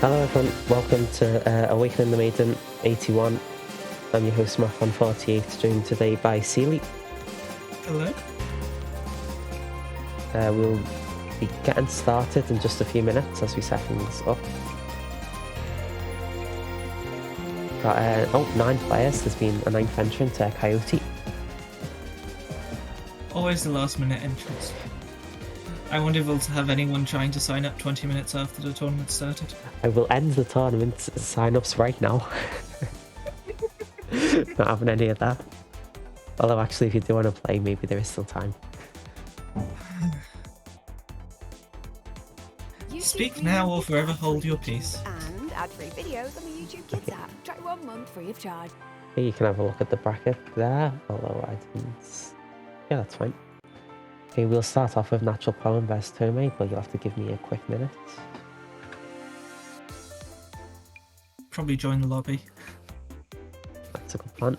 Hello everyone, welcome to Awakening the Maiden 81. I'm your host Math148, joined today by Celie. Hello. We'll be getting started in just a few minutes as we set things up. Got 9 players, there's been a 9th entrant, Kaiyoti. Always the last minute entrance. I wonder if we'll have anyone trying to sign up 20 minutes after the tournament started. I will end the tournament sign-ups right now. Not having any of that. Although actually if you do want to play, maybe there is still time. Speak now or forever hold your peace. And ad-free videos on the YouTube Kids app. Try 1 month free of charge. Here you can have a look at the bracket there, although I didn't... Yeah, that's fine. Okay, we'll start off with Naturalpoem vs Tome, but you'll have to give me a quick minute. Probably join the lobby. That's a good plan.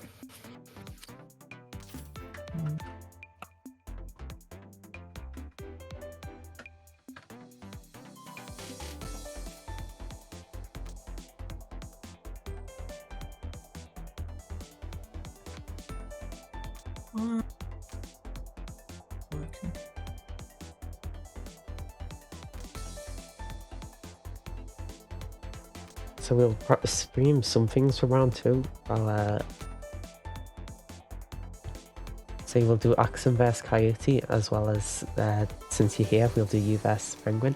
Working. So we'll stream some things for round 2. I'll say we'll do Axemjinx vs Kaiyoti, as well as, since you're here, we'll do you vs Penguin.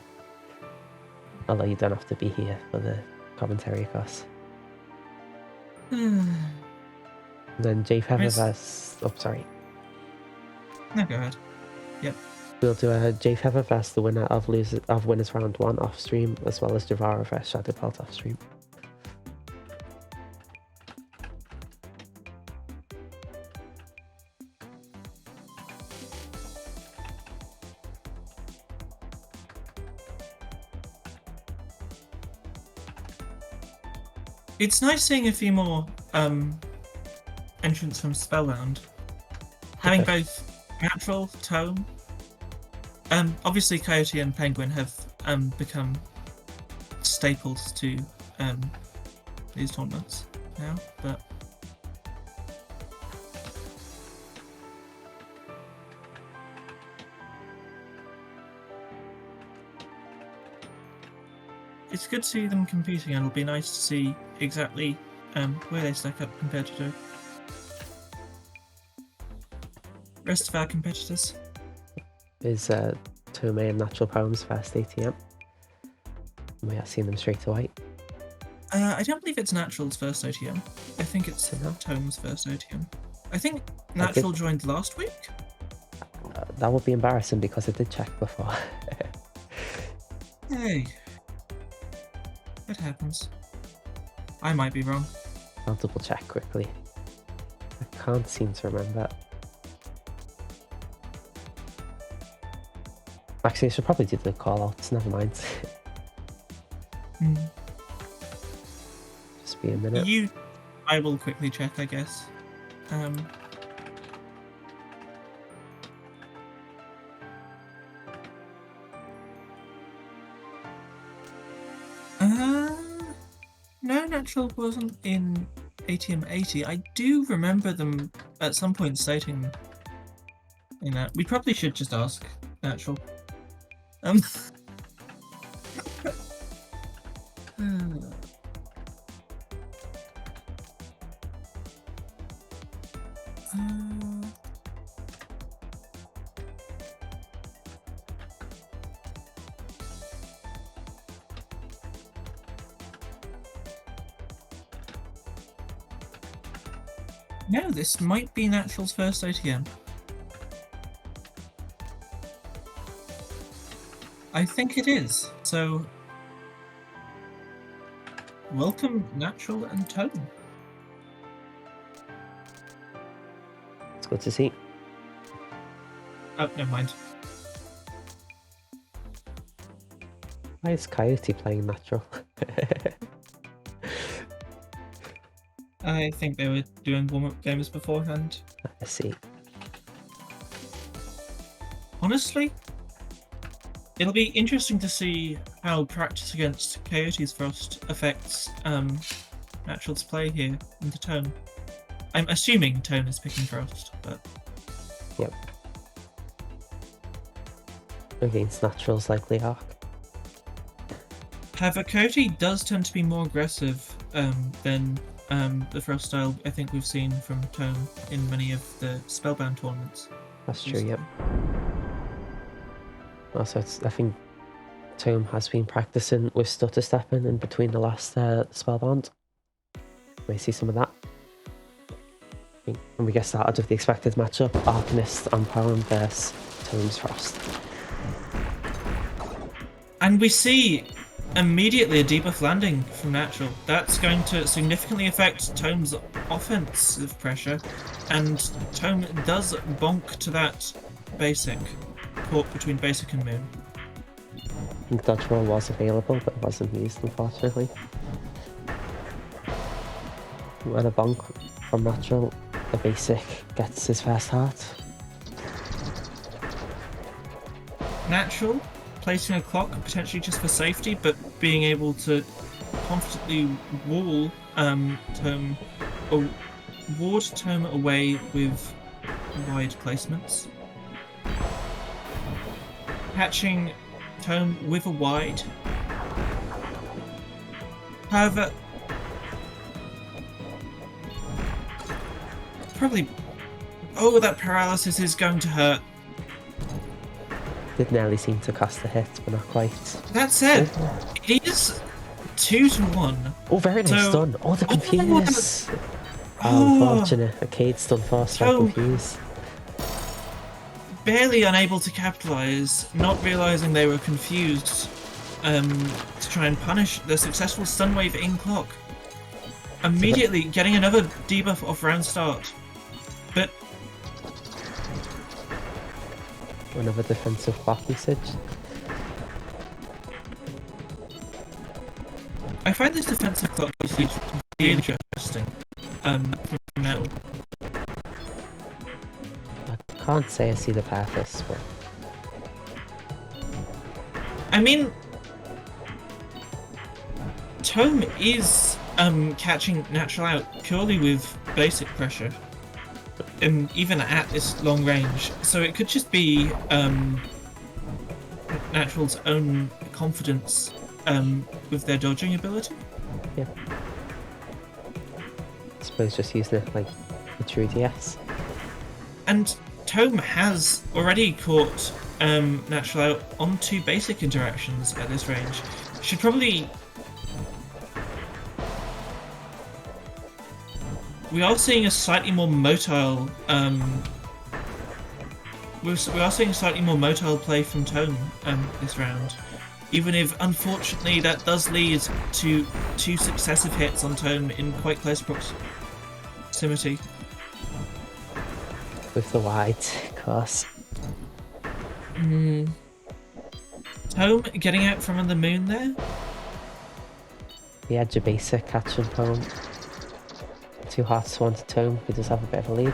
Although you don't have to be here for the commentary, of course. And then Jahvaro vs... Oh, sorry. No, go ahead. Yep. We'll do a Jahvaro vs the winner of Winners Round 1 off stream, as well as Jahvaro vs Shadowpelt off stream. It's nice seeing a few more entrants from Spellbound. Having both Natural, Tome. Obviously Kaiyoti and Penguin have become staples to these tournaments now, but it's good to see them competing, and it'll be nice to see exactly where they stack up compared to the rest of our competitors. Is Tome and Naturalpoem's first ATM. We have seen them straight away. I don't believe it's Natural's first OTM. I think it's Tome's first OTM. I think Natural joined last week? That would be embarrassing because I did check before. Hey. It happens. I might be wrong. I'll double check quickly. I can't seem to remember. Actually, I should probably do the call outs, never mind. Just be a minute. I will quickly check, I guess. No, Natural wasn't in ATM 80. I do remember them at some point stating in that. We probably should just ask Natural. No, this might be Natural's first OTM. I think it is. So, welcome Natural and Tome. It's good to see. Oh, never mind. Why is Kaiyoti playing Natural? I think they were doing warm-up games beforehand. I see. Honestly, It'll be interesting to see how practice against Kayoti's Frost affects Natural's play here into Tome. I'm assuming Tome is picking Frost, but... Yep. Against Natural's likely arc. However, Kaiyoti does tend to be more aggressive than the Frost style I think we've seen from Tome in many of the Spellbound tournaments. That's true, yep. Also, I think Tome has been practicing with stutter stepping in between the last Spellbound. May see some of that. When we get started with the expected matchup, Arcanist and Poem versus Tome's Frost. And we see immediately a debuff landing from Natural. That's going to significantly affect Tome's offensive pressure, and Tome does bonk to that basic, caught between basic and moon. I think dodge roll was available, but it wasn't used, unfortunately. When a bonk from Natural, the basic gets his first heart. Natural, placing a clock potentially just for safety, but being able to confidently wall Tome, or ward Tome away with wide placements. Catching Tome with a wide. However, probably... Oh, that paralysis is going to hurt. Did nearly seem to cast a hit, but not quite. That said, it is 2-1. Oh, very nice So- done. Oh, the Oh, confuse. Oh. Unfortunate. Arcade's done first, right? So- Confuse. Barely unable to capitalize, not realizing they were confused to try and punish the successful stun wave in clock. Immediately getting another debuff off round start. But Another defensive block usage. I find this defensive clock usage really interesting. From now. I can't say I see the purpose, but I mean, Tome is catching Natural out purely with basic pressure, even at this long range. So it could just be Natural's own confidence with their dodging ability. yeah. I suppose just using it like a true DS. And Tome has already caught Natural out on 2 basic interactions at this range. Should probably... We are seeing a slightly more motile... we are seeing a slightly more motile play from Tome this round. Even if, unfortunately, that does lead to 2 successive hits on Tome in quite close proximity. With the wide, of course. Tome getting out from under moon there. The edge of basic catching Poem. 2 hearts to 1 to Tome, who does have a bit of a lead.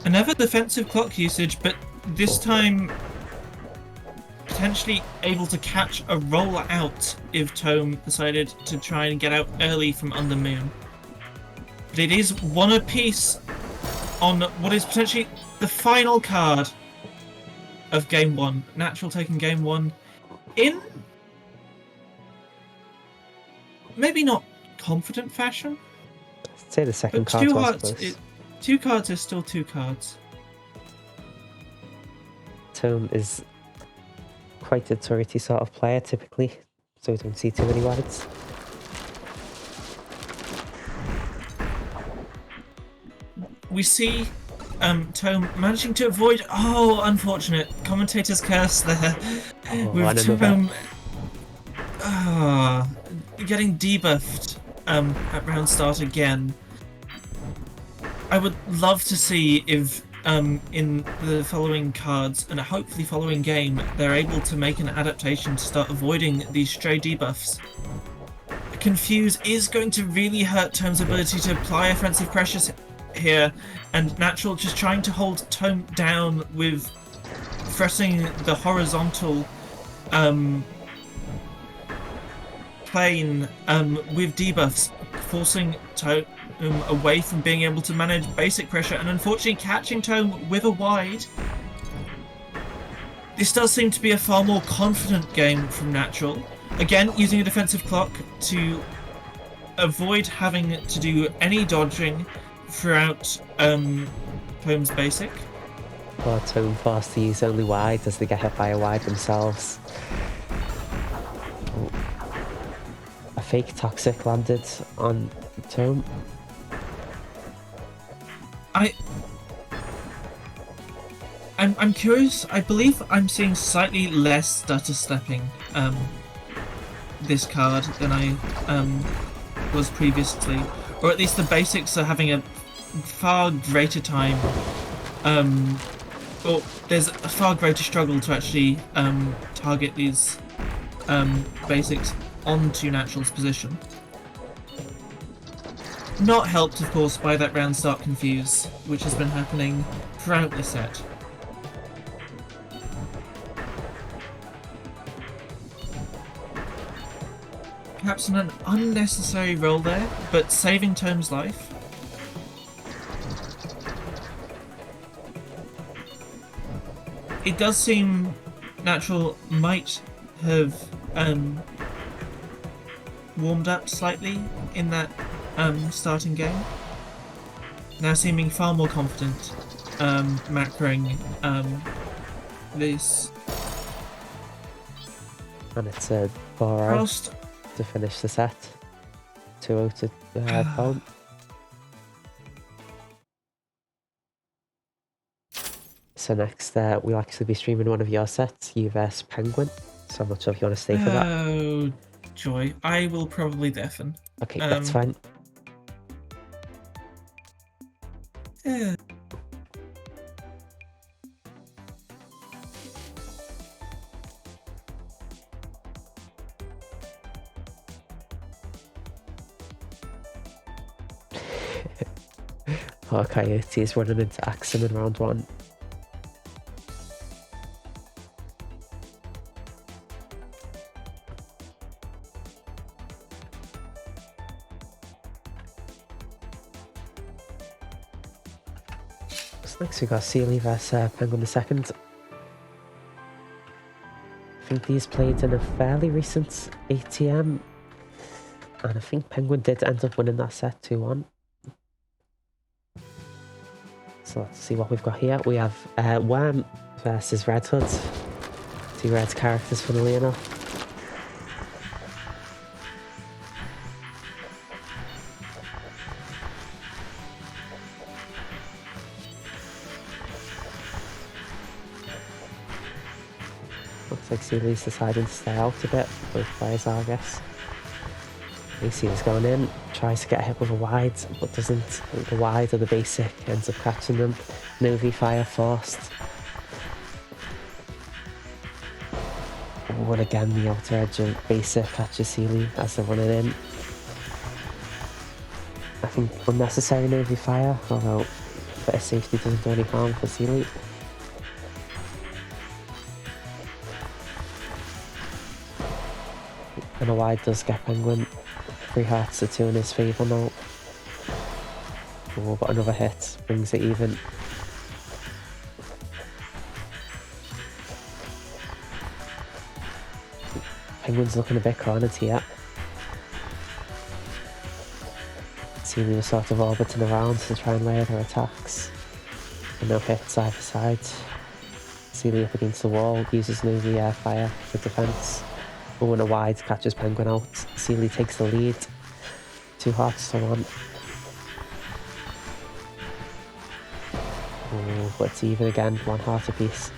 Another defensive clock usage, but this time potentially able to catch a roll out if Tome decided to try and get out early from under moon. But it is 1 apiece on what is potentially the final card of game 1. Natural taking game 1 in maybe not confident fashion. I'd say the second But card 2 was hearts, close. 2 cards is still 2 cards. Tome is quite a turrety sort of player typically, so we don't see too many wides. We see Tome managing to avoid... Oh, unfortunate. Commentator's curse there. With Tome getting debuffed at round start again. I would love to see if in the following cards and hopefully following game, they're able to make an adaptation to start avoiding these stray debuffs. Confuse is going to really hurt Tome's ability to apply offensive pressures here, and Natural just trying to hold Tome down with pressing the horizontal plane with debuffs, forcing Tome away from being able to manage basic pressure, and unfortunately catching Tome with a wide. This does seem to be a far more confident game from Natural. Again, using a defensive clock to avoid having to do any dodging throughout Tome's basic. Or Tome forced to use only wide as they get hit by a wide themselves. Oh. A fake toxic landed on Tome. I'm curious. I believe I'm seeing slightly less stutter stepping this card than I was previously, or at least the basics are having a far greater time. Or there's a far greater struggle to actually target these basics onto Natural's position. Not helped, of course, by that round start confuse, which has been happening throughout the set. Perhaps an unnecessary roll there, but saving Tome's life. It does seem Natural might have warmed up slightly in that starting game. Now seeming far more confident macroing this. And it's a 4-0 to finish the set. 2-0 to Tome. So next, we'll actually be streaming one of your sets, you vs Penguin. So I'm not sure if you want to stay for that. Oh, joy. I will probably deafen. Okay, that's fine. Yeah. Oh, Kaiyoti is running into Axem in round 1. So next we got Celie vs Penguin the second. I think these played in a fairly recent ATM, and I think Penguin did end up winning that set 2-1. So let's see what we've got here. We have Worm versus Red Hood. 2 red characters, funnily enough. Looks like Celie's deciding to stay out a bit. Both players are, I guess. Aceli's going in, tries to get hit with a wide, but doesn't. The wide or the basic ends up catching them. Novi fire forced. Oh, and again the outer edge of basic catches Celie as they're running in. I think unnecessary Novi fire, although a bit of safety doesn't do any harm for Celie. And a wide does get Penguin. 3 hearts to 2 in his favour now. Oh, but another hit brings it even. Penguin's looking a bit cornered here. Celie was sort of orbiting around to try and layer their attacks. And no hits either side. Celie up against the wall, uses Novi air fire for defence. Oh, and a wide catches Penguin out. Celie takes the lead. 2 hearts to 1. Oh, but it's even again. 1 heart apiece.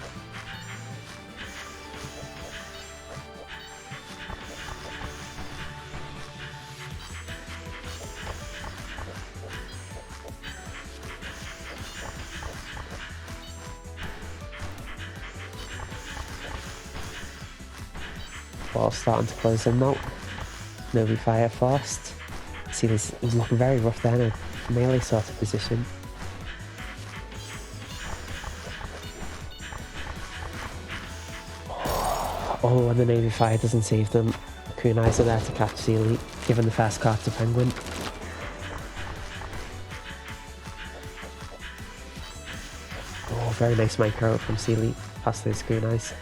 Wall's starting to close in now. No fire fast. Celie's he's looking very rough there in a melee sort of position. Oh, and the Navy Fire doesn't save them. Kunais are there to catch Celie, giving the first card to Penguin. Oh, very nice micro from Celie past those Kunais.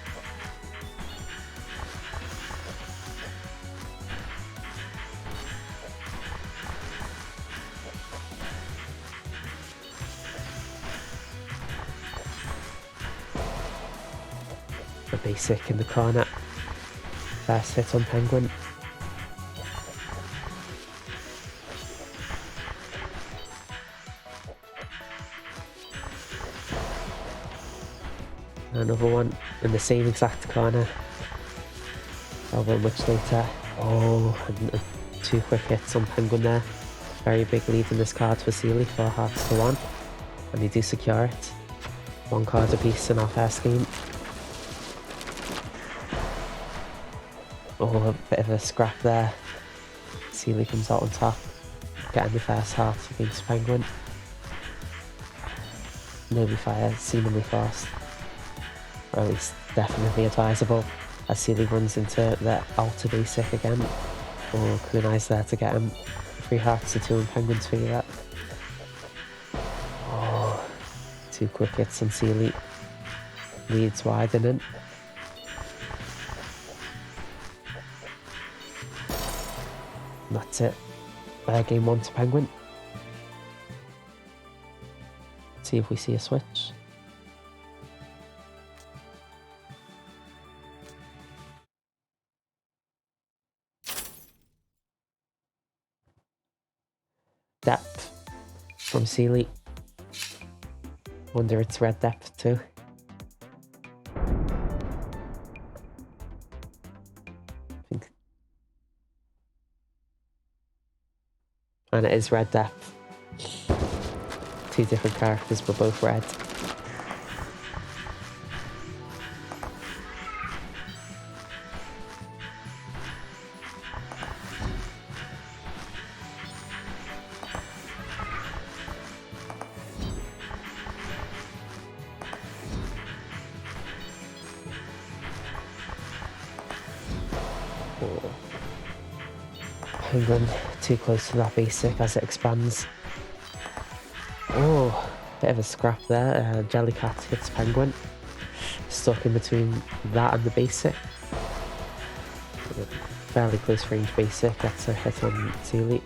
A basic in the corner. First hit on Penguin. Another one in the same exact corner. Over much later. Oh, and 2 quick hits on Penguin there. Very big lead in this card for Celie, 4 hearts to 1. And they do secure it. 1 card apiece in our first game. Oh, a bit of a scrap there. Celie comes out on top, getting the first heart against Penguin. Navy Fire seemingly fast, or at least definitely advisable, as Celie runs into the outer basic again. Oh, Kunai's there to get him. 3 hearts to 2 in Penguin's favour. Oh, 2 quick hits on Celie. Leads widening. And that's it. Game 1 to Penguin. Let's see if we see a switch. Depth from Celie. Wonder it's red depth too. And it is red depth. 2 different characters, but both red. Oh. Penguin too close to that basic as it expands. Oh, bit of a scrap there. Jellycat hits Penguin. Stuck in between that and the basic. Fairly close range basic. Gets a hit on Celie.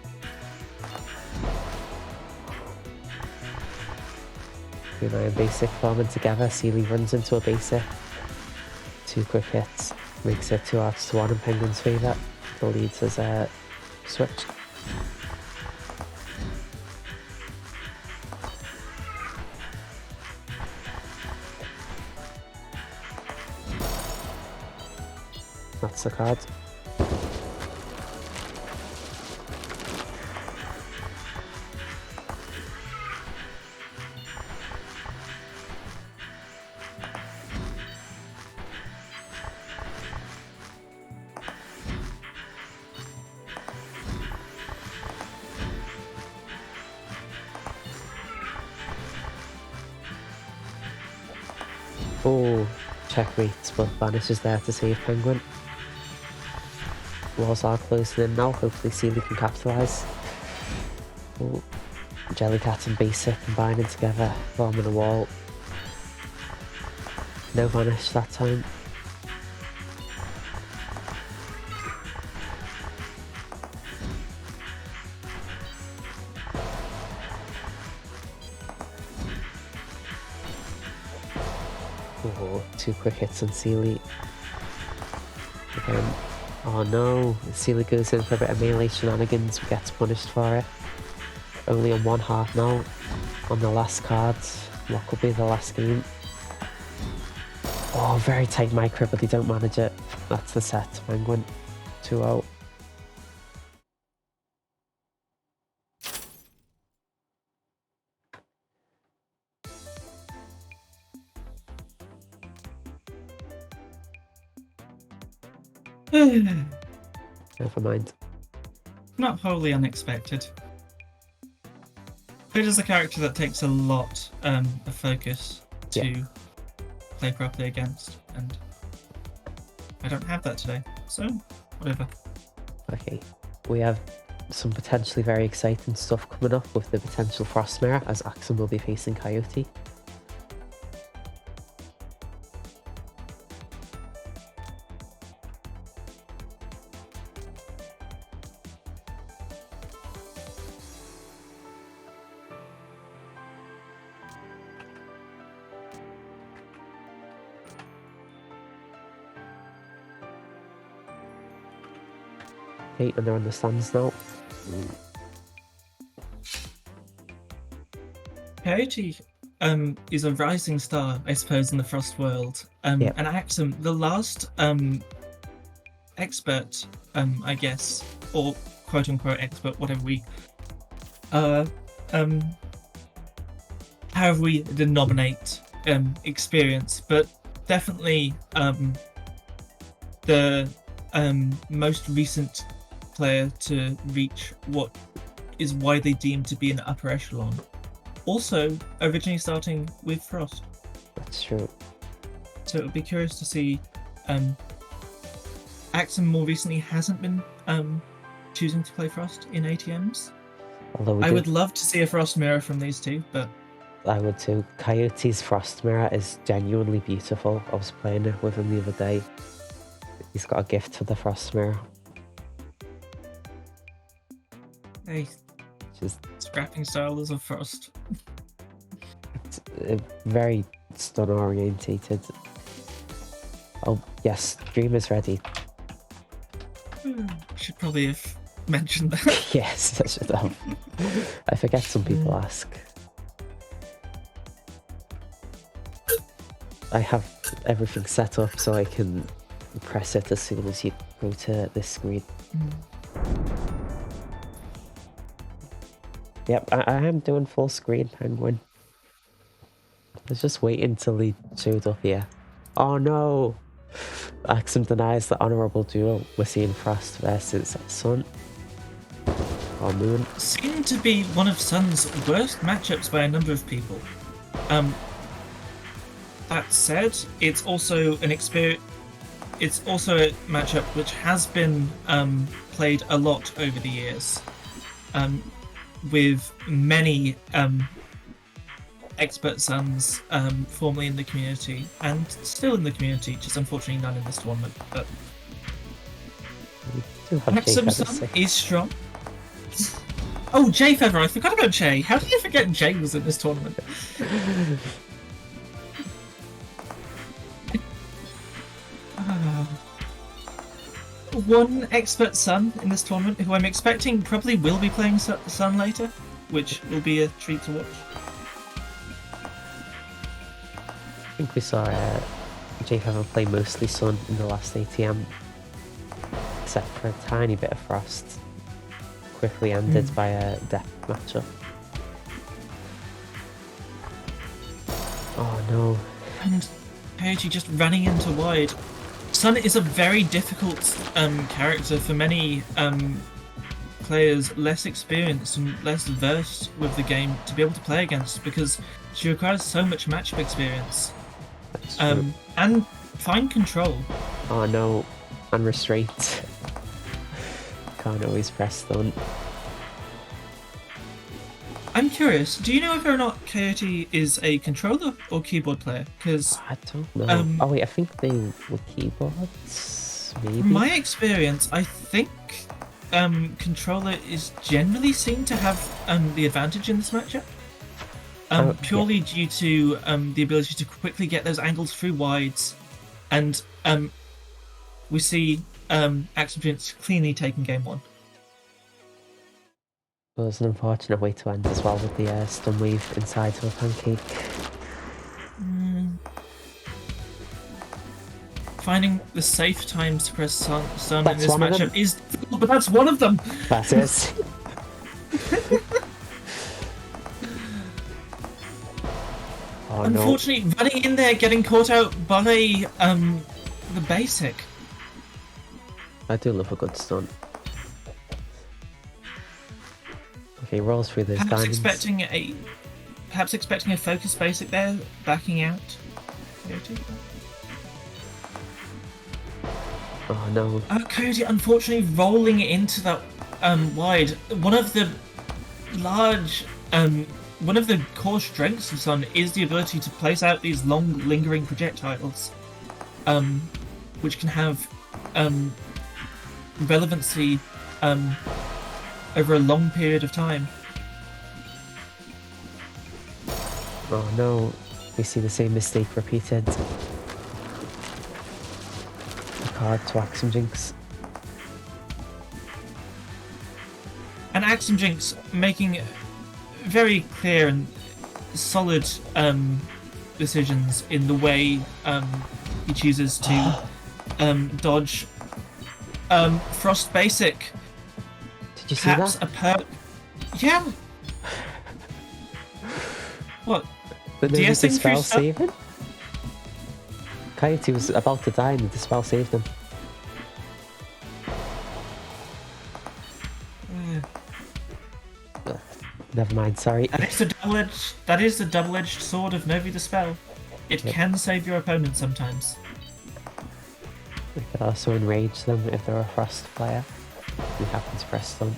Kunai and basic forming together. Celie runs into a basic. 2 quick hits. Makes it 2 hearts to 1 in Penguin's favour. The lead has switched. That's the card. Oh, checkmate, but Vanish is there to save Penguin. Walls are closing in now, hopefully Celie can capitalise. Oh, Jellycat and Basic combining together, forming a wall. No Vanish that time. Oh, 2 quick hits on Celie. Again. Oh no, Celie goes in for a bit of melee shenanigans, gets punished for it. Only on 1 heart now, on the last card. What could be the last game? Oh, very tight micro, but they don't manage it. That's the set, Penguin. 2-0. Never mind. Not wholly unexpected. It is a character that takes a lot of focus to play properly against, and I don't have that today, so whatever. Okay, we have some potentially very exciting stuff coming up with the potential Frost Mirror, as Axem will be facing Kaiyoti. Okay, and they're on the stands now. Kaiyoti is a rising star, I suppose, in the Frost world. And Axem, the last expert, I guess, or quote unquote expert, whatever we however we denominate experience, but definitely the most recent player to reach what is widely deemed to be an upper echelon. Also, originally starting with Frost. That's true. So it would be curious to see. Axem more recently hasn't been choosing to play Frost in ATMs. Although I would love to see a Frost Mirror from these two, but I would too. Kaioti's Frost Mirror is genuinely beautiful. I was playing it with him the other day. He's got a gift for the Frost Mirror. hey, Just scrapping style is a Frost. very stun orientated. Oh yes, Dream is ready. Should probably have mentioned that. Yes, I should have. I forget some people ask. I have everything set up so I can press it as soon as you go to this screen. Yep, I am doing full screen, Penguin. I was just waiting till he showed up here. Oh no! Axem denies the honourable duel. We're seeing Frost versus Sun. Or Moon. Seemed to be one of Sun's worst matchups by a number of people. That said, it's also an experience. It's also a matchup which has been played a lot over the years, with many expert Suns formerly in the community and still in the community, just unfortunately none in this tournament. But Axem Sun is strong. Oh, Jay Feather, I forgot about Jay. How did you forget Jay was in this tournament? One expert Sun in this tournament, who I'm expecting probably will be playing Sun later, which will be a treat to watch. I think we saw Jay Feather play mostly Sun in the last ATM, except for a tiny bit of Frost. Quickly ended by a death matchup. Oh no. And Kaiyoti just running into wide. Sun is a very difficult character for many players less experienced and less versed with the game to be able to play against, because she requires so much matchup experience and fine control. Oh no, and restraint. Can't always press stun. I'm curious, do you know whether or not Kaiyoti is a controller or keyboard player? Because I don't know. Oh wait, I think they were keyboards, maybe? from my experience, I think controller is generally seen to have the advantage in this matchup. Purely due to the ability to quickly get those angles through wides, and we see Axemjinx cleanly taking game one. Well, there's an unfortunate way to end as well with the stun wave inside of a pancake. Finding the safe times to press Sun in That's this one of matchup them. is... But that's one of them! That is. Oh no. Unfortunately, running in there, getting caught out by the basic. I do love a good stunt. Okay, rolls through those Perhaps diamonds. expecting a focus basic there, backing out. Kaiyoti? Oh no. Kaiyoti, unfortunately, rolling into that wide. One of the core strengths of Sun is the ability to place out these long, lingering projectiles, which can have relevancy over a long period of time. Oh no. We see the same mistake repeated. A card to Axemjinx. And Axemjinx making very clear and solid decisions in the way he chooses to dodge Frost Basic. Did you see Perhaps that? a perk. Yeah. What? But then the De-essing dispel through stuff? saved him? Kaiyoti was about to die and the dispel saved him. Never mind, sorry. That is the double-edged sword of Novi Dispel. It Yep. can save your opponent sometimes. We could also enrage them if they're a frost player. We happen to press them.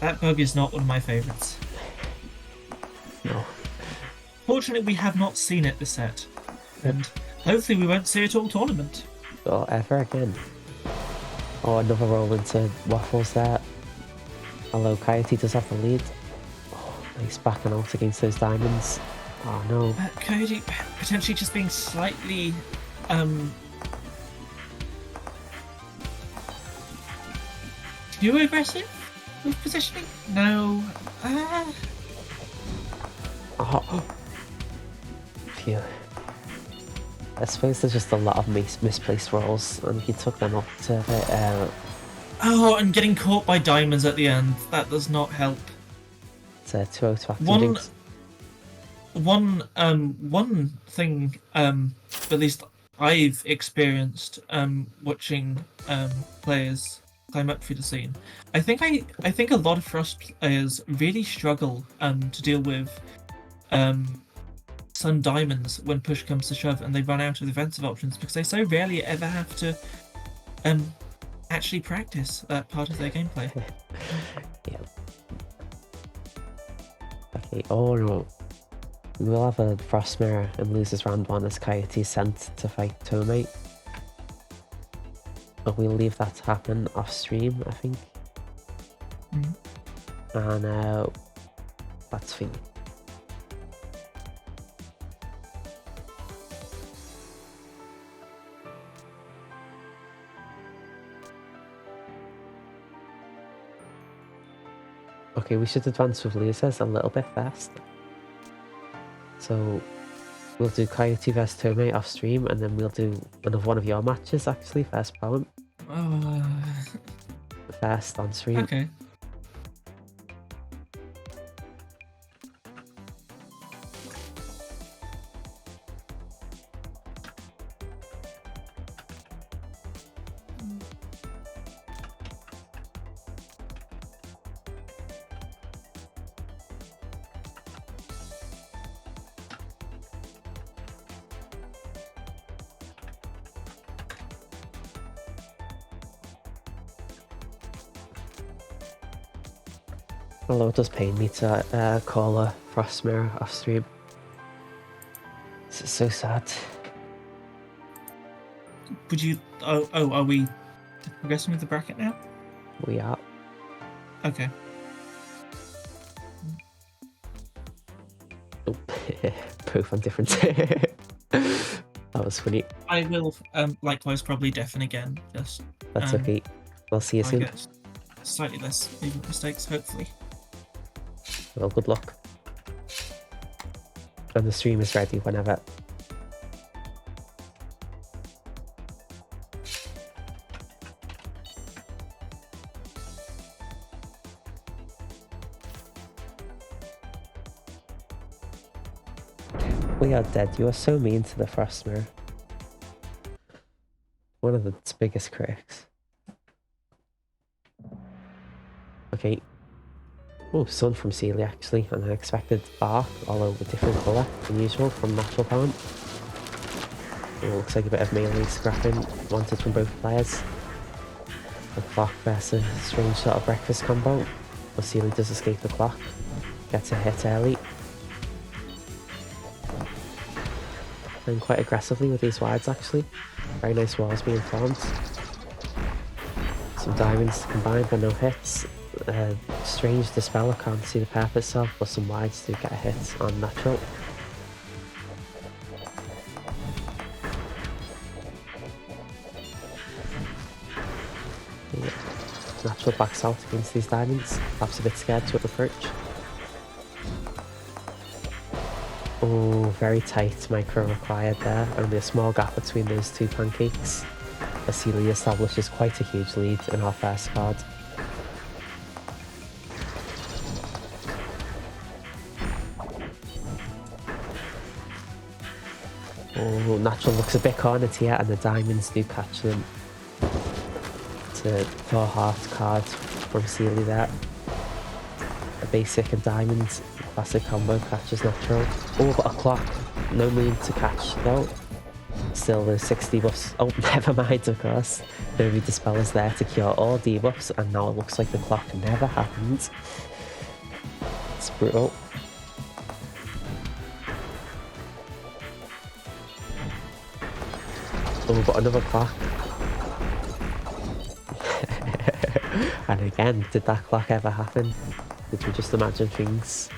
That bug is not one of my favourites. No. Fortunately, we have not seen it this set, and hopefully we won't see it all tournament. Or ever again. Oh, another roll into Waffles there. Although Kaiyoti does have the lead. Oh, nice backing out against those diamonds. Oh no. Kaiyoti potentially just being slightly too aggressive with positioning? No. Oh. Phew. I suppose there's just a lot of misplaced rolls, and if you took them up to the, Oh, and getting caught by diamonds at the end, that does not help. it's a 2-0 to One Axemjinx. one thing at least I've experienced watching players climb up through the scene. I think a lot of Frost players really struggle to deal with Sun Diamonds when push comes to shove and they run out of defensive options because they so rarely ever have to actually practice that part of their gameplay. Yeah. Okay, oh no. We'll have a Frost Mirror and loses round 1 as Kaiyoti is sent to fight Tome. But we'll leave that to happen off stream, I think. And that's fine. Okay, we should advance with losers a little bit first. So we'll do Kaiyoti vs Tome off stream, and then we'll do another one of your matches actually, first poem. First on stream. Okay. Although it does pain me to call a Frost Mirror off stream. This is so sad. Would you? Oh, are we progressing with the bracket now? We are. Okay. Oh, proof on different. That was funny. I will likewise probably deafen again. Just That's okay. I'll see you I soon. get slightly less movement mistakes, hopefully. Well, good luck. And the stream is ready whenever. We are dead. You are so mean to the frost mirror. One of its biggest critics. Okay. Oh, sun from Celie actually, and an unexpected bark, although a different colour than usual from Naturalpoem. Oh, looks like a bit of melee scrapping wanted from both players. The clock versus a strange sort of breakfast combo. But Celie does escape the clock. Gets a hit early. And quite aggressively with these wides actually. Very nice walls being formed. Some diamonds combined but no hits. Strange Dispeller can't see the path itself, but some wides do get a hit on Natural. Yeah. Natural backs out against these diamonds, perhaps a bit scared to approach. Oh, very tight micro required there, only a small gap between those two pancakes. Celie establishes quite a huge lead in our first card. Oh, Natural looks a bit cornered here, and the diamonds do catch them. It's a 4-heart card from Celie there. A basic and diamonds classic combo catches Natural. Oh, but a clock. No mean to catch though. Still the 60 buffs. Oh, never mind, of course. The Dispeller's there to cure all debuffs, and now it looks like the clock never happened. It's brutal. Oh, but another clock. And again, did that clock ever happen? Did we just imagine things?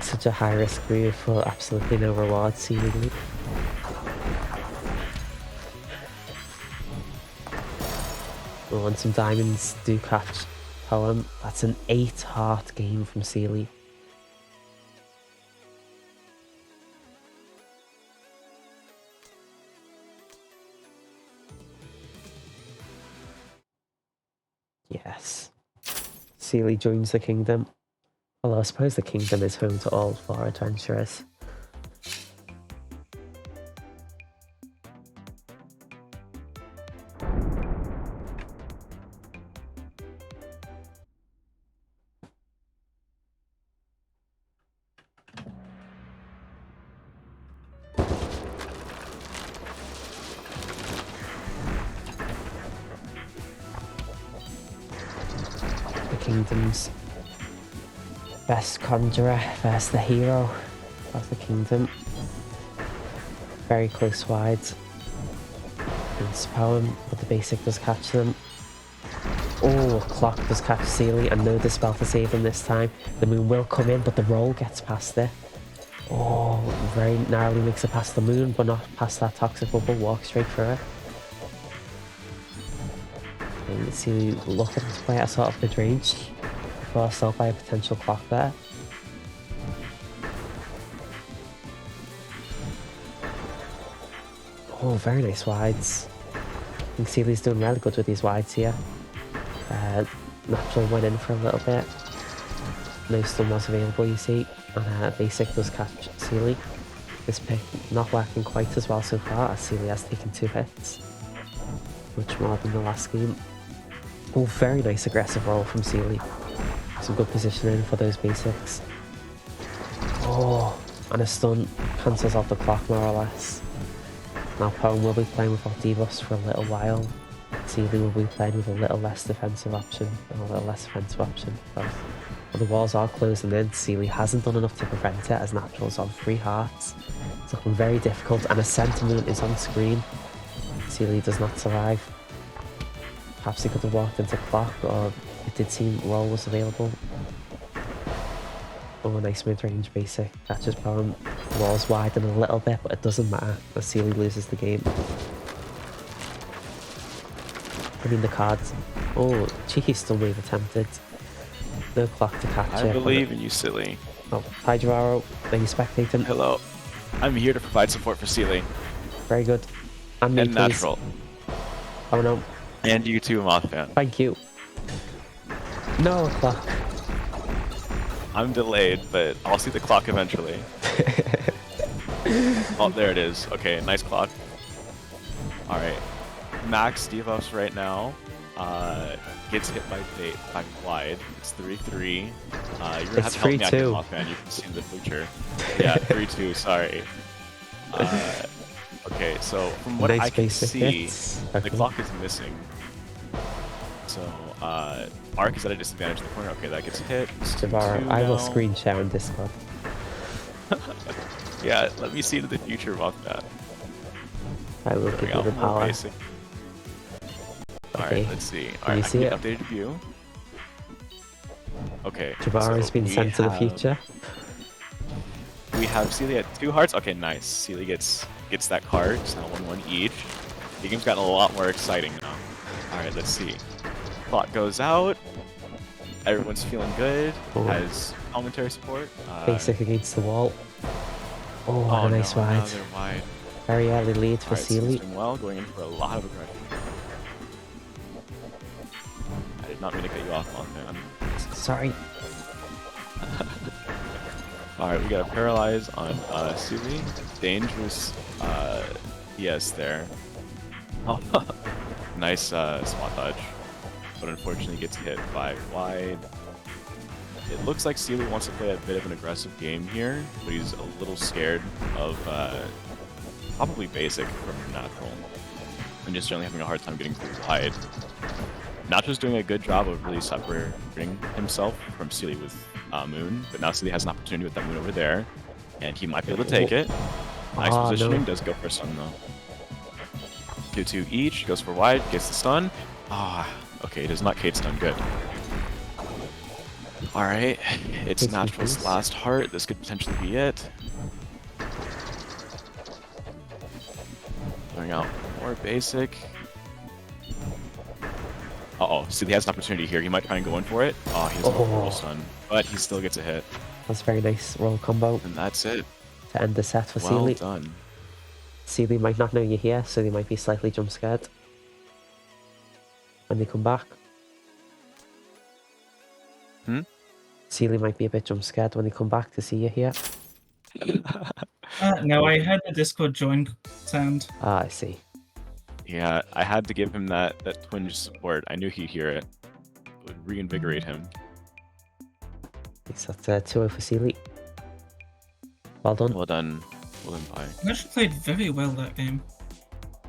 Such a high risk move for absolutely no reward, seemingly. Oh, and some diamonds do catch Poem. That's an 8-heart game from Celie. Yes. Celie joins the kingdom. Although I suppose the kingdom is home to all 4 adventurers. The kingdom's best conjurer versus the hero of the kingdom. Very close wides. It's Poem, but the basic does catch them. Oh, clock does catch Celie, and no Dispel to save them this time. The moon will come in, but the roll gets past it. Oh, very narrowly makes it past the moon, but not past that toxic bubble. Walk straight through it. And Celie looking to play at a sort of mid-range. Forced out by a potential clock there. Oh, very nice wides. I think Celie's doing really good with these wides here. Natural went in for a little bit. No stun was available, you see. And basic does catch Celie. This pick not working quite as well so far, as Celie has taken 2 hits. Much more than the last game. Oh, very nice aggressive roll from Celie. Some good positioning for those basics. Oh, and a stun cancels out the clock more or less. Now Poem will be playing without debuffs for a little while. Celie will be playing with a little less defensive option and a little less offensive option. But the walls are closing in. Celie hasn't done enough to prevent it, as Natural's on 3 hearts. It's looking very difficult, and a sentiment is on screen. Celie does not survive. Perhaps he could have walked into clock, or it did seem roll was available. Oh, nice mid-range basic. Catches Poem. Walls widen a little bit, but it doesn't matter, as Celie loses the game. I mean the cards. Oh, cheeky stun wave attempted. No clock to catch it. I believe in you, Celie. Oh, hi Jahvaro. Are you spectating? Hello. I'm here to provide support for Celie. Very good. And me, And please. Natural. Oh no. And you too, Mothfan. Thank you. No clock. I'm delayed, but I'll see the clock eventually. Oh, there it is. Okay, nice clock. Alright. Max debuffs right now. Gets hit by wide. It's 3-3. You're gonna have to help me out here, Mothman. You can see the future. Yeah, 3-2, sorry. Okay, so from what I can see, the clock is missing. So, Ark is at a disadvantage in the corner. Okay, that gets hit. Jahvaro, I will screen share on Discord. Yeah, let me see into the future about that. I will give you the power. Alright, let's see. Alright, I can get updated view. Okay. Jahvaro has been sent to the future. We have Celie at 2 hearts. Okay, nice. Celie gets that card. It's now 1-1 each. The game's gotten a lot more exciting now. Alright, let's see. Clock goes out. Everyone's feeling good. Has commentary support. Basic against the wall. Oh, a nice wide. Another wide. Very early lead for Celie. Doing well, going in for a lot of aggression. I did not mean to cut you off, man. Sorry. Alright, we got a paralyze on Celie. Dangerous PS there. Oh, nice spot dodge. But unfortunately gets hit by wide. It looks like Celie wants to play a bit of an aggressive game here, but he's a little scared of probably basic from natural. And just generally having a hard time getting through wide. Natural's doing a good job of really separating himself from Celie with Moon, but now Celie has an opportunity with that Moon over there, and he might be able to take it. Nice positioning, does go for stun though. 2-2 each, goes for wide, gets the stun. Okay, it does not Kate stun, good. Alright, it's Natural's last heart, this could potentially be it. Going out more basic. Celie has an opportunity here. He might try and go in for it. Oh, he doesn't roll stun, but he still gets a hit. That's a very nice roll combo. And that's it. To end the set for Celie. Well done. Celie might not know you're here, so they might be slightly jump scared when they come back. Celie might be a bit jump scared when they come back to see you here. No, I heard the Discord join sound. I see. Yeah, I had to give him that twinge support. I knew he'd hear it. It would reinvigorate him. It's at 2-0 for Celie. Well done. Well done. Well done, Pi. He actually played very well that game.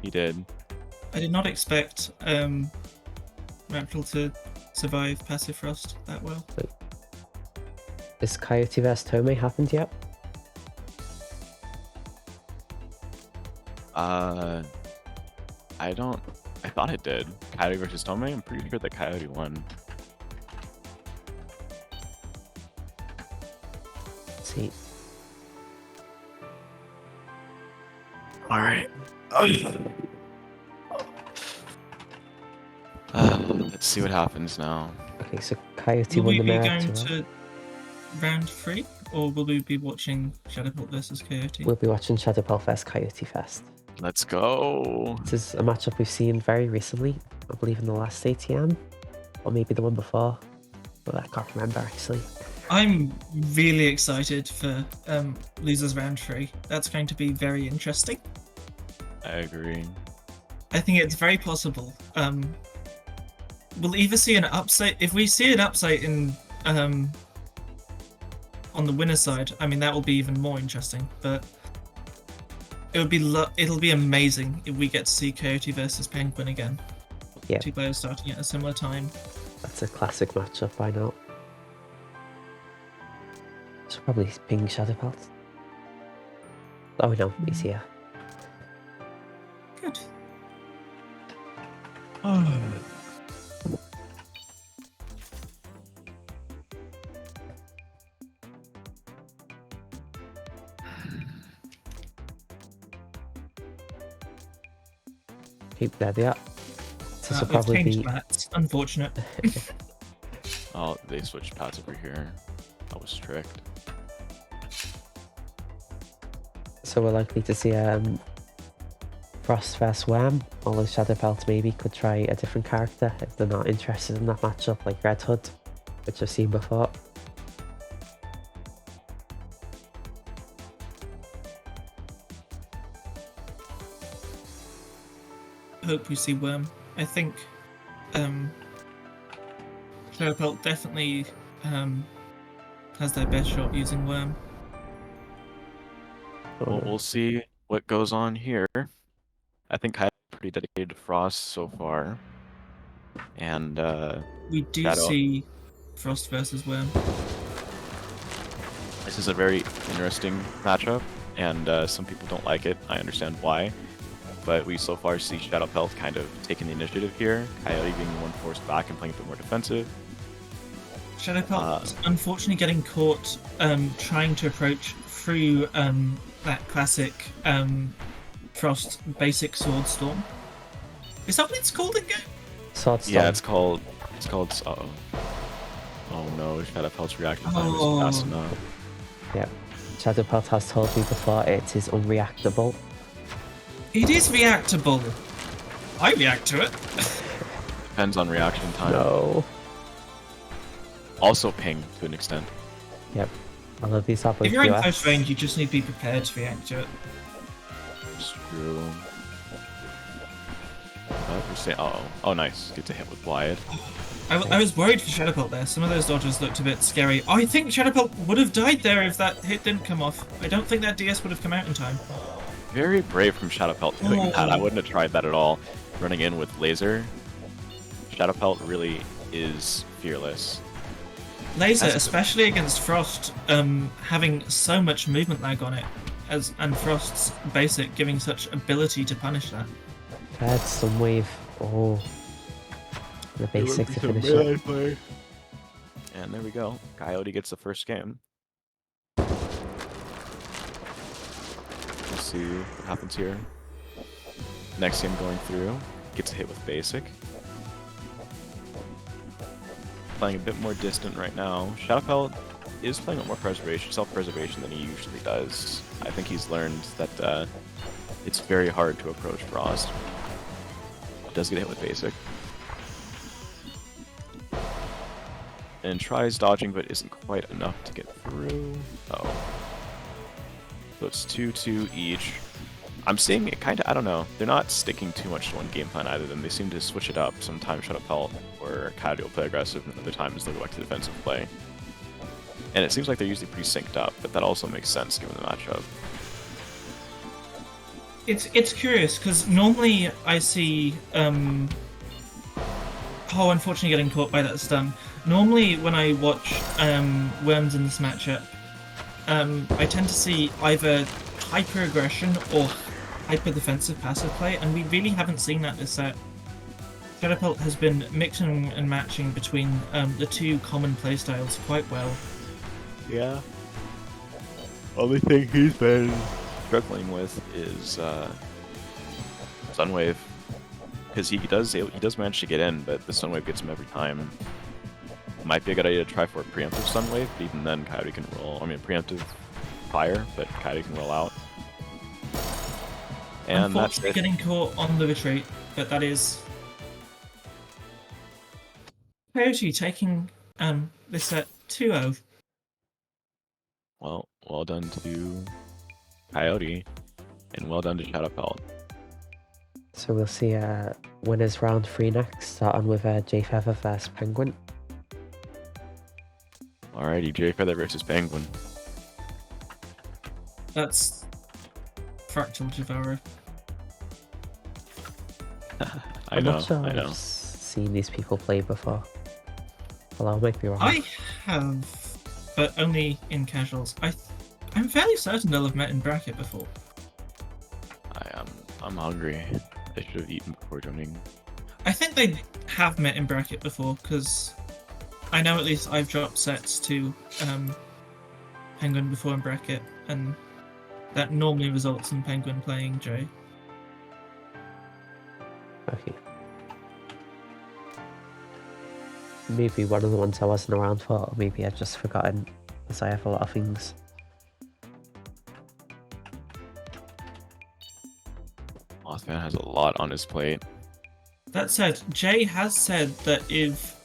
He did. I did not expect Natural to survive Passive Frost that well. Wait. Is Kaiyoti vs Tome happened yet? I thought it did. Kaiyoti versus Tome? I'm pretty sure that Kaiyoti won. Let's see. Alright. Let's see what happens now. Okay, so Kaiyoti Will won we the be mirror. going to round 3? Or will we be watching Shadowbolt versus Kaiyoti? We'll be watching Shadowbolt vs Kaiyoti first. Let's go. This is a matchup we've seen very recently. I believe in the last ATM. Or maybe the one before. But I can't remember actually. I'm really excited for Losers Round 3. That's going to be very interesting. I agree. I think it's very possible. We'll either see an upset. If we see an upset in on the winner side, I mean that will be even more interesting. But it'll be amazing if we get to see Kaiyoti versus Penguin again. Yeah. 2 players starting at a similar time. That's a classic matchup by now. Should probably ping Shadowbolt. Oh no, he's here. Good. There they are. This will They've probably changed be. that. Unfortunate. Oh, they switched paths over here. That was tricked. So we're likely to see Frost vs Worm, although Shadowbolt maybe could try a different character if they're not interested in that matchup, like Red Hood, which I've seen before. hope we see Worm. I think Shadowpelt definitely has their best shot using Worm. Well, we'll see what goes on here. I think Kai's pretty dedicated to Frost so far. And We do Shadow. see Frost versus Worm. This is a very interesting matchup, and some people don't like it. I understand why. But we so far see Shadowpelt kind of taking the initiative here, Kaiyoti being the one forced back and playing a bit more defensive. Shadowpelt unfortunately getting caught trying to approach through that classic Frost basic sword storm. Is that what it's called in game? Sword Storm. Yeah, it's called. Uh-oh. Oh no, Shadowpelt's reaction time is fast enough. Yeah. Shadowpelt has told me before it is unreactable. It is reactable. I react to it. Depends on reaction time. No. Also ping to an extent. Yep. All of these are both If you're in US. close range, you just need to be prepared to react to it. It's true. Oh, nice. Get to hit with Wyatt. I was worried for Shadowpelt there. Some of those dodges looked a bit scary. I think Shadowpelt would have died there if that hit didn't come off. I don't think that DS would have come out in time. Very brave from Shadowpelt doing that. I wouldn't have tried that at all. Running in with laser. Shadowpelt really is fearless. Laser, especially against Frost, having so much movement lag on it, and Frost's basic giving such ability to punish that. Bad Sunwave. Oh. The basic to finish it. And there we go. Kaiyoti gets the first game. We'll see what happens here. Next game going through. Gets a hit with basic. Playing a bit more distant right now. Shadowpelt is playing with more self-preservation than he usually does. I think he's learned that it's very hard to approach Frost. Does get hit with basic. And tries dodging, but isn't quite enough to get through. Oh. So it's 2-2 each. I'm seeing it kind of, I don't know. They're not sticking too much to one game plan either. They seem to switch it up. Sometimes Shadowpelt or Kaiyoti will play aggressive, and other times they'll go back to defensive play. And it seems like they're usually pretty synced up, but that also makes sense given the matchup. It's curious because normally I see unfortunately getting caught by that stun. Normally when I watch Worms in this matchup, I tend to see either hyper aggression or hyper defensive passive play, and we really haven't seen that this set. Shadowpelt has been mixing and matching between the two common playstyles quite well. Yeah. Only thing he's been struggling with is Sunwave, because he does manage to get in, but the Sunwave gets him every time. Might be a good idea to try for a preemptive Sunwave, but even then Kaiyoti can roll. I mean, preemptive fire, but Kaiyoti can roll out. And that's Unfortunately it. getting caught on the retreat, but that is Kaiyoti taking this set 2-0. Well done to Kaiyoti, and well done to Shadowpelt. So we'll see winners round 3 next, starting with J Feather vs Penguin. Alrighty, J Feather versus Penguin. That's Fractal Jahvaro. I'm not sure I know. I've seen these people play before. Well, I might be wrong. I have, but only in casuals. I'm fairly certain they'll have met in bracket before. I'm hungry. I should have eaten before joining. I think they have met in bracket before, because I know at least I've dropped sets to Penguin before in bracket, and that normally results in Penguin playing Jay. Okay. Maybe one of the ones I wasn't around for, or maybe I've just forgotten, as I have a lot of things. Mothman has a lot on his plate. That said, Jay has said that if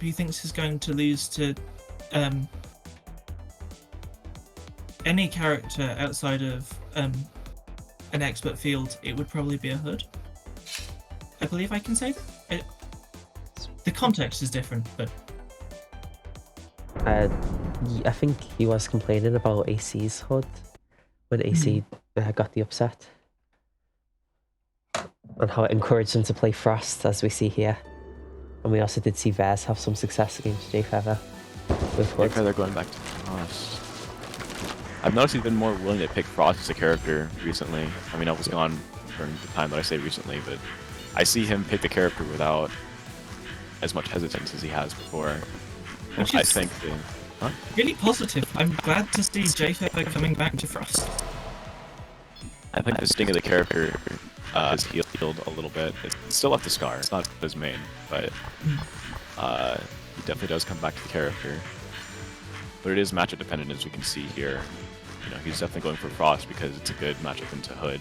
he thinks he's going to lose to any character outside of an expert field, it would probably be a Hood. I believe I can say that. The context is different, but I think he was complaining about AC's HUD when AC got the upset, and how it encouraged him to play Frost, as we see here. And we also did see Vez have some success against Jahvaro with HUD. They're going back to Frost. I've noticed he's been more willing to pick Frost as a character recently. I mean, I was gone during the time that I say recently, but I see him pick the character without as much hesitance as he has before. Which I is think really positive. I'm glad to see Jahvaro coming back to Frost. I think the sting of the character has healed a little bit. It's still left the scar. It's not his main, but he definitely does come back to the character. But it is matchup dependent, as we can see here. You know, he's definitely going for Frost because it's a good matchup into Hood.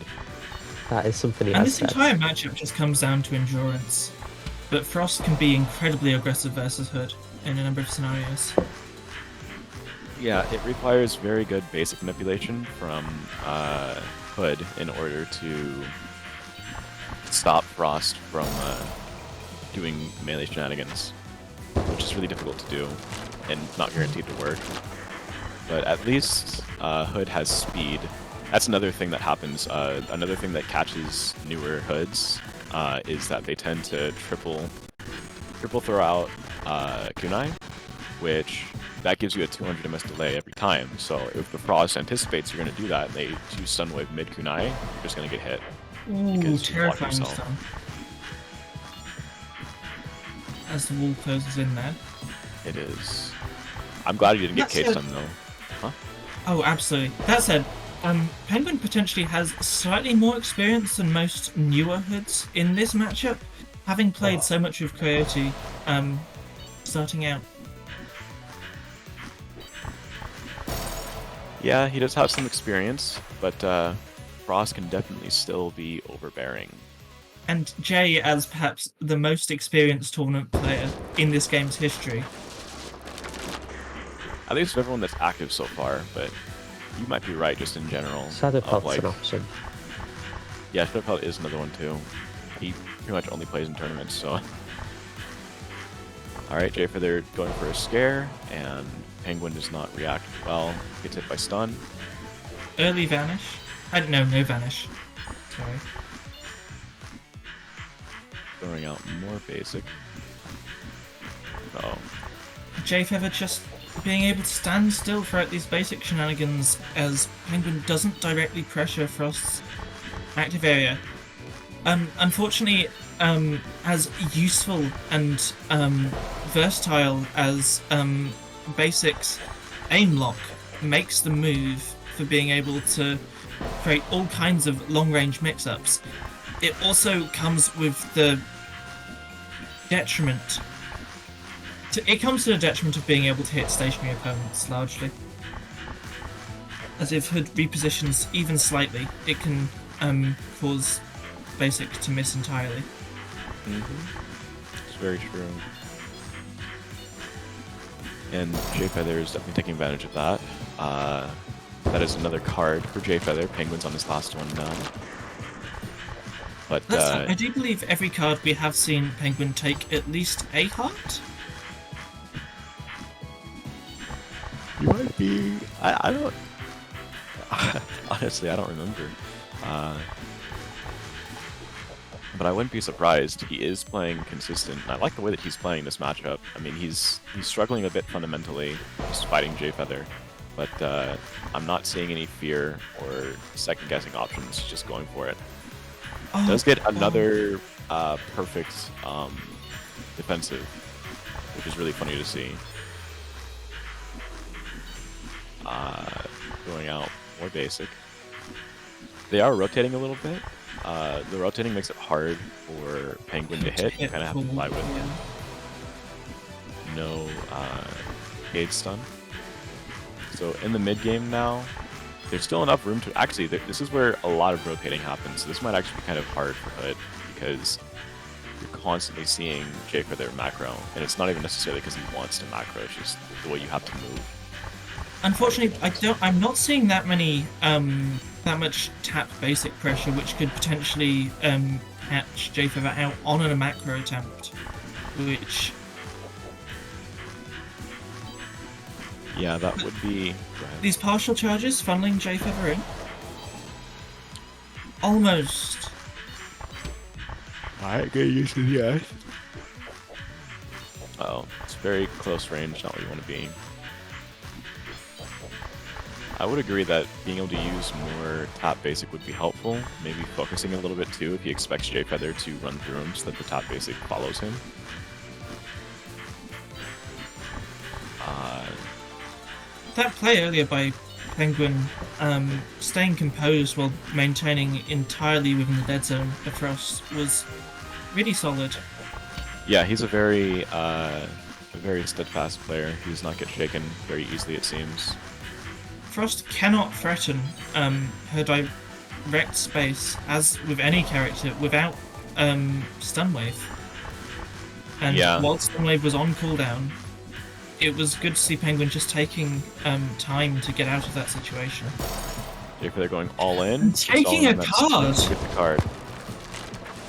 That is something he And has this said. entire matchup just comes down to endurance. But Frost can be incredibly aggressive versus Hood in a number of scenarios. Yeah, it requires very good basic manipulation from Hood in order to stop Frost from doing melee shenanigans, which is really difficult to do and not guaranteed to work. But at least Hood has speed. That's another thing that happens. Another thing that catches newer Hoods is that they tend to triple throw out kunai, which that gives you a 200 ms delay every time. So if the Frost anticipates you're going to do that, they choose Stun Wave mid kunai, you're just going to get hit. Ooh, Because you block terrifying yourself. stun. As the wall closes in there. It is. I'm glad he didn't get That's cage it. stun though. Huh? Oh, absolutely. That said, Penguin potentially has slightly more experience than most newer Hoods in this matchup, having played so much with Kaiyoti starting out. Yeah, he does have some experience, but Frost can definitely still be overbearing. And Jay, as perhaps the most experienced tournament player in this game's history. At least of everyone that's active so far, but you might be right just in general. Shadow of, Pelt's like, an option. Yeah, Shadow Pelt is another one too. He pretty much only plays in tournaments, so. Alright, Jahvaro going for a scare, and Penguin does not react well. Gets hit by stun. Early vanish. No vanish. Sorry. Throwing out more basic. Oh. Jahvaro just being able to stand still throughout these basic shenanigans as Penguin doesn't directly pressure Frost's active area. Unfortunately, as useful and versatile as Basic's aim lock makes the move for being able to create all kinds of long-range mix-ups, it also comes with the detriment. It comes to the detriment of being able to hit stationary opponents, largely. As if Hood repositions even slightly, it can cause Basic to miss entirely. It's very true. And Jahvaro is definitely taking advantage of that. That is another card for Jahvaro. Penguin's on his last one now. But I do believe every card we have seen Penguin take at least a heart. you might be. I don't. Honestly, I don't remember. But I wouldn't be surprised. He is playing consistent. And I like the way that he's playing this matchup. I mean, he's struggling a bit fundamentally, just fighting Jahvaro. But I'm not seeing any fear or second-guessing options. Just going for it. Does get another perfect defensive, which is really funny to see. Going out more basic. They are rotating a little bit. The rotating makes it hard for Penguin to hit. You kind of have to fly with no gauge stun. So in the mid game now, there's still enough room to actually. This is where a lot of rotating happens. So this might actually be kind of hard for Hood because you're constantly seeing Jahvaro macro, and it's not even necessarily because he wants to macro. It's just the way you have to move. Unfortunately, I'm not seeing that many that much tap basic pressure, which could potentially catch Jahvaro out on a macro attempt, which... Yeah, that would be... Go ahead. These partial charges funneling Jahvaro in. Almost. I get used to the Oh, it's very close range, not where you want to be. I would agree that being able to use more top basic would be helpful. Maybe focusing a little bit too if he expects Jahvaro to run through him so that the top basic follows him. That play earlier by Penguin, staying composed while maintaining entirely within the dead zone of Frost was really solid. Yeah, he's a very steadfast player. He does not get shaken very easily, it seems. Frost cannot threaten her direct space, as with any character, without Stun Wave. And Yeah. while Stun Wave was on cooldown, it was good to see Penguin just taking time to get out of that situation. If they're going all in, And taking a that's card! Get the card.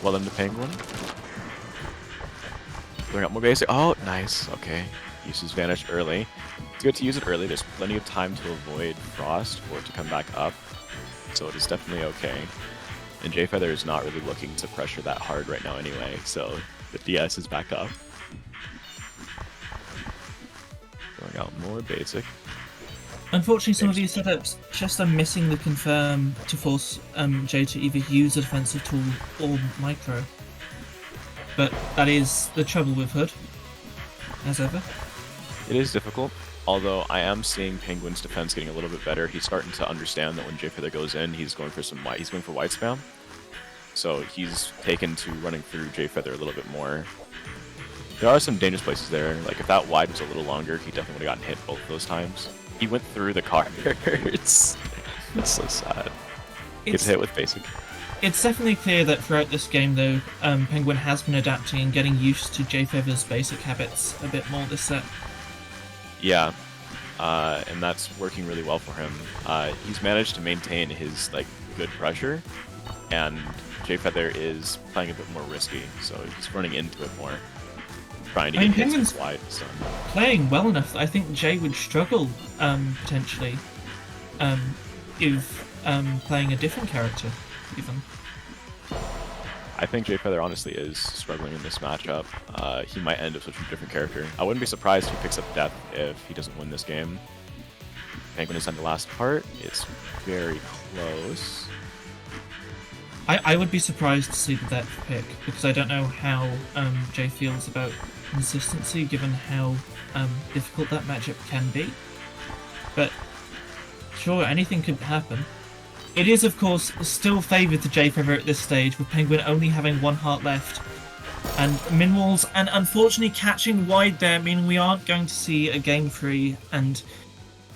Well done to Penguin. Bring up more basic. Oh, nice. Okay. Uses Vanish early. It's good to use it early. There's plenty of time to avoid Frost for it to come back up. So it is definitely okay. And Jahvaro is not really looking to pressure that hard right now anyway, so the DS is back up. Going out more basic. Unfortunately, some of these setups just are missing the confirm to force Jay to either use a defensive tool or micro. But that is the trouble with Hood, as ever. It is difficult, although I am seeing Penguin's defense getting a little bit better. He's starting to understand that when Jahvaro goes in, he's going for some white. He's going for white spam, so he's taken to running through Jahvaro a little bit more. There are some dangerous places there. Like if that wide was a little longer, he definitely would have gotten hit both those times. He went through the cards. It's so sad. Gets hit with basic. It's definitely clear that throughout this game, though, Penguin has been adapting and getting used to Jahvaro's basic habits a bit more this set. Yeah, and that's working really well for him. He's managed to maintain his good pressure, and Jahvaro is playing a bit more risky, so he's running into it more, trying to get hits Penguin's with wide stun. playing well enough that I think Jay would struggle potentially if playing a different character, even. I think Jahvaro honestly is struggling in this matchup. He might end up switching to a different character. I wouldn't be surprised if he picks up Death if he doesn't win this game. Penguin is on the last part. It's very close. I would be surprised to see the Death pick, because I don't know how Jay feels about consistency, given how difficult that matchup can be. But sure, anything could happen. It is, of course, still favoured to Jahvaro at this stage, with Penguin only having one heart left. And min walls, and unfortunately catching wide there, meaning we aren't going to see a game 3, and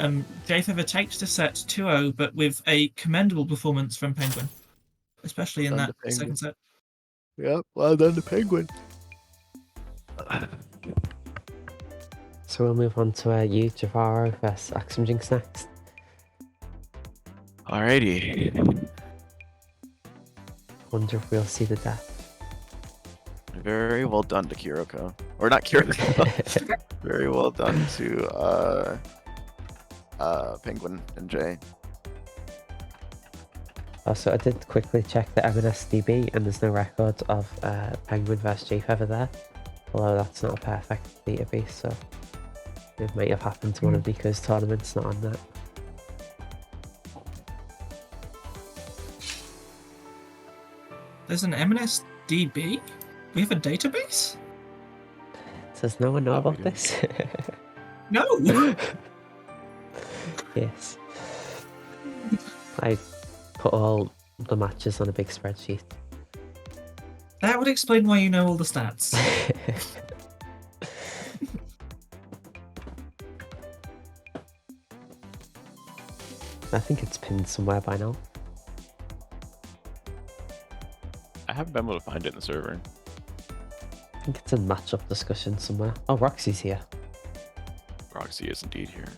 Jahvaro takes the set 2-0, but with a commendable performance from Penguin, especially in that second set. Yep, well done to Penguin. So we'll move on to you, Jahvaro versus Axemjinx next. Alrighty. Wonder if we'll see the death. Very well done to Kiriko. Or not Kiriko. Very well done to Penguin and Jay. Also, I did quickly check the MNSDB and there's no record of Penguin versus Jahvaro there. Although that's not a perfect database, so it might have happened to one of Nico's tournaments, not on that. There's an MNSDB? We have a database? Does no one know about this? No! Yes. I put all the matches on a big spreadsheet. That would explain why you know all the stats. I think it's pinned somewhere by now. I haven't been able to find it in the server. I think it's in matchup discussion somewhere. Oh, Roxy's here. Roxy is indeed here.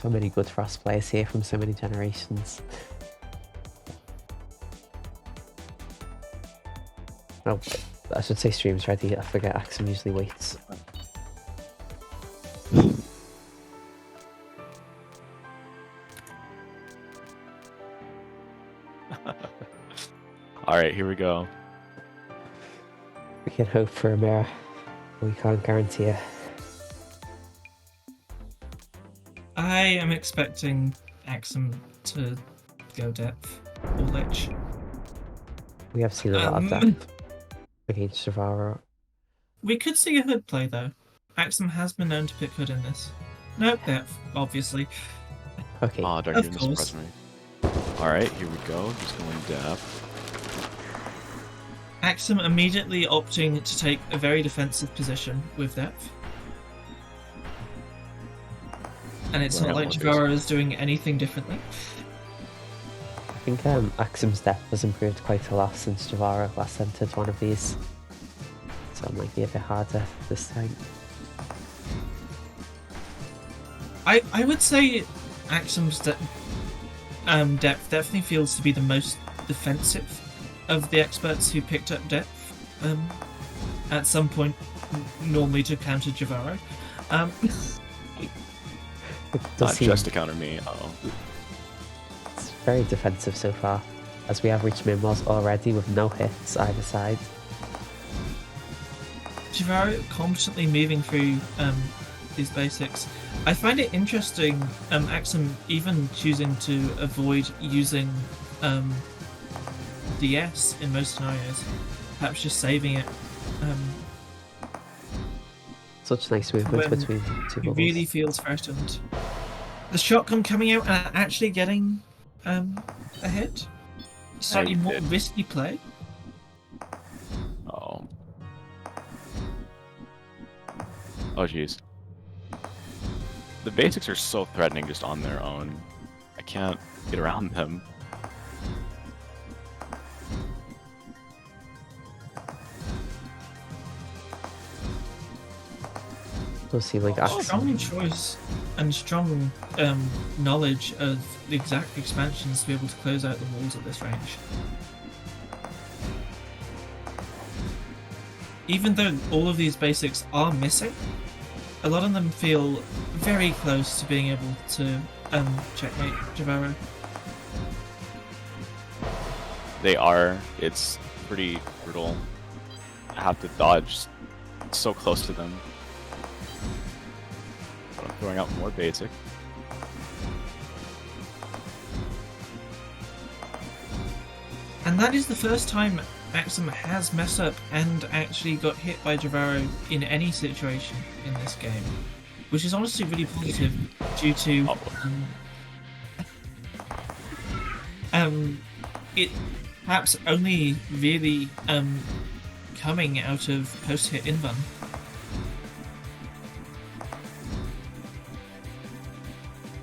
So many good Frost players here from so many generations. Oh, I should say stream's ready. I forget Axem usually waits. Alright, here we go. We can hope for a mirror, but we can't guarantee it. I am expecting Axem to go depth or lich. We have seen a lot of depth against Jahvaro. We could see a hood play though. Axem has been known to pick hood in this. Nope, depth, obviously. Okay, Oh, don't Of even course. surprise me. Alright, here we go. Just going depth. Axem immediately opting to take a very defensive position with depth. And it's Well, not like what is- Jahvaro is doing anything differently. I think Axem's depth has improved quite a lot since Jahvaro last entered one of these. So it might be a bit harder this time. I would say Axem's depth definitely feels to be the most defensive of the experts who picked up depth at some point, normally to counter Jahvaro. It does Not seem just to counter me. Uh-oh. it's very defensive so far, as we have reached Mimos already with no hits either side. Jahvaro constantly moving through these basics. I find it interesting, Axem even choosing to avoid using DS in most scenarios, perhaps just saving it. Such nice movement When between two He bubbles. really feels threatened. The shotgun coming out and actually getting a hit. Slightly more did. risky play. Oh. Oh, jeez. The basics are so threatening just on their own. I can't get around them. Does seem like Strong Axem. choice and strong knowledge of the exact expansions to be able to close out the walls at this range. Even though all of these basics are missing, a lot of them feel very close to being able to checkmate Jahvaro. They are. It's pretty brutal. I have to dodge so close to them. But I'm throwing out more basic. And that is the first time Axem has messed up and actually got hit by Jahvaro in any situation in this game, which is honestly really positive due to it perhaps only really coming out of post-hit invuln.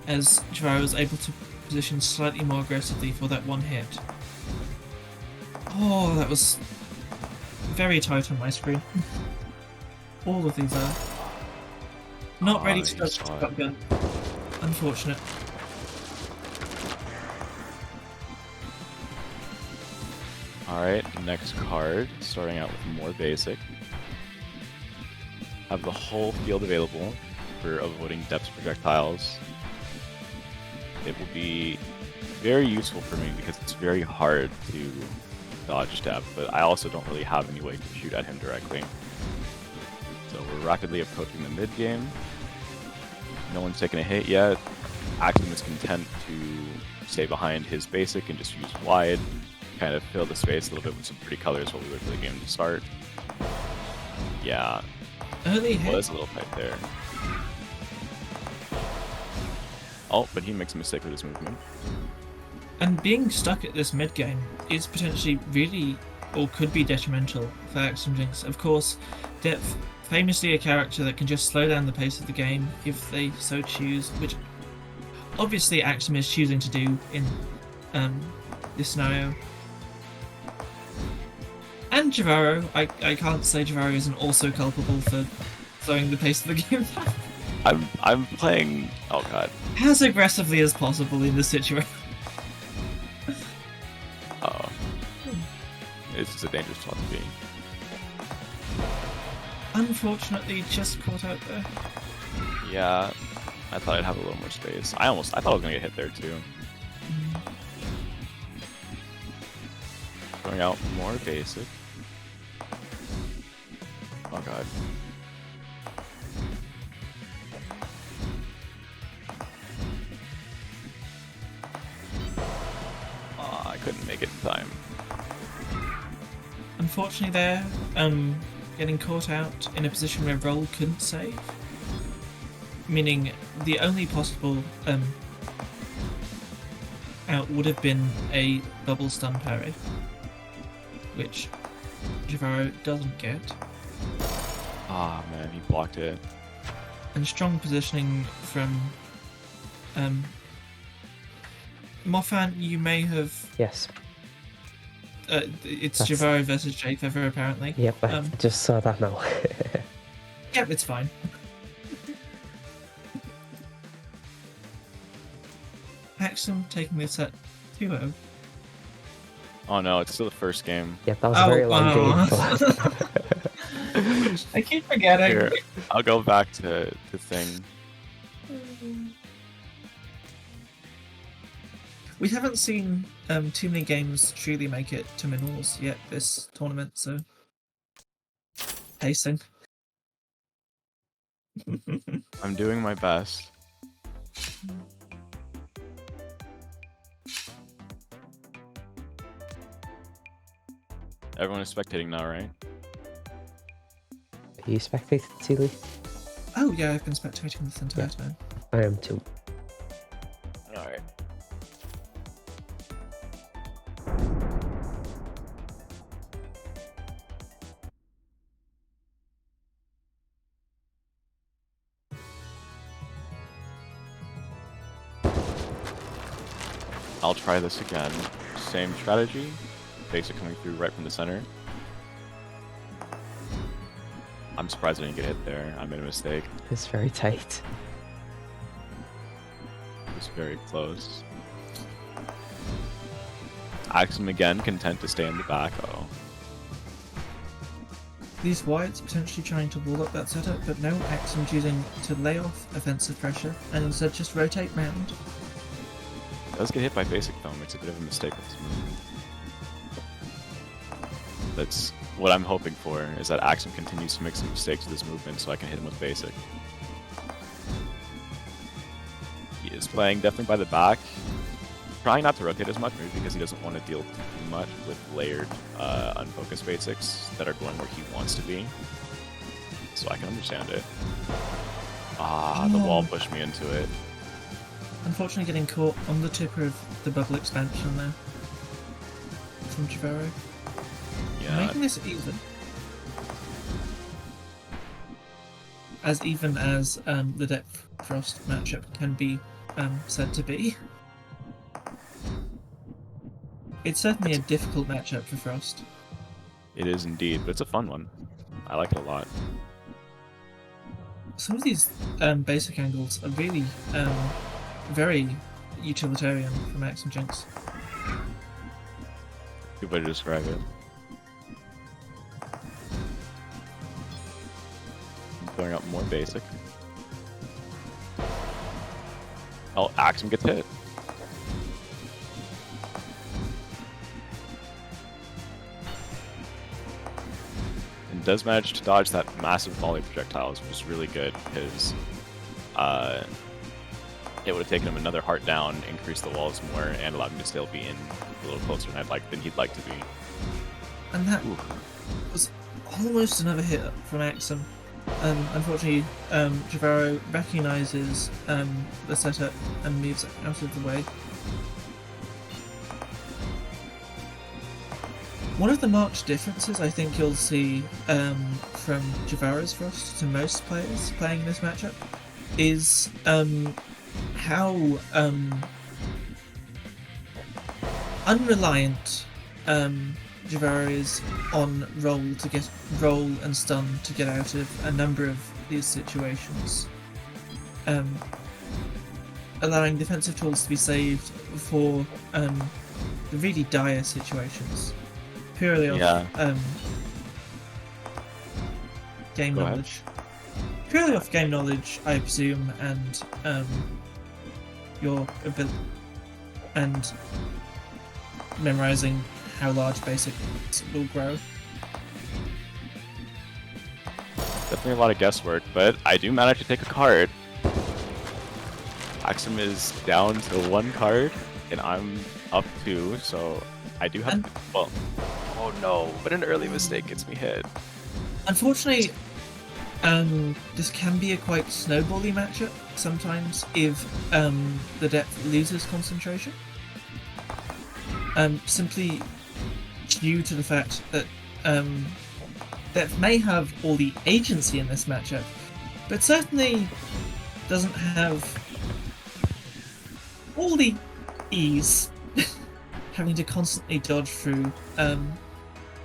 As Jahvaro was able to position slightly more aggressively for that one hit. Oh, that was very tight on my screen. All of these are. Not ready to dodge the shotgun. Unfortunate. Alright, next card, starting out with more basic. Have the whole field available for avoiding depth projectiles. It will be very useful for me because it's very hard to dodge depth, but I also don't really have any way to shoot at him directly. So we're rapidly approaching the mid game. No one's taken a hit yet. Axem is content to stay behind his basic and just use wide, kind of fill the space a little bit with some pretty colors while we wait for the game to start. Yeah, Early it hit. was a little tight there. Oh, but he makes a mistake with his movement. And being stuck at this mid game is potentially really, or could be detrimental for Axemjinx. Of course, Depth, famously a character that can just slow down the pace of the game if they so choose, which obviously Axem is choosing to do in this scenario. And Jahvaro, I can't say Jahvaro isn't also culpable for slowing the pace of the game. I'm playing. Oh god. As aggressively as possible in this situation. Oh. It's just a dangerous spot to be. Unfortunately, just caught out there. Yeah. I thought I'd have a little more space. I thought I was gonna get hit there too. Going out more basic. Oh god. Oh, I couldn't make it in time. Unfortunately, there, getting caught out in a position where roll couldn't save, meaning the only possible out would have been a double stun parry, which Jahvaro doesn't get. Ah man, he blocked it. And strong positioning from Moffan. You may have. Yes. It's That's- Jahvaro versus Jahvaro, apparently. Yep, I Um, just saw that now. Yep, it's fine. Axem taking this at 2-0. Oh no, it's still the first game. Yep, that was a very long game. But I keep forgetting. Here, I'll go back to the thing. We haven't seen too many games truly make it to minerals yet this tournament, so pacing. I'm doing my best. Everyone is spectating now, right? are you spectating, Celie? Oh yeah, I've been spectating this entire time. I am too. Alright. I'll try this again. Same strategy. Basic coming through right from the center. I'm surprised I didn't get hit there. I made a mistake. It's very tight. It was very close. Axem again, content to stay in the back. Oh. These whites potentially trying to wall up that setup, but no, Axem choosing to lay off offensive pressure and instead just rotate round. Does get hit by basic though, makes a bit of a mistake with this move. That's what I'm hoping for, is that Axem continues to make some mistakes with his movement so I can hit him with basic. He is playing definitely by the back, trying not to rotate as much, maybe because he doesn't want to deal too much with layered, unfocused basics that are going where he wants to be. So I can understand it. Ah, the wall pushed me into it. Unfortunately getting caught on the tip of the bubble expansion there from Jahvaro. Yeah, Making this even. As even as the Depth Frost matchup can be said to be. It's certainly a difficult matchup for Frost. it is indeed, but it's a fun one. I like it a lot. Some of these basic angles are really very utilitarian from Axemjinx. Good way to describe it. Going up more basic. Oh, Axem gets hit. And does manage to dodge that massive volley projectiles, which is really good because it would have taken him another heart down, increased the walls more, and allowed him to still be in a little closer than he'd like to be. And that Ooh. was almost another hit from Axem. Unfortunately, Jahvaro recognizes the setup and moves out of the way. One of the marked differences I think you'll see from Jahvaro's Frost to most players playing this matchup is how unreliant Jahvaro is on roll and stun to get out of a number of these situations. allowing defensive tools to be saved for the really dire situations, purely off Yeah. game Go ahead. knowledge. Purely off game knowledge, I presume, and your ability and memorizing how large basics will grow. Definitely a lot of guesswork, but I do manage to take a card. Axem is down to 1 card, and I'm up 2, so I do have. Well, oh no! But an early mistake gets me hit. Unfortunately, this can be a quite snowbally matchup sometimes if the depth loses concentration. Simply due to the fact that depth may have all the agency in this matchup, but certainly doesn't have all the ease, having to constantly dodge through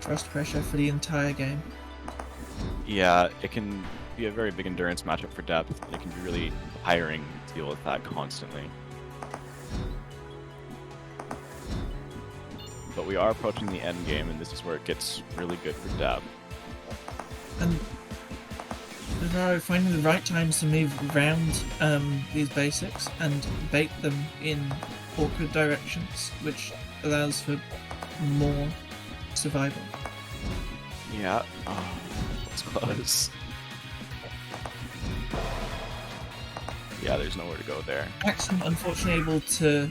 thrust pressure for the entire game. Yeah, it can be a very big endurance matchup for depth. It can be really tiring to deal with that constantly. But we are approaching the end game, and this is where it gets really good for depth. And Jahvaro finding the right times to move around these basics and bait them in awkward directions, which allows for more survival. Yeah, oh, it's close. Yeah, there's nowhere to go there. Axem unfortunately able to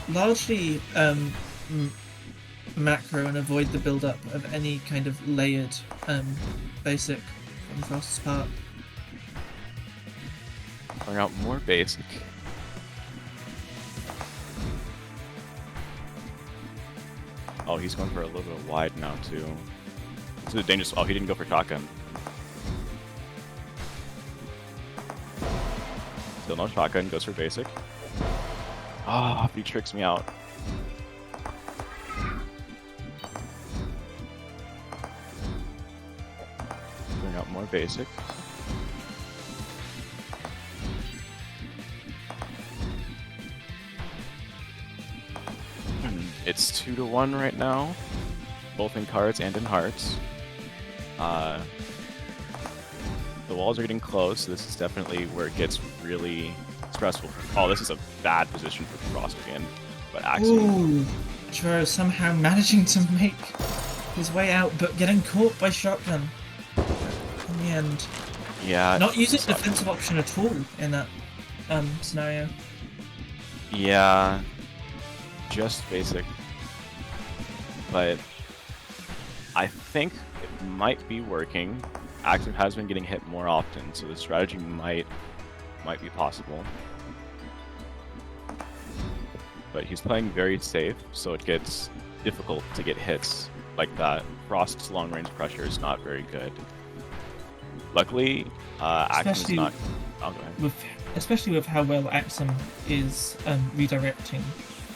largely macro and avoid the build-up of any kind of layered basic from Frost's part. Bring out more basic. Oh, he's going for a little bit wide now too. This is dangerous. Oh, he didn't go for shotgun. Still no shotgun. Goes for basic. Ah, he tricks me out. Bring out more basic. It's 2-1 right now, both in cards and in hearts. The walls are getting close, so this is definitely where it gets really stressful. Oh, this is a bad position for Frost again, but Axem. Ooh, Jahvaro somehow managing to make his way out, but getting caught by shotgun in the end. Yeah. Not using defensive option at all in that scenario. Yeah. Just basic. But I think it might be working. Axem has been getting hit more often, so the strategy might be possible. But he's playing very safe, so it gets difficult to get hits like that. Frost's long-range pressure is not very good. Luckily, Axem is not. Oh, go ahead. Especially with how well Axem is redirecting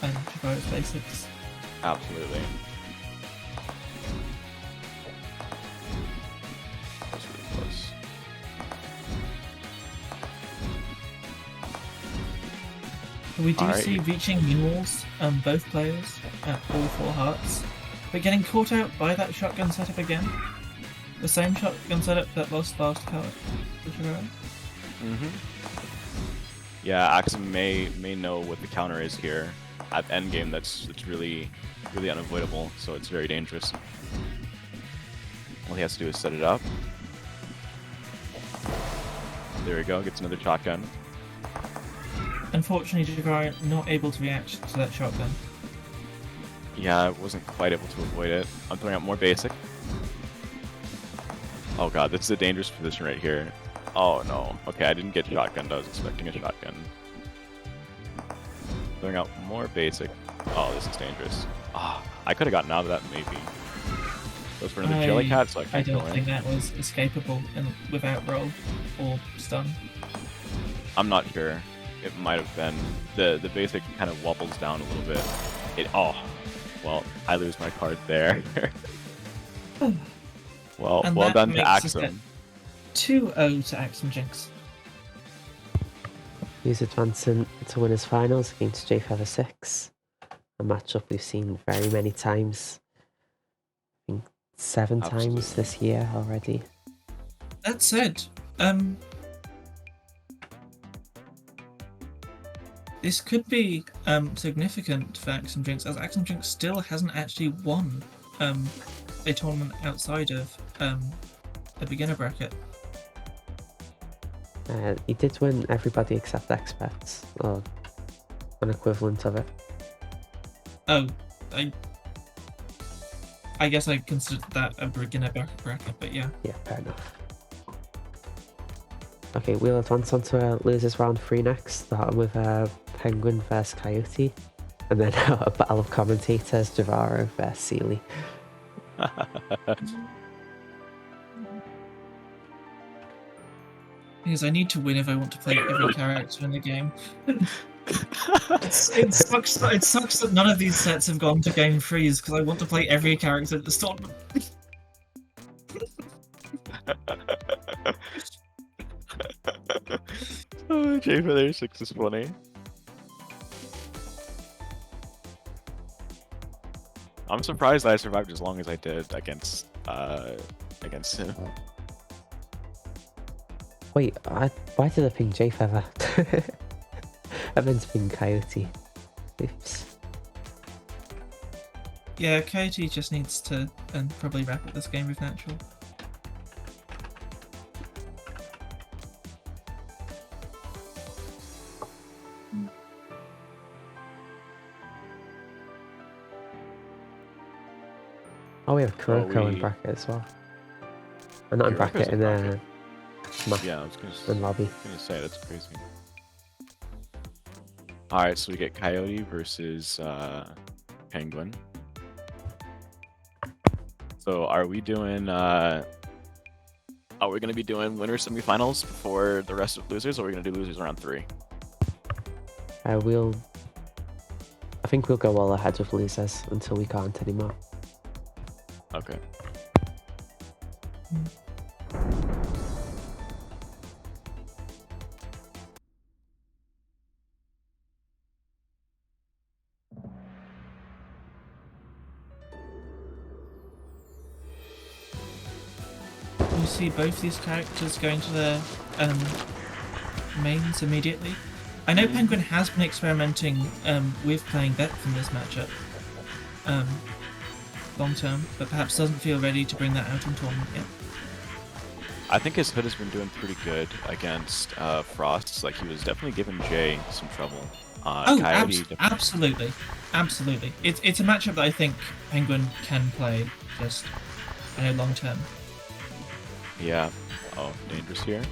Jahvaro's basics. Absolutely. That's really close. We do Alright. see reaching win walls, both players at all 4 hearts, but getting caught out by that shotgun setup again. The same shotgun setup that lost last card for Jahvaro. Yeah, Axem may know what the counter is here. At endgame, that's really unavoidable, so it's very dangerous. All he has to do is set it up. There we go, gets another shotgun. Unfortunately, Jahvaro not able to react to that shotgun. Yeah, I wasn't quite able to avoid it. I'm throwing out more basic. Oh god, this is a dangerous position right here. Oh no. Okay, I didn't get shotgunned, I was expecting a shotgun. Throwing out more basic. Oh, this is dangerous. Ah, I could have gotten out of that maybe. Goes for another jelly cat, so I I can't don't kill think him. that was escapable without roll or stun. I'm not sure. It might have been. The basic kind of wobbles down a little bit. Well, I lose my card there. Well And done to makes us Axem. 2-0 to Axemjinx. He's advancing to winners finals against Jahvaro 6. A matchup we've seen very many times. I think 7 times Absolutely. this year already. That said, this could be significant for Axemjinx, as Axemjinx still hasn't actually won a tournament outside of the beginner bracket. He did win everybody except experts, or an equivalent of it. Oh, I guess I considered that a beginner bracket, but yeah. Yeah, fair enough. Okay, we'll advance on to losers round 3 next, starting with Penguin vs Kaiyoti, and then a battle of commentators, Jahvaro vs Celie. Because I need to win if I want to play every character in the game. It sucks that none of these sets have gone to game 3s because I want to play every character at the tournament. Oh, Jahvaro 6 is funny. I'm surprised I survived as long as I did against him. Wait, why did I ping Jahvaro? I meant to ping Kaiyoti. Oops. Yeah, Kaiyoti just needs to probably wrap up this game with natural. Oh, we have Kuroko in we- bracket as well. Not in Kuroko's bracket, in in bracket. map Yeah, I was and lobby. gonna say that's crazy. Alright, so we get Kaiyoti versus Penguin. So are we doing are we gonna be doing winner semifinals before the rest of losers, or are we gonna do losers round 3? I think we'll go all ahead of losers until we can't anymore. Okay. You see both these characters going to their mains immediately. I know Penguin has been experimenting with playing depth in this matchup long term, but perhaps doesn't feel ready to bring that out in tournament yet. I think his hood has been doing pretty good against Frost. Like, he was definitely giving Jay some trouble. Kaiyoti Absolutely. It's a matchup that I think Penguin can play, just I know long term. Yeah. Oh, dangerous here.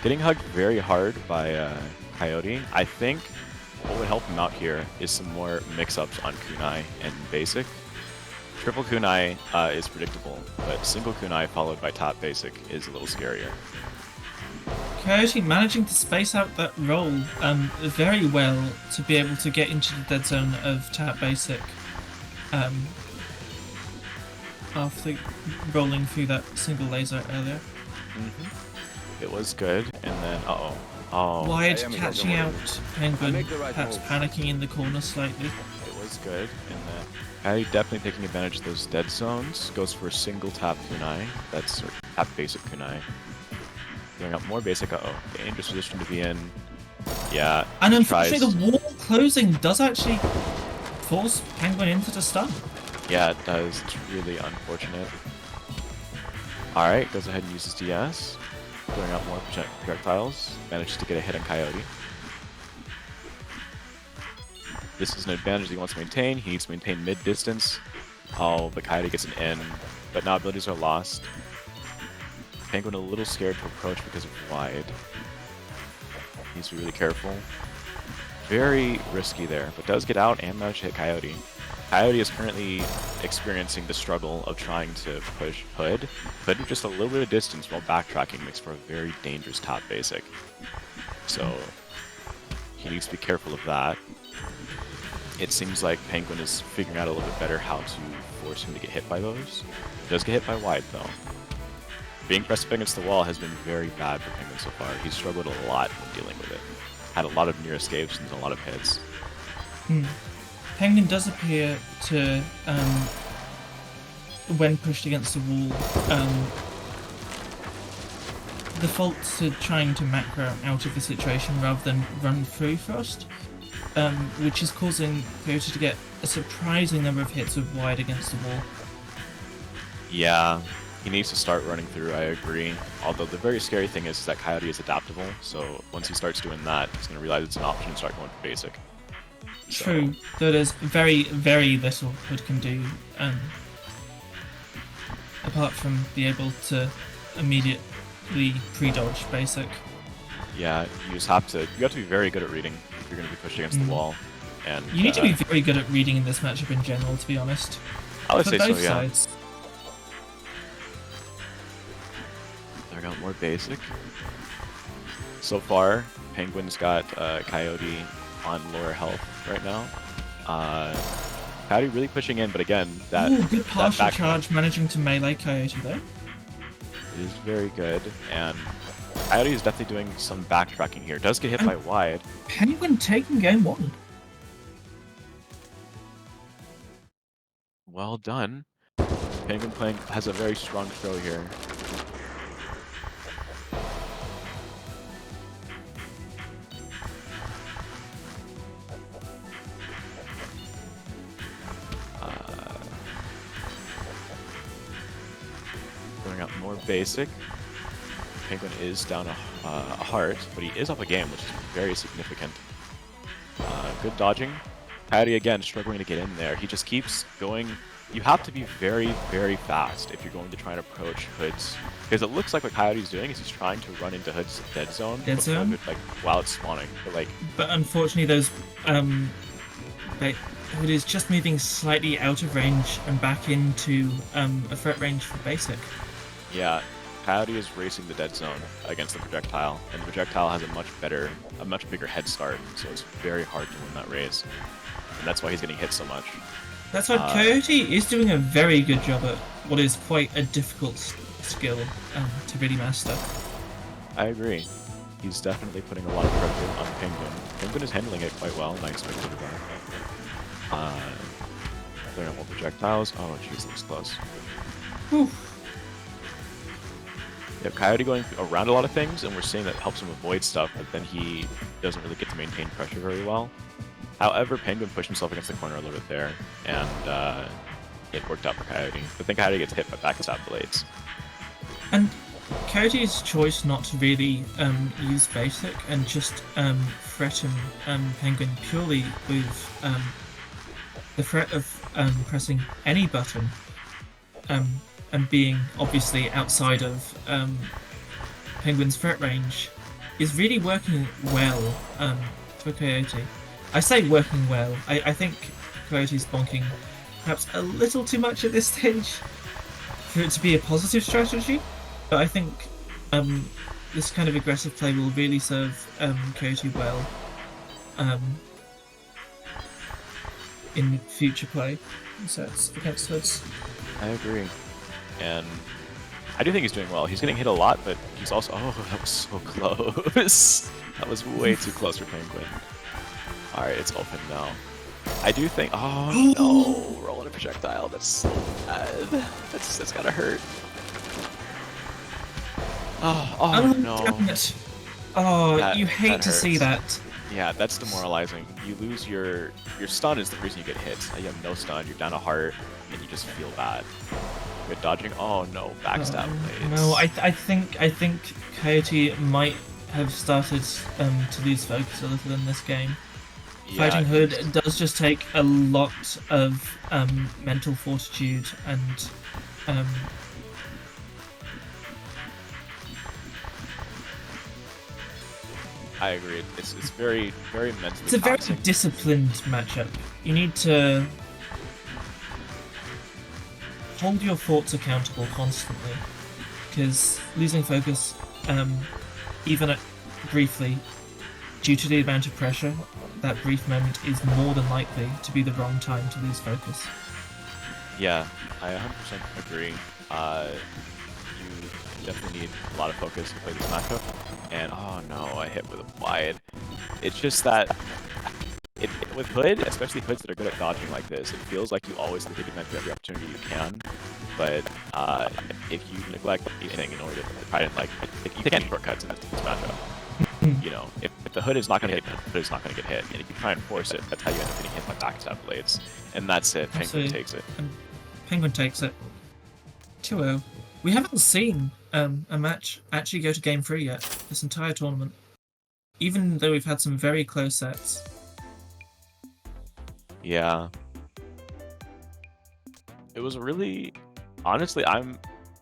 Getting hugged very hard by Kaiyoti. I think what would help him out here is some more mix-ups on kunai and basic. Triple kunai is predictable, but single kunai followed by top basic is a little scarier. Kaiyoti managing to space out that roll very well to be able to get into the dead zone of tap basic after rolling through that single laser earlier. It was good, and then oh, Wyatt catching out Penguin, perhaps panicking in the corner slightly. it was good, and then Kaiyoti definitely taking advantage of those dead zones. Goes for a single tap kunai. That's tap basic kunai. Going up more basic. Dangerous position to be in. Yeah. And tries- unfortunately, the wall closing does actually force Penguin into the stun. Yeah, it does. It's really unfortunate. Alright, goes ahead and uses DS. Throwing out more projectiles. Manages to get a hit on Kaiyoti. This is an advantage that he wants to maintain. He needs to maintain mid-distance. Oh, but Kaiyoti gets an N. But now abilities are lost. Penguin a little scared to approach because of wide. Needs to be really careful. Very risky there, but does get out and manage to hit Kaiyoti. Kaiyoti is currently experiencing the struggle of trying to push Hood. Hood with just a little bit of distance while backtracking makes for a very dangerous top basic. So he needs to be careful of that. It seems like Penguin is figuring out a little bit better how to force him to get hit by those. He does get hit by wide though. being pressed up against the wall has been very bad for Penguin so far. He's struggled a lot when dealing with it. Had a lot of near escapes and a lot of hits. Penguin does appear to, when pushed against the wall, default to trying to macro out of the situation rather than run through first, which is causing Kaiyoti to get a surprising number of hits with wide against the wall. Yeah, he needs to start running through, I agree. Although the very scary thing is that Kaiyoti is adaptable, so once he starts doing that, he's going to realize it's an option and start going for basic. So, True, though there's very, very little Hood can do, apart from be able to immediately pre-dodge basic. yeah, you have to be very good at reading if you're going to be pushed against the wall. And You need to be very good at reading in this matchup in general, to be honest. I would For say both so, yeah. sides. I got more basic. So far, Penguin's got Kaiyoti on lower health right now. Kaiyoti really pushing in, but again, that Ooh, good partial back charge managing to melee Kaiyoti though. is very good, and Kaiyoti is definitely doing some backtracking here. Does get hit by wide. Penguin taking game 1. Well done. Penguin has a very strong throw here. Throwing out more basic. Penguin is down a heart, but he is up a game, which is very significant. Good dodging. Kaiyoti again struggling to get in there. He just keeps going. You have to be very, very fast if you're going to try and approach Hood's. Because it looks like what Kaioti's doing is he's trying to run into Hood's dead zone. Dead zone? Like, while it's spawning. But unfortunately those Hood is just moving slightly out of range and back into a threat range for basic. Yeah, Kaiyoti is racing the dead zone against the projectile, and the projectile has a much bigger head start, so it's very hard to win that race. And that's why he's getting hit so much. That's why Kaiyoti is doing a very good job at what is quite a difficult skill to really master. I agree. He's definitely putting a lot of pressure on Penguin. Penguin is handling it quite well, and I expected it. There are more projectiles. Oh, jeez, that was close. Whew. Yeah, Kaiyoti going around a lot of things, and we're seeing that helps him avoid stuff, but then he doesn't really get to maintain pressure very well. However, Penguin pushed himself against the corner a little bit there, and it worked out for Kaiyoti. But then Kaiyoti gets hit by backstab blades. And Kaioti's choice not to really use basic and just threaten Penguin purely with the threat of pressing any button and being obviously outside of Penguin's threat range is really working well for Kaiyoti. I say working well. I think Kaioti's bonking perhaps a little too much at this stage for it to be a positive strategy, but I think this kind of aggressive play will really serve Kaiyoti well in future play sets against Hoods. I agree. And I do think he's doing well. He's getting hit a lot, but he's also... Oh, that was so close. That was way too close for Penguin. Alright, it's open now. I do think... Oh, no! Rolling a projectile. That's so bad. That's gotta hurt. Oh no. Damn it. Oh, you hate that to see hurts. that. Yeah, that's demoralizing. You lose your stun is the reason you get hit. You have no stun, you're down a heart, and you just feel bad. Good dodging. Oh no, backstab blades. No, I think Kaiyoti might have started to lose focus a little in this game. Yeah, Fighting Hood does just take a lot of mental fortitude and I agree. It's very, very mentally it's a very taxing. disciplined matchup. You need to hold your thoughts accountable constantly, because losing focus, even briefly, due to the amount of pressure, that brief moment is more than likely to be the wrong time to lose focus. Yeah, I 100% agree. You definitely need a lot of focus to play this matchup. And oh no, I hit with a wide. It's just that with Hood, especially Hoods that are good at dodging like this, it feels like you always have to take advantage of every opportunity you can. But if you neglect anything in order to try and like, if you take any shortcuts in this matchup, you know, if the Hood is not going to hit, the Hood is not going to get hit. And if you try and force it, that's how you end up getting hit by backstab blades. And that's it. Penguin takes it. Penguin takes it. 2-0. We haven't seen a match actually go to game 3 yet, this entire tournament. Even though we've had some very close sets. Yeah. It was really, honestly,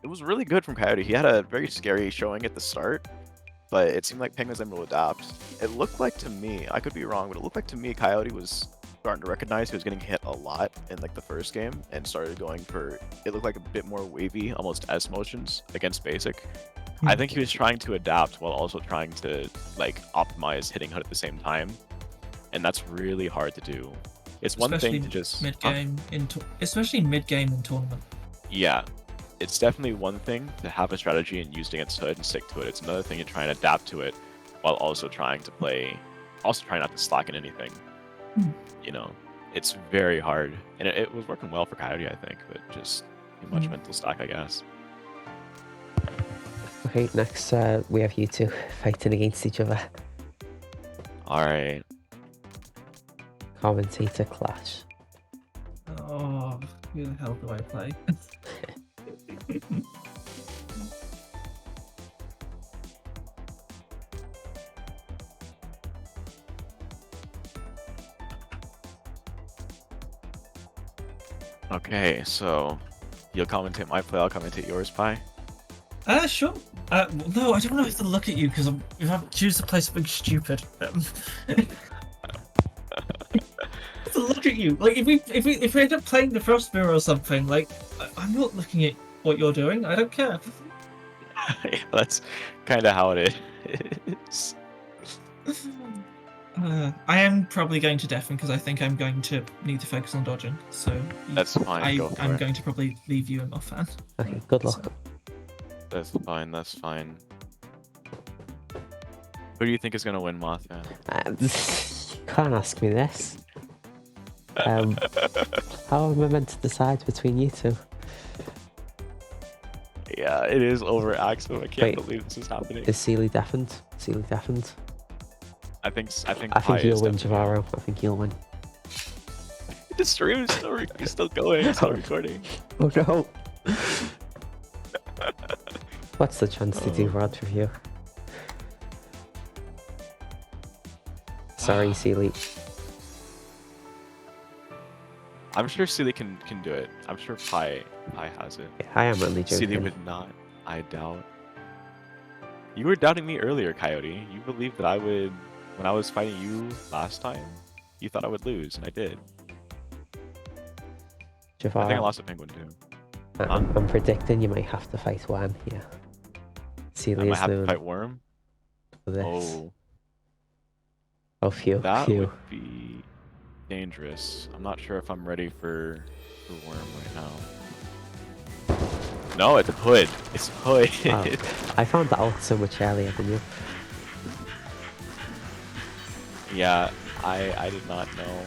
it was really good from Kaiyoti. He had a very scary showing at the start, but it seemed like Penguin's able to adapt. It looked like to me, I could be wrong, but it looked like to me Kaiyoti was starting to recognize he was getting hit a lot in like the first game and started going for, it looked like a bit more wavy, almost S motions against basic. I think he was trying to adapt while also trying to like optimize hitting Hood at the same time, and that's really hard to do. It's one thing to just mid-game especially mid-game in tournament. Yeah, it's definitely one thing to have a strategy and use it against Hood and stick to it. It's another thing to try and adapt to it while also trying to play, also trying not to slacken anything. You know, it's very hard, and it was working well for Kaiyoti, I think, but just too much mental stack, I guess. Okay, next we have you two fighting against each other. Alright. Commentator clash. Oh, who the hell do I play? Okay, so you'll commentate my play, I'll commentate yours, Pi? Sure. No, I don't want to have to look at you because if I choose to play something stupid. To look at you, like if we end up playing the Frost Mirror or something, like I'm not looking at what you're doing. I don't care. Yeah, that's kind of how it is. I am probably going to deafen because I think I'm going to need to focus on dodging. So that's fine. I'm going to probably leave you in Moffan. Okay, good luck. So. That's fine. That's fine. Who do you think is gonna win, Mothman? You can't ask me this. How am I meant to decide between you two? Yeah, it is over, Axel. I can't believe this is happening. Is Celie deafened? Celie deafened? I think you'll win, Jahvaro. I think you'll win. The stream is still going. It's still recording. Oh no! What's the chance to do Rod review? Sorry, Celie. I'm sure Celie can do it. I'm sure Pi has it. Yeah, I am really joking. Celie would not. I doubt. You were doubting me earlier, Kaiyoti. You believed that I would, when I was fighting you last time, you thought I would lose, and I did. Jahvaro, I think I lost a penguin too. I'm predicting you might have to fight Worm here. Celie I might is have to known fight Worm? for this. Oh. Oh, phew. That phew. would be dangerous. I'm not sure if I'm ready for Worm right now. No, it's Hood. It's Hood. Oh, I found that out so much earlier than you. Yeah, I did not know.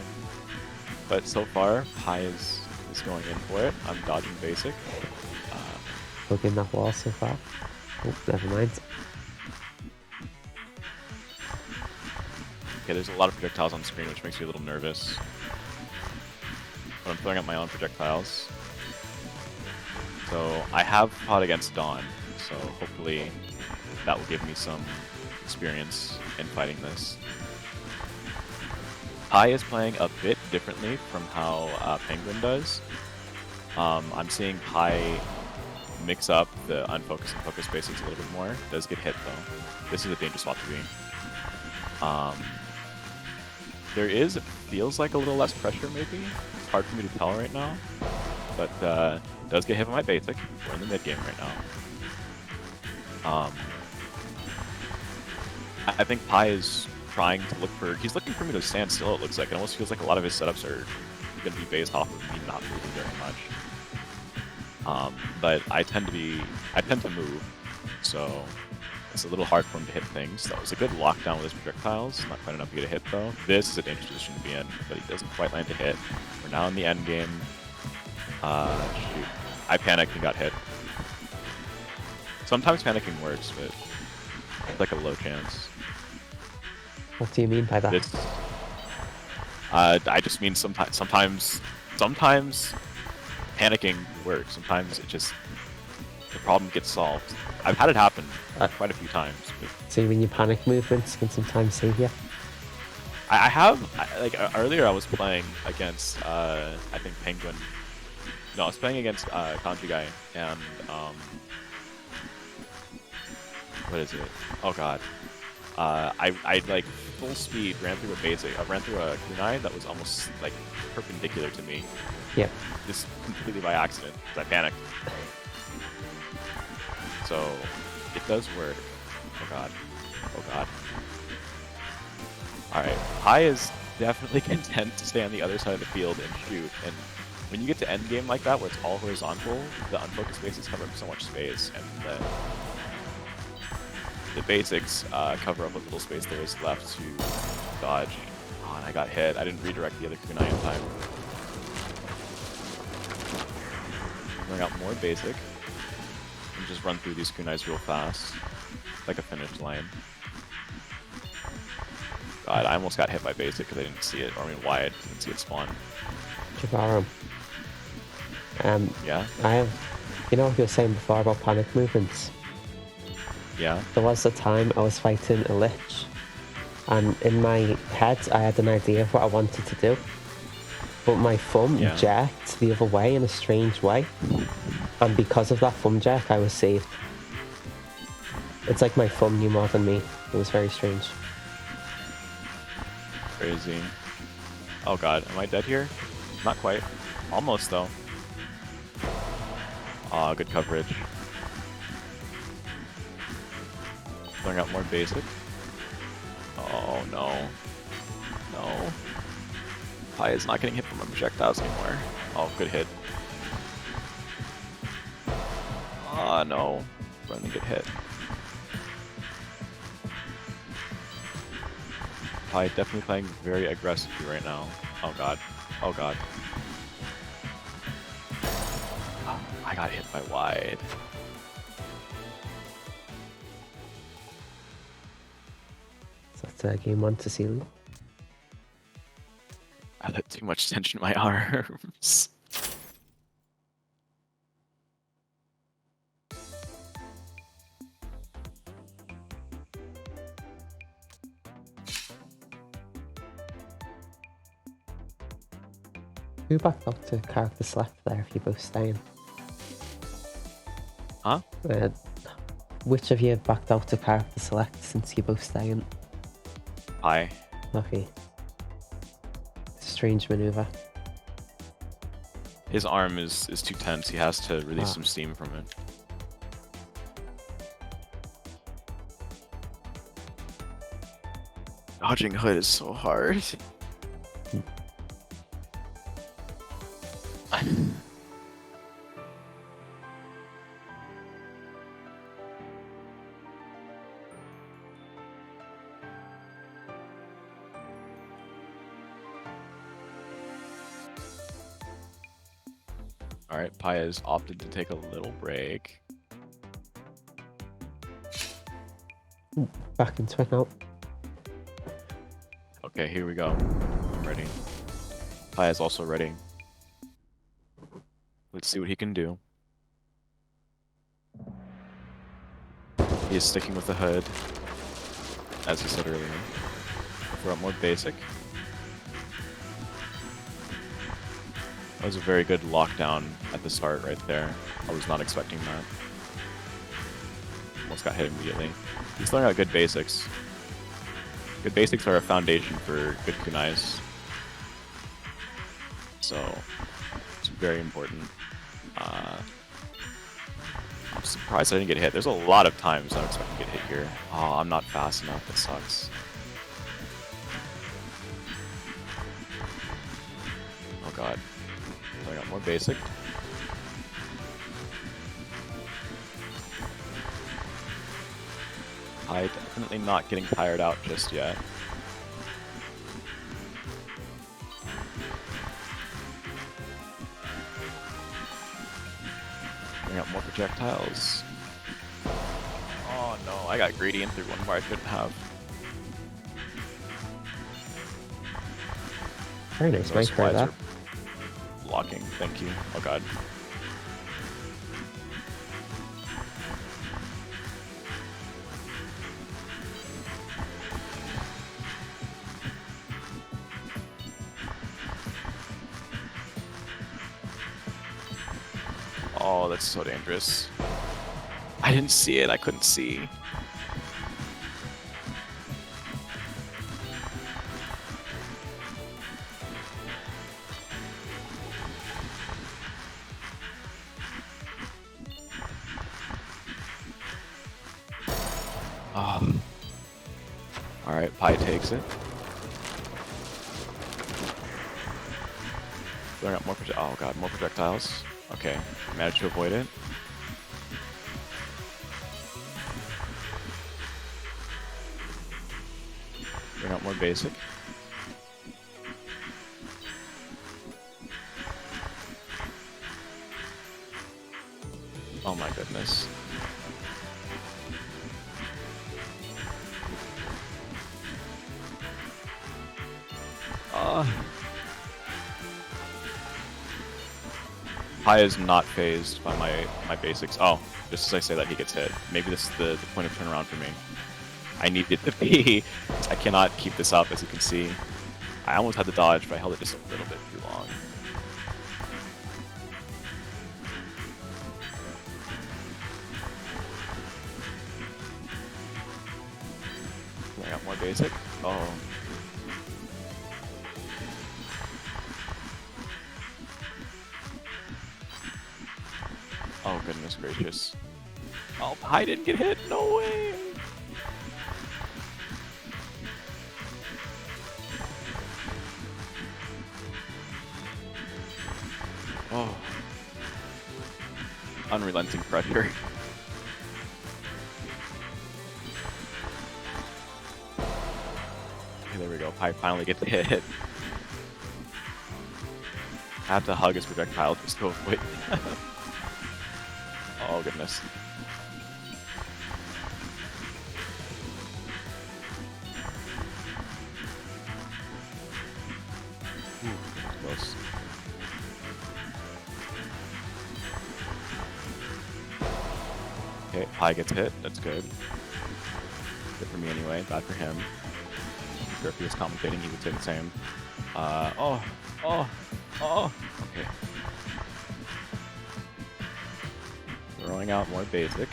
But so far, Pi is going in for it. I'm dodging basic. Hugging that wall so far. Oh, never mind. Okay, there's a lot of projectiles on screen, which makes me a little nervous. But I'm throwing out my own projectiles. So I have fought against Dawn, so hopefully that will give me some experience in fighting this. Pi is playing a bit differently from how Penguin does. I'm seeing Pi mix up the unfocus and focus basics a little bit more. Does get hit though. This is a dangerous spot to be. There is, it feels like a little less pressure maybe. It's hard for me to tell right now. But does get hit by my basic. We're in the mid game right now. I think Pi is trying to look for, he's looking for me to stand still, it looks like. It almost feels like a lot of his setups are going to be based off of me not moving very much. But I tend to move. so it's a little hard for him to hit things. That was a good lockdown with his projectiles. Not quite enough to get a hit though. This is a dangerous position to be in, but he doesn't quite land a hit. We're now in the end game. Shoot. I panicked and got hit. Sometimes panicking works, but it's like a low chance. What do you mean by that? This, I just mean sometimes panicking works. Sometimes it just, the problem gets solved. I've had it happen quite a few times. But So you mean your panic movements can sometimes save you? I have, earlier I was playing against, I think Penguin. No, I was playing against Kanji guy, and what is it? Oh god. I like full speed ran through a basic. I ran through a kunai that was almost like perpendicular to me. Yep. Just completely by accident, because I panicked. So it does work. Oh god. Oh god. Alright. Pi is definitely content to stay on the other side of the field and shoot. And when you get to end game like that, where it's all horizontal, the unfocused bases cover up so much space, and the basics cover up what little space there is left to dodge. Oh, and I got hit. I didn't redirect the other kunai in time. Bring out more basic. And just run through these kunais real fast. Like a finish line. God, I almost got hit by basic because I didn't see it. Or I mean, why I didn't see it spawn. Jahvaro. Yeah? I have, you know what you were saying before about panic movements? Yeah? There was a time I was fighting a lich, and in my head I had an idea of what I wanted to do, but my thumb jerked the other way in a strange way, and because of that thumb jerk I was saved. It's like my thumb knew more than me. It was very strange. Crazy. Oh god, am I dead here? Not quite. Almost though. Aw, good coverage. Throwing out more basic. Oh no. No. Pi is not getting hit from my projectiles anymore. Oh, good hit. Ah, no. Run and get hit. Pi definitely playing very aggressively right now. Oh god. Oh god. Oh, I got hit by wide. So that's game 1 to Celie. I let too much tension in my arms. Who backed up to character select there if you're both staying? Huh? Which of you backed out to character select since you're both staying? Pi. Okay. Strange maneuver. His arm is too tense. He has to release some steam from it. Dodging hood is so hard. Alright, Pi has opted to take a little break. Back into it now. Okay, here we go. I'm ready. Pi is also ready. Let's see what he can do. He is sticking with the hood, as he said earlier. Throw out more basic. That was a very good lockdown at the start right there. I was not expecting that. Almost got hit immediately. He's throwing out good basics. Good basics are a foundation for good kunais. So, it's very important. I'm surprised I didn't get hit. There's a lot of times I'm expecting to get hit here. Oh, I'm not fast enough. That sucks. Oh god. I got more basic. Pi definitely not getting tired out just yet. Bring out more projectiles. Oh no, I got greedy and threw one where I shouldn't have. Very nice Those micro slides there. are blocking, thank you. Oh god. Oh, that's so dangerous. I didn't see it, I couldn't see. Alright, Pi takes it. Throwing up more oh god, more projectiles. Okay, managed to avoid it. Bring out more basic. Oh my goodness. Pi is not phased by my basics. Oh, just as I say that, he gets hit. Maybe this is the point of turnaround for me. I need it to be. I cannot keep this up, as you can see. I almost had the dodge, but I held it just a little bit too long. I got more basic. Oh. Oh, goodness gracious. Oh, Pi didn't get hit. No way. Oh. Unrelenting pressure. Okay, there we go. Pi finally gets hit. I have to hug his projectile just to avoid. Oh, goodness. Ooh, close. Okay, Pi gets hit. That's good. Good for me anyway. Bad for him. I'm sure if he was commentating, he would say the same. Oh. Okay. Throwing out more basic.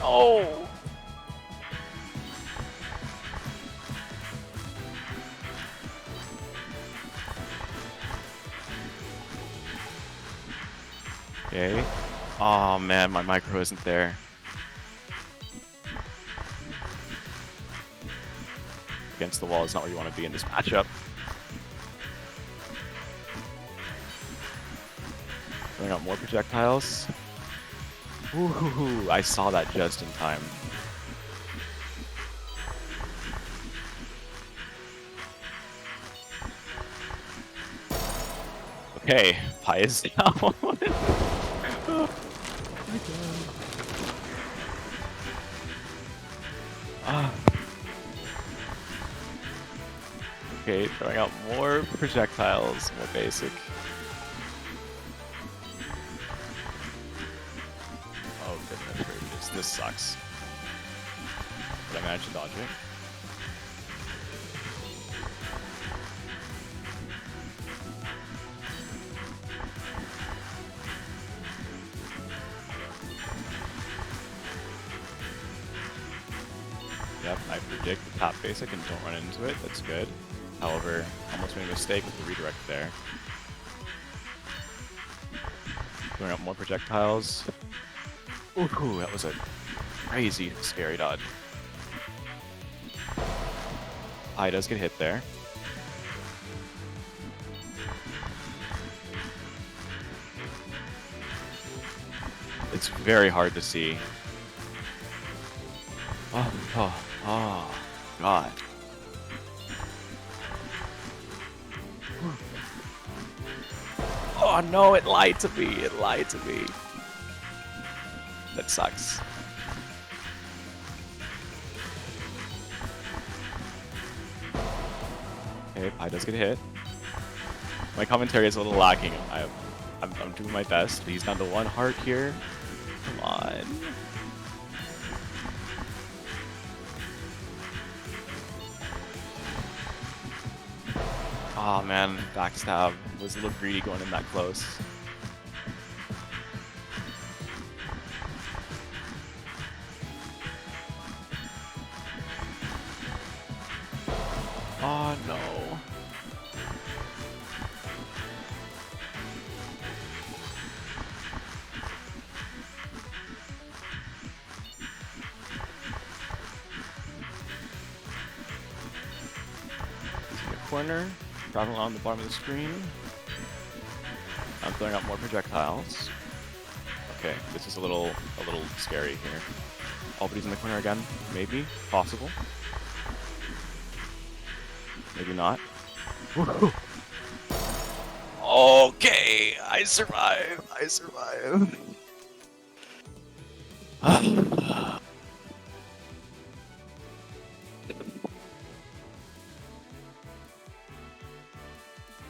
Oh! Okay. Oh man, my micro isn't there. Against the wall is not where you want to be in this matchup. Throwing out more projectiles. Ooh, I saw that just in time. Okay, Pi is down. Oh my god. Okay, throwing out more projectiles, more basic. Oh goodness gracious, this sucks. Did I manage to dodge it? Yep, I predict the top basic and don't run into it, that's good. However, almost made a mistake with the redirect there. Throwing out more projectiles. Ooh, that was a crazy, scary dodge. Pi does get hit there. It's very hard to see. Oh. Oh, God. Oh no, it lied to me. It lied to me. That sucks. Okay, Pi does get hit. My commentary is a little lacking. I'm doing my best. He's down to 1 heart here. Come on. Oh man, backstab was a little greedy going in that close. Oh no. In the corner, traveling on the bottom of the screen. I'm throwing out more projectiles. Okay, this is a little scary here. Oh, but he's in the corner again. Maybe, possible. Maybe not. Okay, I survived. I survived.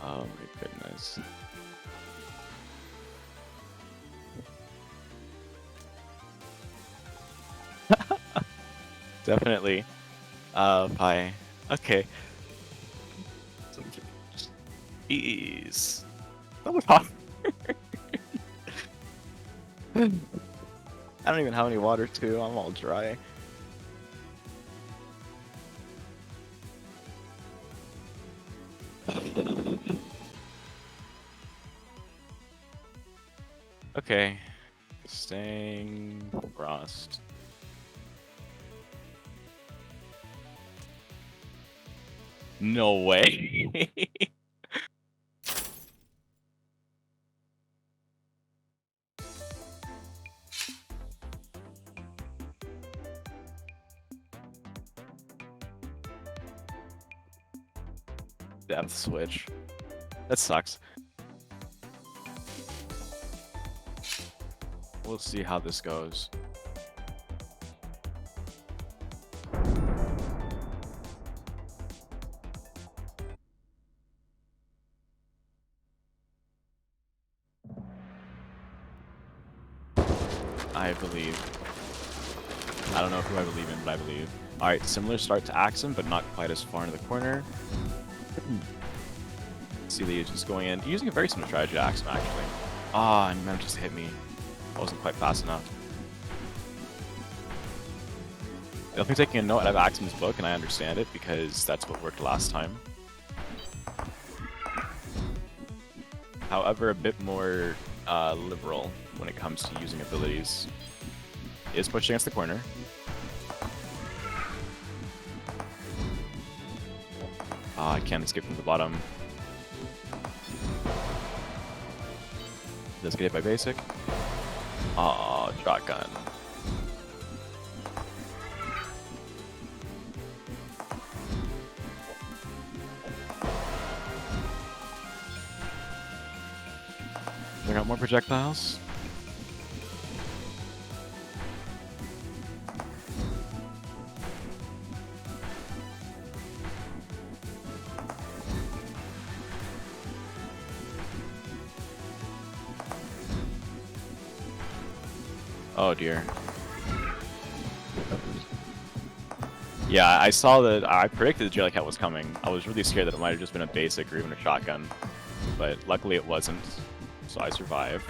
Oh my goodness. Definitely. Pi. Okay. Ease. That was hot. I don't even have any water too. I'm all dry. Okay. Staying frost. No way. Depth switch. That sucks. We'll see how this goes. I believe. I don't know who I believe in, but I believe. Alright, similar start to Axem, but not quite as far in the corner. Celie is just going in, using a very similar strategy to Axem, actually. Ah, and man, just hit me. I wasn't quite fast enough. Definitely taking a note out of Axem's book, and I understand it, because that's what worked last time. However, a bit more liberal when it comes to using abilities. Is pushed against the corner. I can't escape from the bottom. Does get hit by basic. Aw, shotgun. Bring out more projectiles. Oh dear. Yeah, I saw that. I predicted the Jellycat was coming. I was really scared that it might have just been a basic or even a shotgun, but luckily it wasn't, so I survived.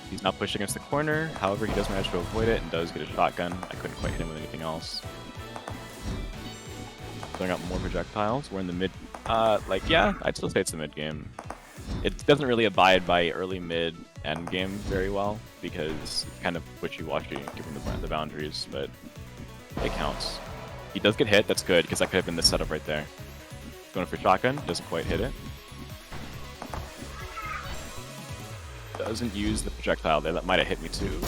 He's now pushed against the corner. However, he does manage to avoid it and does get a shotgun. I couldn't quite hit him with anything else. Throwing out more projectiles. We're in the mid. Yeah, I'd still say it's the mid game. It doesn't really abide by early, mid, end game very well because it's kind of wishy-washy given the boundaries, but it counts. He does get hit. That's good because that could have been the setup right there. Going for shotgun, doesn't quite hit it. Doesn't use the projectile there. That might have hit me too.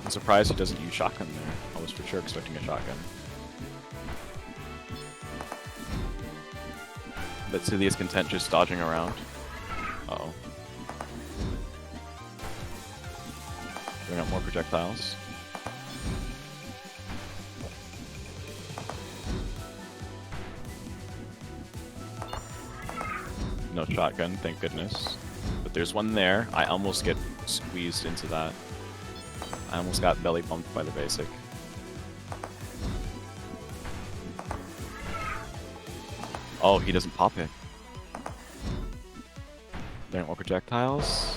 I'm surprised he doesn't use shotgun there. I was for sure expecting a shotgun. But Celie is content just dodging around. Uh-oh. Bring out more projectiles. No shotgun, thank goodness. But there's one there. I almost get squeezed into that. I almost got belly bumped by the basic. Oh, he doesn't pop it. There aren't more projectiles.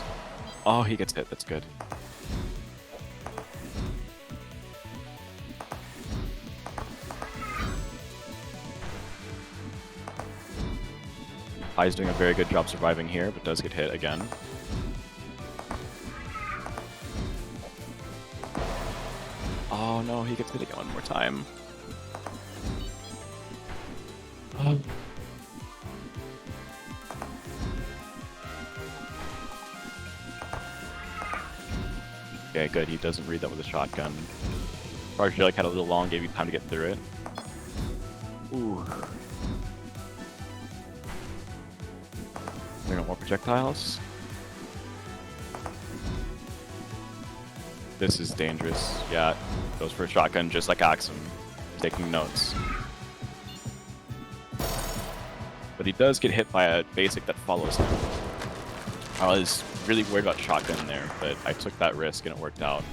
Oh, he gets hit. That's good. Pai's doing a very good job surviving here, but does get hit again. Oh no, he gets hit again one more time. Oh. Okay, good. He doesn't read that with a shotgun. Probably like had a little long, gave you time to get through it. Ooh. There are no more projectiles. This is dangerous. Yeah, goes for a shotgun just like Axem. Taking notes. But he does get hit by a basic that follows him. I was really worried about shotgun there, but I took that risk and it worked out.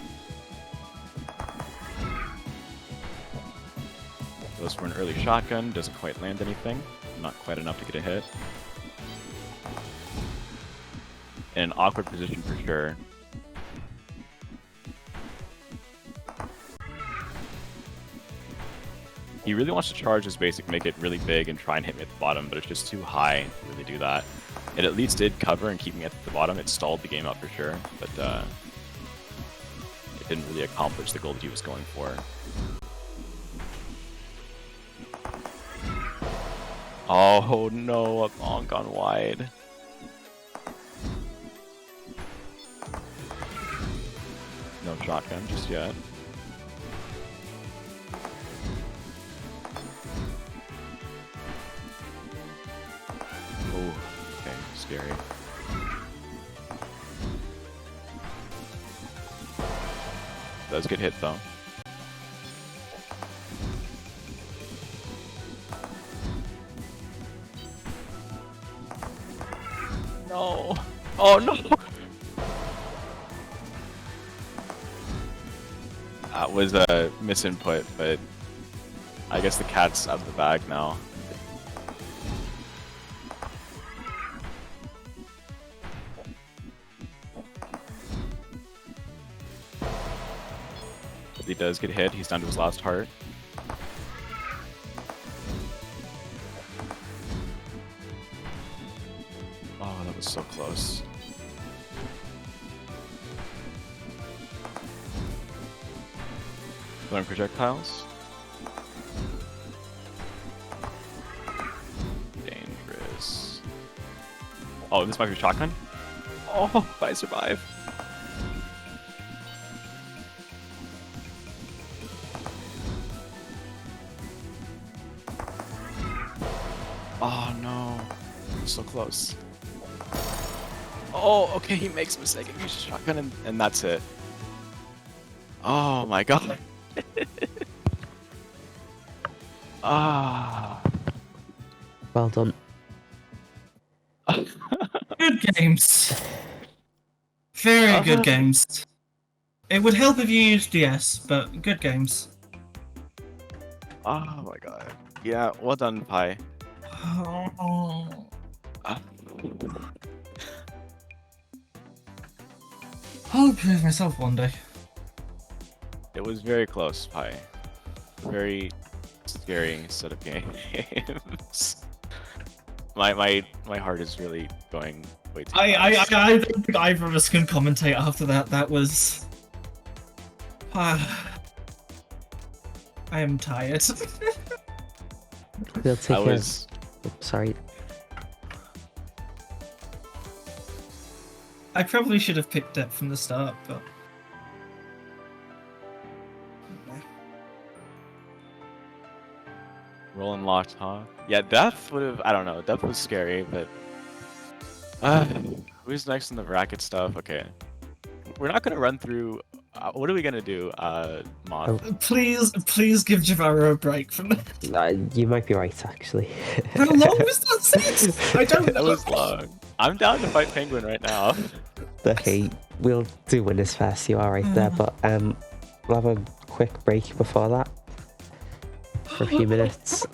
Goes for an early shotgun, doesn't quite land anything. Not quite enough to get a hit. In an awkward position for sure. He really wants to charge his basic, make it really big, and try and hit me at the bottom, but it's just too high to really do that. It at least did cover and keep me at the bottom. It stalled the game out for sure, but it didn't really accomplish the goal that he was going for. Oh no, a bonk gone wide. No shotgun just yet. Oh, okay, scary. Does get hit though. No. Oh no. That was a misinput, but I guess the cat's out of the bag now. He does get hit. He's down to his last heart. Oh, that was so close. Learn projectiles. Dangerous. Oh, this might be a shotgun? Oh, if I survive. Oh no. So close. Oh, okay, he makes a mistake and uses shotgun and that's it. Oh my god. Ah. Well done. Good games. Very good games. It would help if you used DS, but good games. Oh my god. Yeah, well done, Pai. Oh. I'll prove myself one day. It was very close, Pai. Very scary set of games. My heart is really going way too fast. I don't think either of us can commentate after that. That was... I am tired. We'll take I care. was... Oh, sorry. I probably should have picked it from the start, but... Rolling locked, huh? Yeah, Death would have. I don't know. Death was scary, but who's next in the bracket stuff? Okay, we're not gonna run through. What are we gonna do, Moth? Oh. Please give Jahvaro a break from that. You might be right, actually. How long was that set? I don't know. That was long. I'm down to fight Penguin right now. Okay, we'll do winners first. You are right there, but we'll have a quick break before that for a few minutes.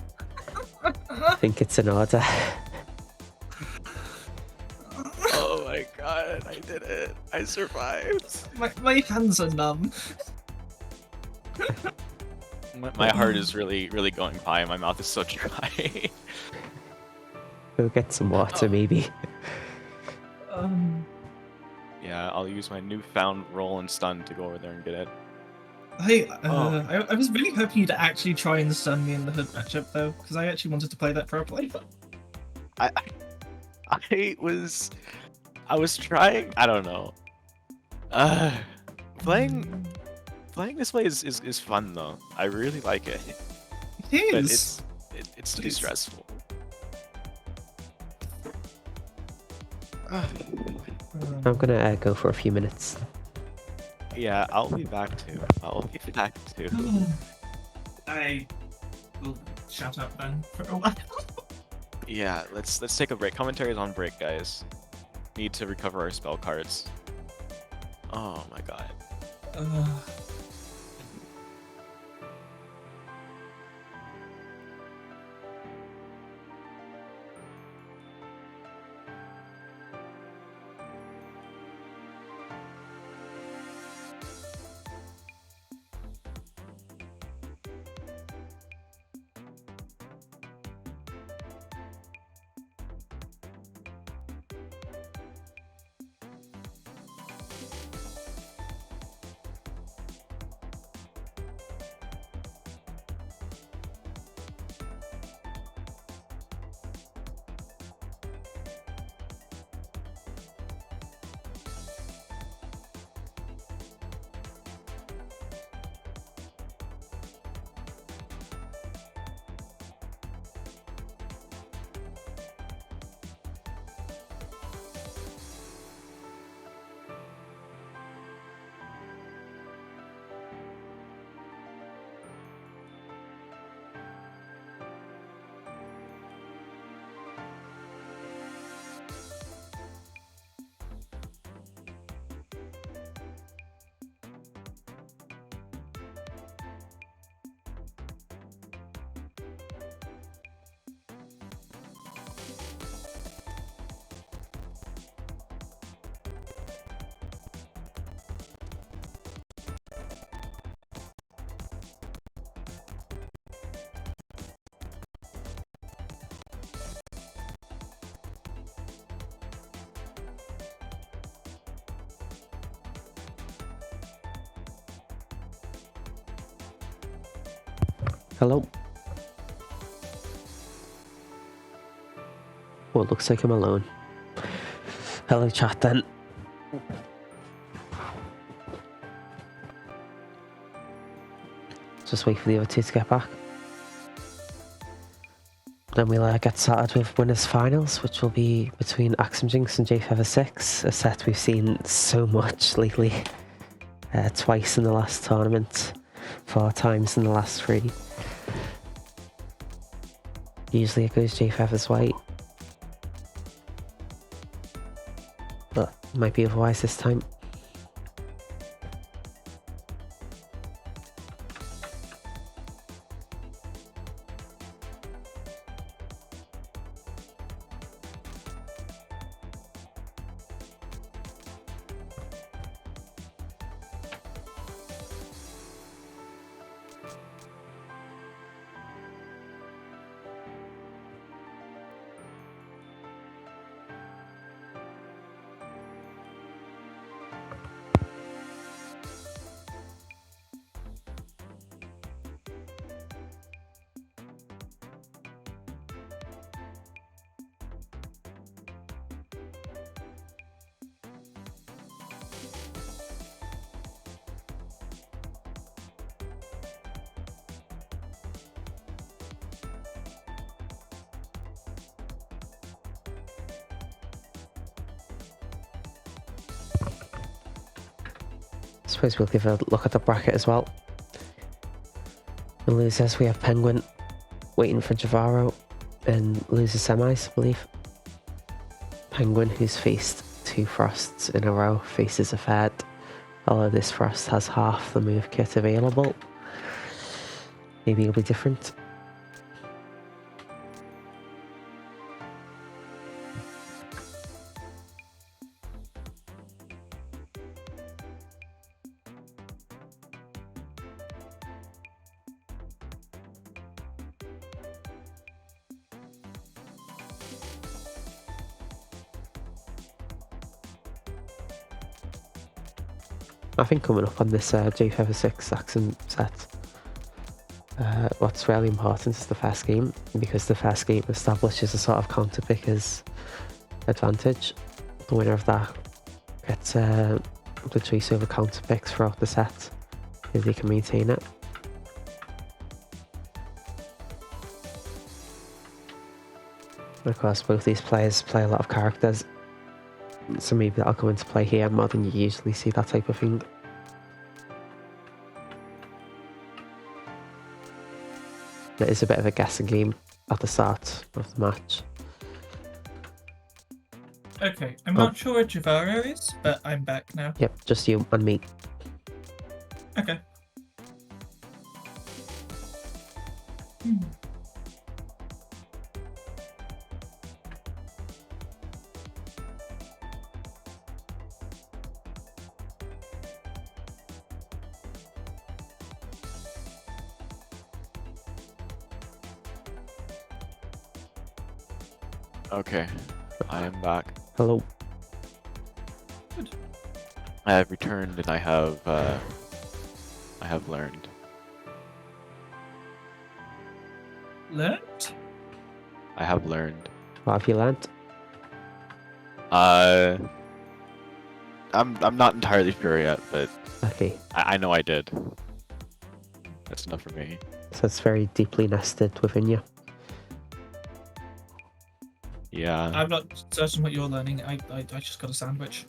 I think it's in order. Oh my god, I did it. I survived. My hands are numb. My heart is really going high. My mouth is so dry. We'll get some water, maybe. Yeah, I'll use my newfound roll and stun to go over there and get it. I was really hoping you'd actually try and stun me in the hood matchup though, because I actually wanted to play that properly. I was trying. I don't know. Playing this way is fun though. I really like it. It But is. it's too stressful. I'm gonna go for a few minutes. Yeah, I'll be back too. I will shout out then for a while. Yeah, let's take a break. Commentary is on break, guys. Need to recover our spell cards. Oh my god. Hello. Well, it looks like I'm alone. Hello, chat then. Just wait for the other two to get back. Then we'll get started with winners finals, which will be between Axemjinx and Jahvaro, a set we've seen so much lately. Twice in the last tournament, 4 times in the last 3. Usually it goes Jahvaro's way, but might be otherwise this time. suppose we'll give a look at the bracket as well. In losers, we have Penguin waiting for Jahvaro in loser semis, I believe. Penguin, who's faced 2 Frosts in a row, faces a Fed, although this Frost has half the move kit available. Maybe it'll be different. I think coming up on this J56 Axem set, what's really important is the first game, because the first game establishes a sort of counter picker's advantage. The winner of that gets the choice over counter picks throughout the set, if they can maintain it. Of course, both these players play a lot of characters, so maybe that'll come into play here more than you usually see that type of thing. It is a bit of a guessing game at the start of the match. Okay, I'm not sure where Jahvaro is, but I'm back now. Yep, just you and me. Okay. Okay, I am back. Hello. Good. I have returned and I have learned. Learned? I have learned. What have you learnt? I'm not entirely sure yet, but Okay, I know I did. That's enough for me. so it's very deeply nested within you. Yeah. I'm not certain what you're learning. I just got a sandwich.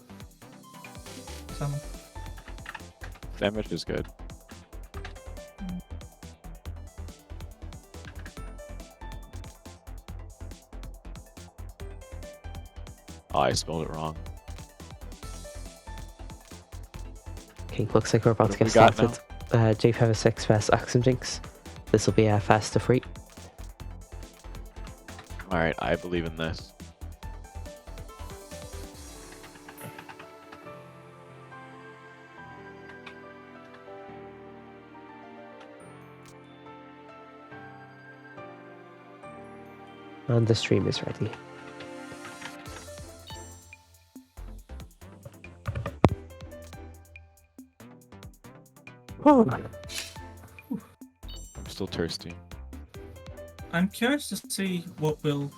Salmon. Sandwich is good. Oh, I spelled it wrong. Okay, looks like we're about What to have get we got started. J56 versus Axemjinx. This will be a fast to free. Alright, I believe in this. And the stream is ready. Oh, I'm still thirsty. I'm curious to see what we'll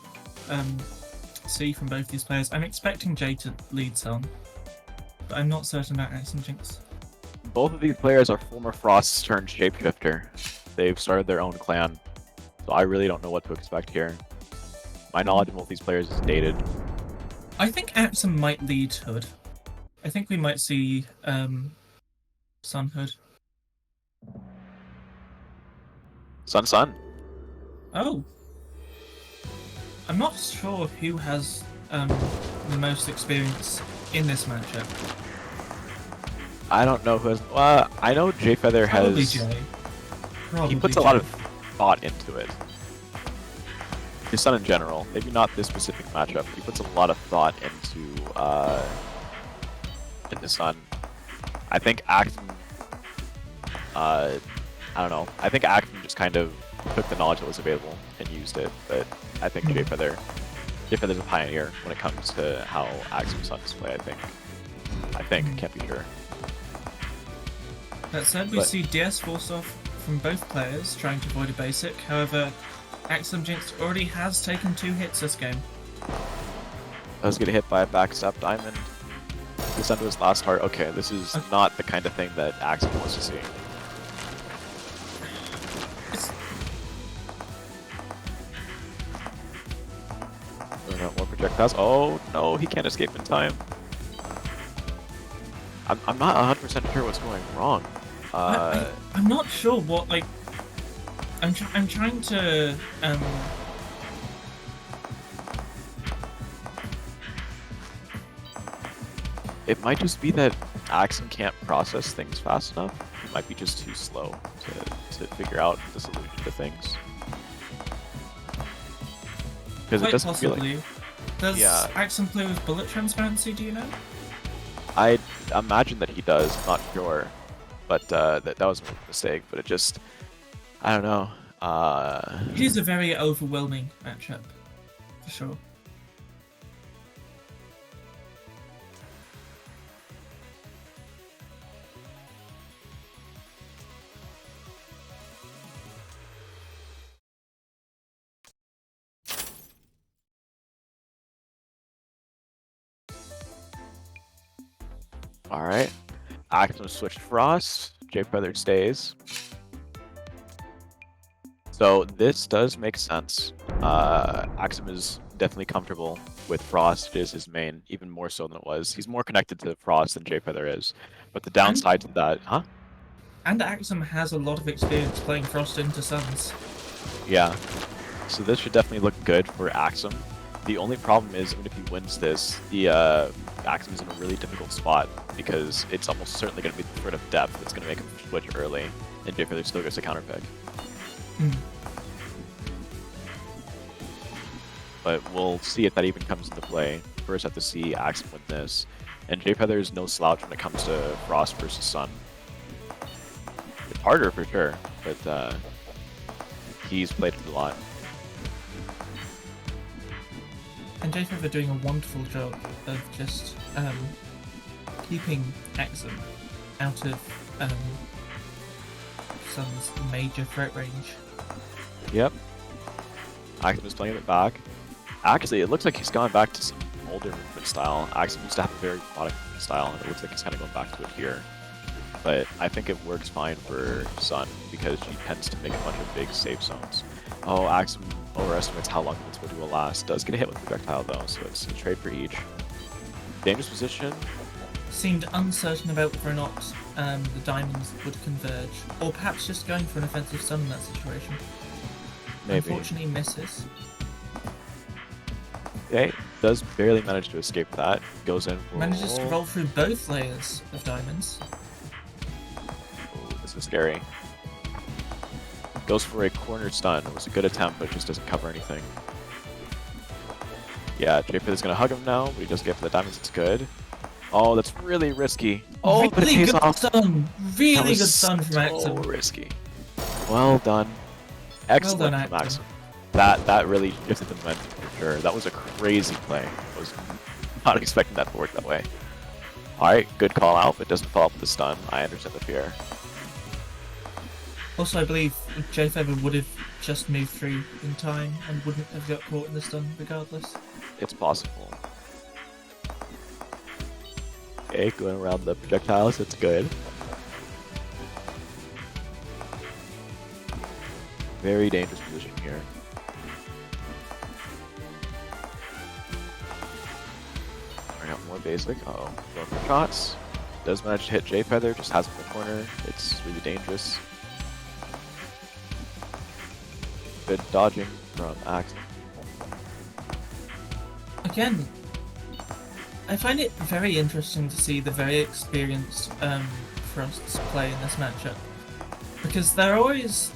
see from both these players. I'm expecting Jay to lead some, but I'm not certain about Axemjinx. Both of these players are former Frosts turned shapeshifter. They've started their own clan, so I really don't know what to expect here. My knowledge of both these players is dated. I think Axem might lead Hood. I think we might see Sun Hood. Sun. Oh. I'm not sure who has the most experience in this matchup. I don't know who has. I know J Feather Probably has. Jay. Probably He puts a lot Jay. of thought into it. His son in general, maybe not this specific matchup. He puts a lot of thought into Sun. I think Axem. I don't know. I think Axem just kind of took the knowledge that was available and used it. But I think J Feather's a pioneer when it comes to how Axem's Sun play. I think. Can't be sure. That said, we But- see DS force off from both players trying to avoid a basic. However, Axemjinx already has taken 2 hits this game. I was getting hit by a backstab diamond. This onto his last heart. Okay, this is not the kind of thing that Axem wants to see. It's, More projectiles. Oh no, he can't escape in time. I'm not 100% sure what's going wrong. I'm not sure what, like... I'm trying to, It might just be that Axem can't process things fast enough. He might be just too slow to figure out the solution to things. Because it quite doesn't feel possibly. like... Does Yeah. Axem play with bullet transparency, do you know? I imagine that he does, I'm not sure. But that was a mistake, but it just... I don't know. It is a very overwhelming matchup, for sure. Alright. Axem switched Frost. J Feather stays. So this does make sense. Axem is definitely comfortable with Frost as his main, even more so than it was. He's more connected to Frost than J Feather is. But the downside to that, huh? And Axem has a lot of experience playing Frost into Suns. Yeah. So this should definitely look good for Axem. The only problem is, even if he wins this, the Axem is in a really difficult spot because it's almost certainly going to be the threat of depth that's going to make him switch early, and J Feather still gets a counter pick. But we'll see if that even comes into play. First, have to see Axem win this, and J Feather is no slouch when it comes to Frost versus Sun. It's harder for sure, but he's played it a lot. And Jacob are doing a wonderful job of just keeping Axem out of Sun's major threat range. Yep. Axem is playing it back. Actually, it looks like he's gone back to some older movement style. Axem used to have a very robotic movement style, and it looks like he's kind of going back to it here. But I think it works fine for Sun because she tends to make a bunch of big safe zones. Oh, Axem overestimates how long this will last. Does get a hit with projectile though, so it's a trade for each. Dangerous position. Seemed uncertain about whether or not the diamonds would converge, or perhaps just going for an offensive Sun in that situation. Maybe. Unfortunately misses. Okay, does barely manage to escape that. Goes in for... Manages to roll through both layers of diamonds. Ooh, this is scary. Goes for a corner stun. It was a good attempt, but it just doesn't cover anything. Yeah, J Feather's gonna hug him now, but he does get for the diamonds. It's good. Oh, that's really risky. Oh, really but it pays good off. stun! Really That good was stun from so Axem. risky. Well done. Excellent Well done, from Axem. Axem. That really shifted the momentum for sure. That was a crazy play. I was not expecting that to work that way. Alright, good call out, but doesn't follow up with the stun. I understand the fear. Also, I believe J Feather would have just moved through in time and wouldn't have got caught in the stun regardless. It's possible. Okay, going around the projectiles, it's good. Very dangerous position here. Bring out more basic. Uh-oh. Going for shots. Does manage to hit J Feather, just has him in the corner. It's really dangerous. Good dodging from Axem. Again, I find it very interesting to see the very experienced Frosts play in this matchup. Because they're always...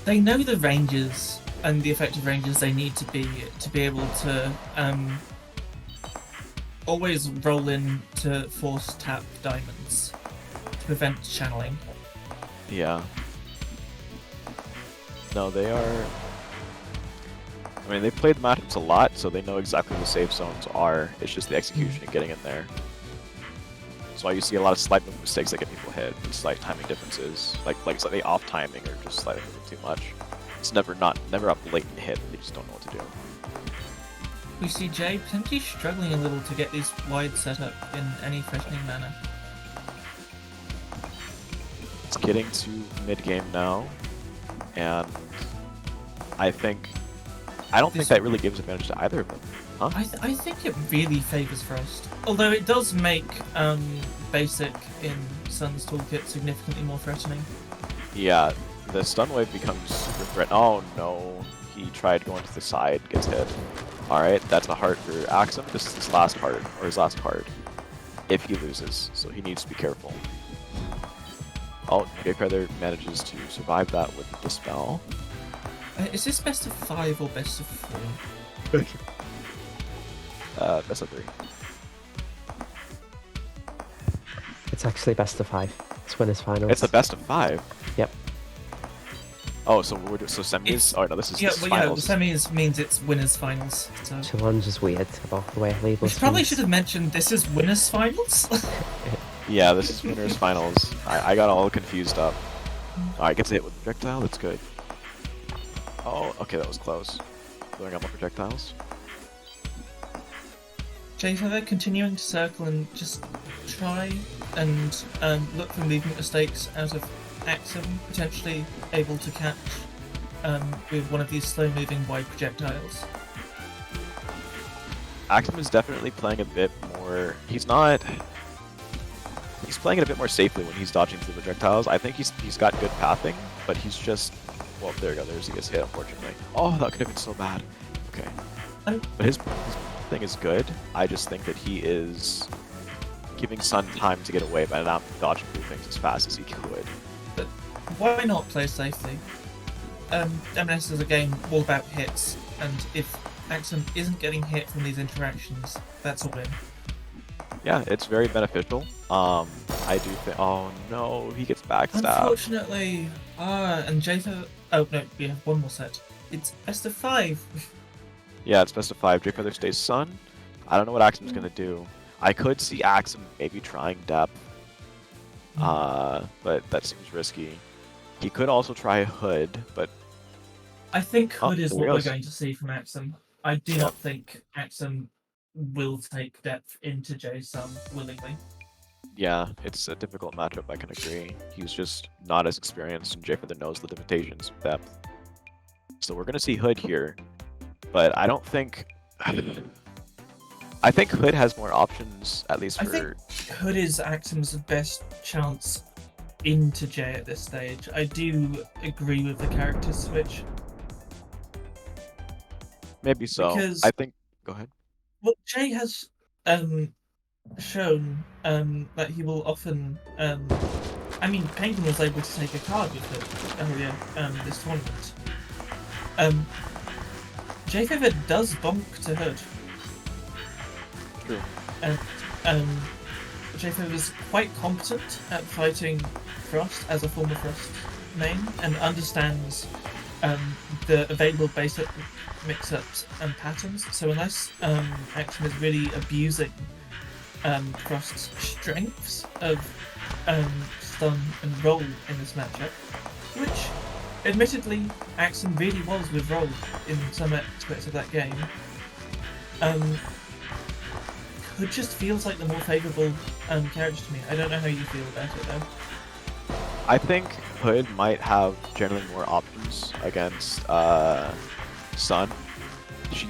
They know the ranges and the effective ranges they need to be able to always roll in to force tap diamonds to prevent channeling. Yeah. No, they are... I mean, they've played the matchups a lot, so they know exactly where the safe zones are. It's just the execution and getting in there. That's why you see a lot of slight movement mistakes that get people hit, and slight timing differences, like slightly off timing or just slightly moving too much. It's never a blatant hit. They just don't know what to do. We see Jay potentially struggling a little to get these wide set up in any threatening manner. It's getting to mid game now, and I don't think that really gives advantage to either of them. I think it really favors Frost. Although it does make basic in Sun's toolkit significantly more threatening. Yeah, the stun wave becomes super threatening. Oh no, he tried going to the side, gets hit. Alright, that's a heart for Axem. This is his last heart, or his last card. If he loses, so he needs to be careful. Oh, Jayfeather manages to survive that with the Dispel. Is this best of 5 or best of 4? Best of 3. It's actually best of 5. It's winners finals. It's the best of 5. Yep. Oh, so we're so semis. Oh no, this is Yeah, this is well, yeah, the finals. semis means it's winners finals. So. Challenge is weird about the way We labels. probably should have mentioned this is winners finals. Yeah, this is winners finals. I got all confused up. Alright, gets hit with projectile. That's good. Oh, okay, that was close. Blowing up my projectiles. Jayfeather continuing to circle and just try and look for movement mistakes out of Axem, potentially able to catch with one of these slow-moving wide projectiles. Axem is definitely playing a bit more. He's not. He's playing it a bit more safely when he's dodging through projectiles. I think he's got good pathing, but he's just. Well, there you go. He gets hit, unfortunately. Oh, that could have been so bad. Okay. But his thing is good. I just think that he is giving Sun time to get away by not dodging through things as fast as he could. But why not play safely? M&S is a game all about hits, and if Axem isn't getting hit from these interactions, that's a win. Yeah, it's very beneficial. I do think. Oh no, he gets backstabbed. Unfortunately, and Jayfeather. Oh no, we have one more set. It's best of 5. Yeah, it's best of 5. Jayfeather stays Sun. I don't know what Axem's gonna do. I could see Axem maybe trying depth, but that seems risky. He could also try Hood, but I think Hood is there what he we're goes. going to see from Axem. I do not think Axem will take depth into J-Sun willingly. Yeah, it's a difficult matchup, I can agree. He's just not as experienced, and Jayfeather knows the limitations of depth. So we're going to see Hood here, but I don't think... I think Hood has more options, at least I for... think Hood is Axem's best chance into J at this stage. I do agree with the character switch. Maybe so. Because- I think... Go ahead. Well, J has shown that he will often. I mean, Penguin was able to take a card with it earlier this tournament. Jayfeather does bonk to Hood. True. And Jayfeather is quite competent at fighting Frost as a former Frost main and understands the available basic mix-ups and patterns. So unless Axem is really abusing Frost's strengths of stun and roll in this matchup, which admittedly Axem really was with roll in some aspects of that game, Hood just feels like the more favourable character to me. I don't know how you feel about it though. I think Hood might have generally more options against Sun. She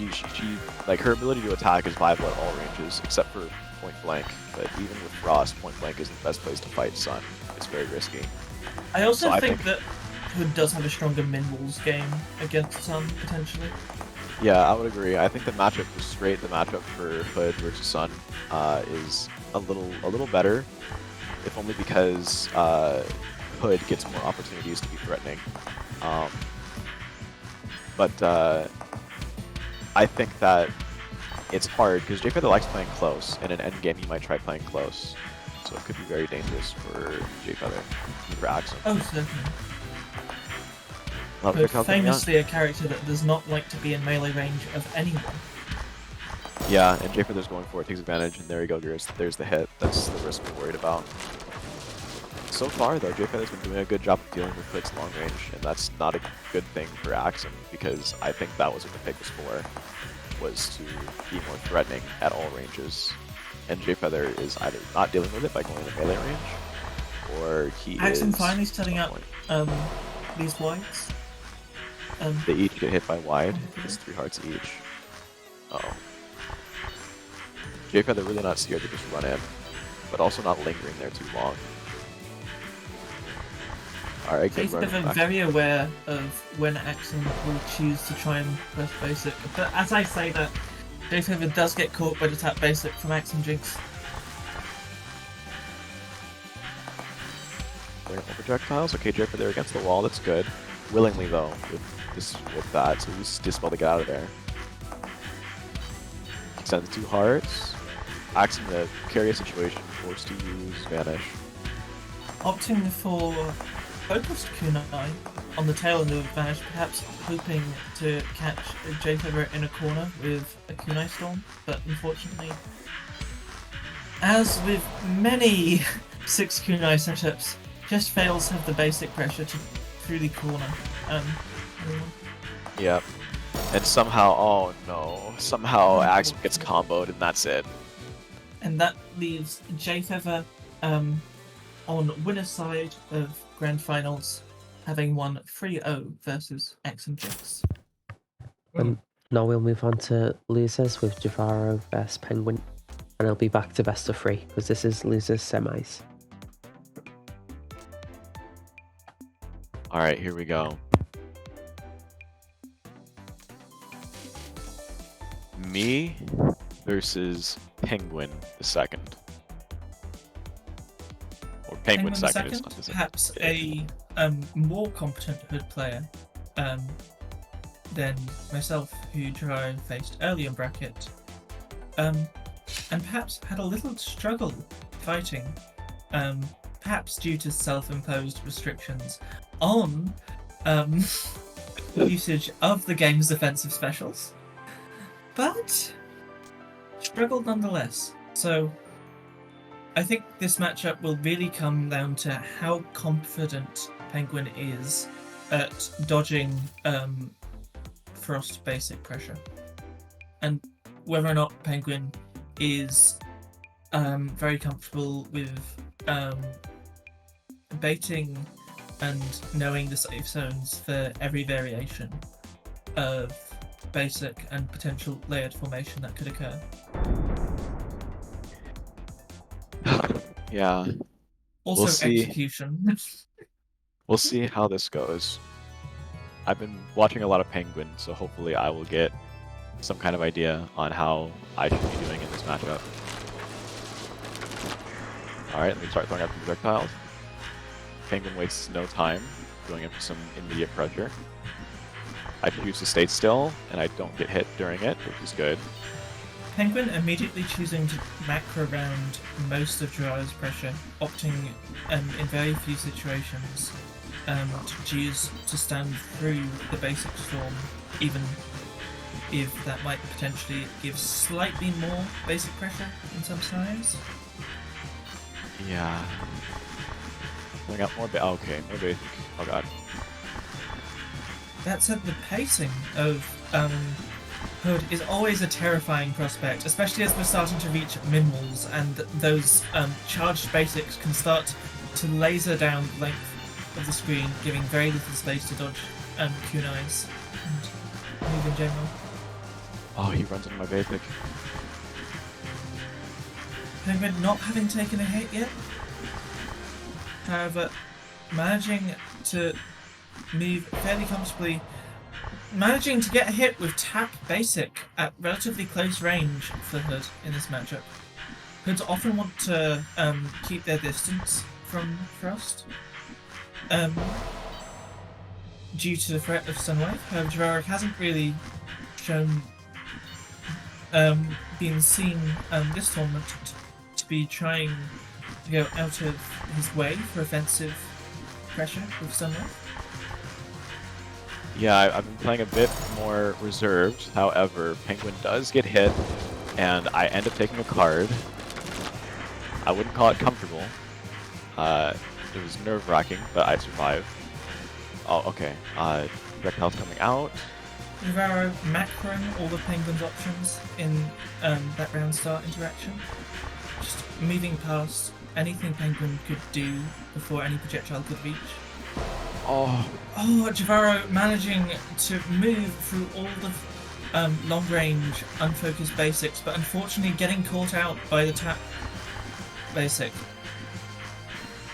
like her ability to attack is viable at all ranges except for point blank. But even with Frost, point blank isn't the best place to fight Sun. It's very risky. I also So I think think- that Hood does have a stronger min-walls game against Sun, potentially. Yeah, I would agree. I think the matchup was straight. The matchup for Hood versus Sun is a little better, if only because Hood gets more opportunities to be threatening. But I think that it's hard because Jayfeather likes playing close, and in endgame he might try playing close, so it could be very dangerous for Jayfeather, for Axem. Oh, certainly. Love But your call coming out. famously a character that does not like to be in melee range of anyone. Yeah, and Jayfeather's going for it, takes advantage, and there you go, there's the hit. That's the risk we're worried about. So far, though, Jayfeather's been doing a good job of dealing with Hood's long range, and that's not a good thing for Axem, because I think that was what the pick was for, was to be more threatening at all ranges. And Jayfeather is either not dealing with it by going into melee range, or he Axem is... finally setting on up point. these wides. They each get hit by wide. It's 3 hearts each. Uh-oh. Jayfeather really not scared to just run in, but also not lingering there too long. Alright, good run. Jayfeather very aware of when Axem will choose to try and press basic. But as I say that, Jayfeather does get caught by the tap basic from Axemjinx. Projectiles. Okay, Jayfeather against the wall. That's good. Willingly though, with that, so he's just about to get out of there. Sends 2 hearts. Axem to carry a situation, forced to use Vanish. Opting for focused kunai on the tail end of Vanish, perhaps hoping to catch Jayfeather in a corner with a kunai storm, but unfortunately, as with many 6 kunai setups, just fails to have the basic pressure to through the corner. Yep. And somehow, oh no, somehow Axem gets comboed and that's it. And that leaves Jayfeather on winner's side of Grand Finals, having won 3-0 versus Axemjinx. And now we'll move on to losers with Jahvaro versus Penguin. And it'll be back to best of 3, because this is losers semis. Alright, here we go. Me versus Penguin the second. Or Penguin second is not the second. Perhaps a more competent hood player than myself, who Jahvaro faced early in bracket, and perhaps had a little struggle fighting, perhaps due to self-imposed restrictions on usage of the game's offensive specials, but struggled nonetheless. So I think this matchup will really come down to how confident Penguin is at dodging Frost basic pressure, and whether or not Penguin is very comfortable with baiting and knowing the safe zones for every variation of basic and potential layered formation that could occur. Yeah. Also, We'll see. execution. We'll see how this goes. I've been watching a lot of Penguin, so hopefully I will get some kind of idea on how I should be doing in this matchup. Alright, let me start throwing out the projectiles. Penguin wastes no time going in for some immediate pressure. I choose to stay still, and I don't get hit during it, which is good. Penguin immediately choosing to macro round most of Jahvaro's pressure, opting in very few situations to choose to stand through the basic storm, even if that might potentially give slightly more basic pressure in some scenarios. Yeah. Bring out more okay, more basic. Oh god. That said, the pacing of Hood is always a terrifying prospect, especially as we're starting to reach min-walls, and those charged basics can start to laser down the length of the screen, giving very little space to dodge kunais and move in general. Oh, he runs into my basic. Penguin not having taken a hit yet, however, managing to move fairly comfortably, managing to get a hit with tap basic at relatively close range for Hood in this matchup. Hoods often want to keep their distance from Frost due to the threat of Sunwave. However, Jahvaro hasn't really shown been seen this tournament to be trying to go out of his way for offensive pressure with Sunwave. Yeah, I've been playing a bit more reserved. However, Penguin does get hit, and I end up taking a card. I wouldn't call it comfortable. It was nerve-wracking, but I survived. Oh, okay. Projectiles coming out. Jahvaro macroing all the Penguin's options in that round start interaction. Just moving past anything Penguin could do before any projectile could reach. Oh, Jahvaro managing to move through all the long range, unfocused basics, but unfortunately getting caught out by the tap basic.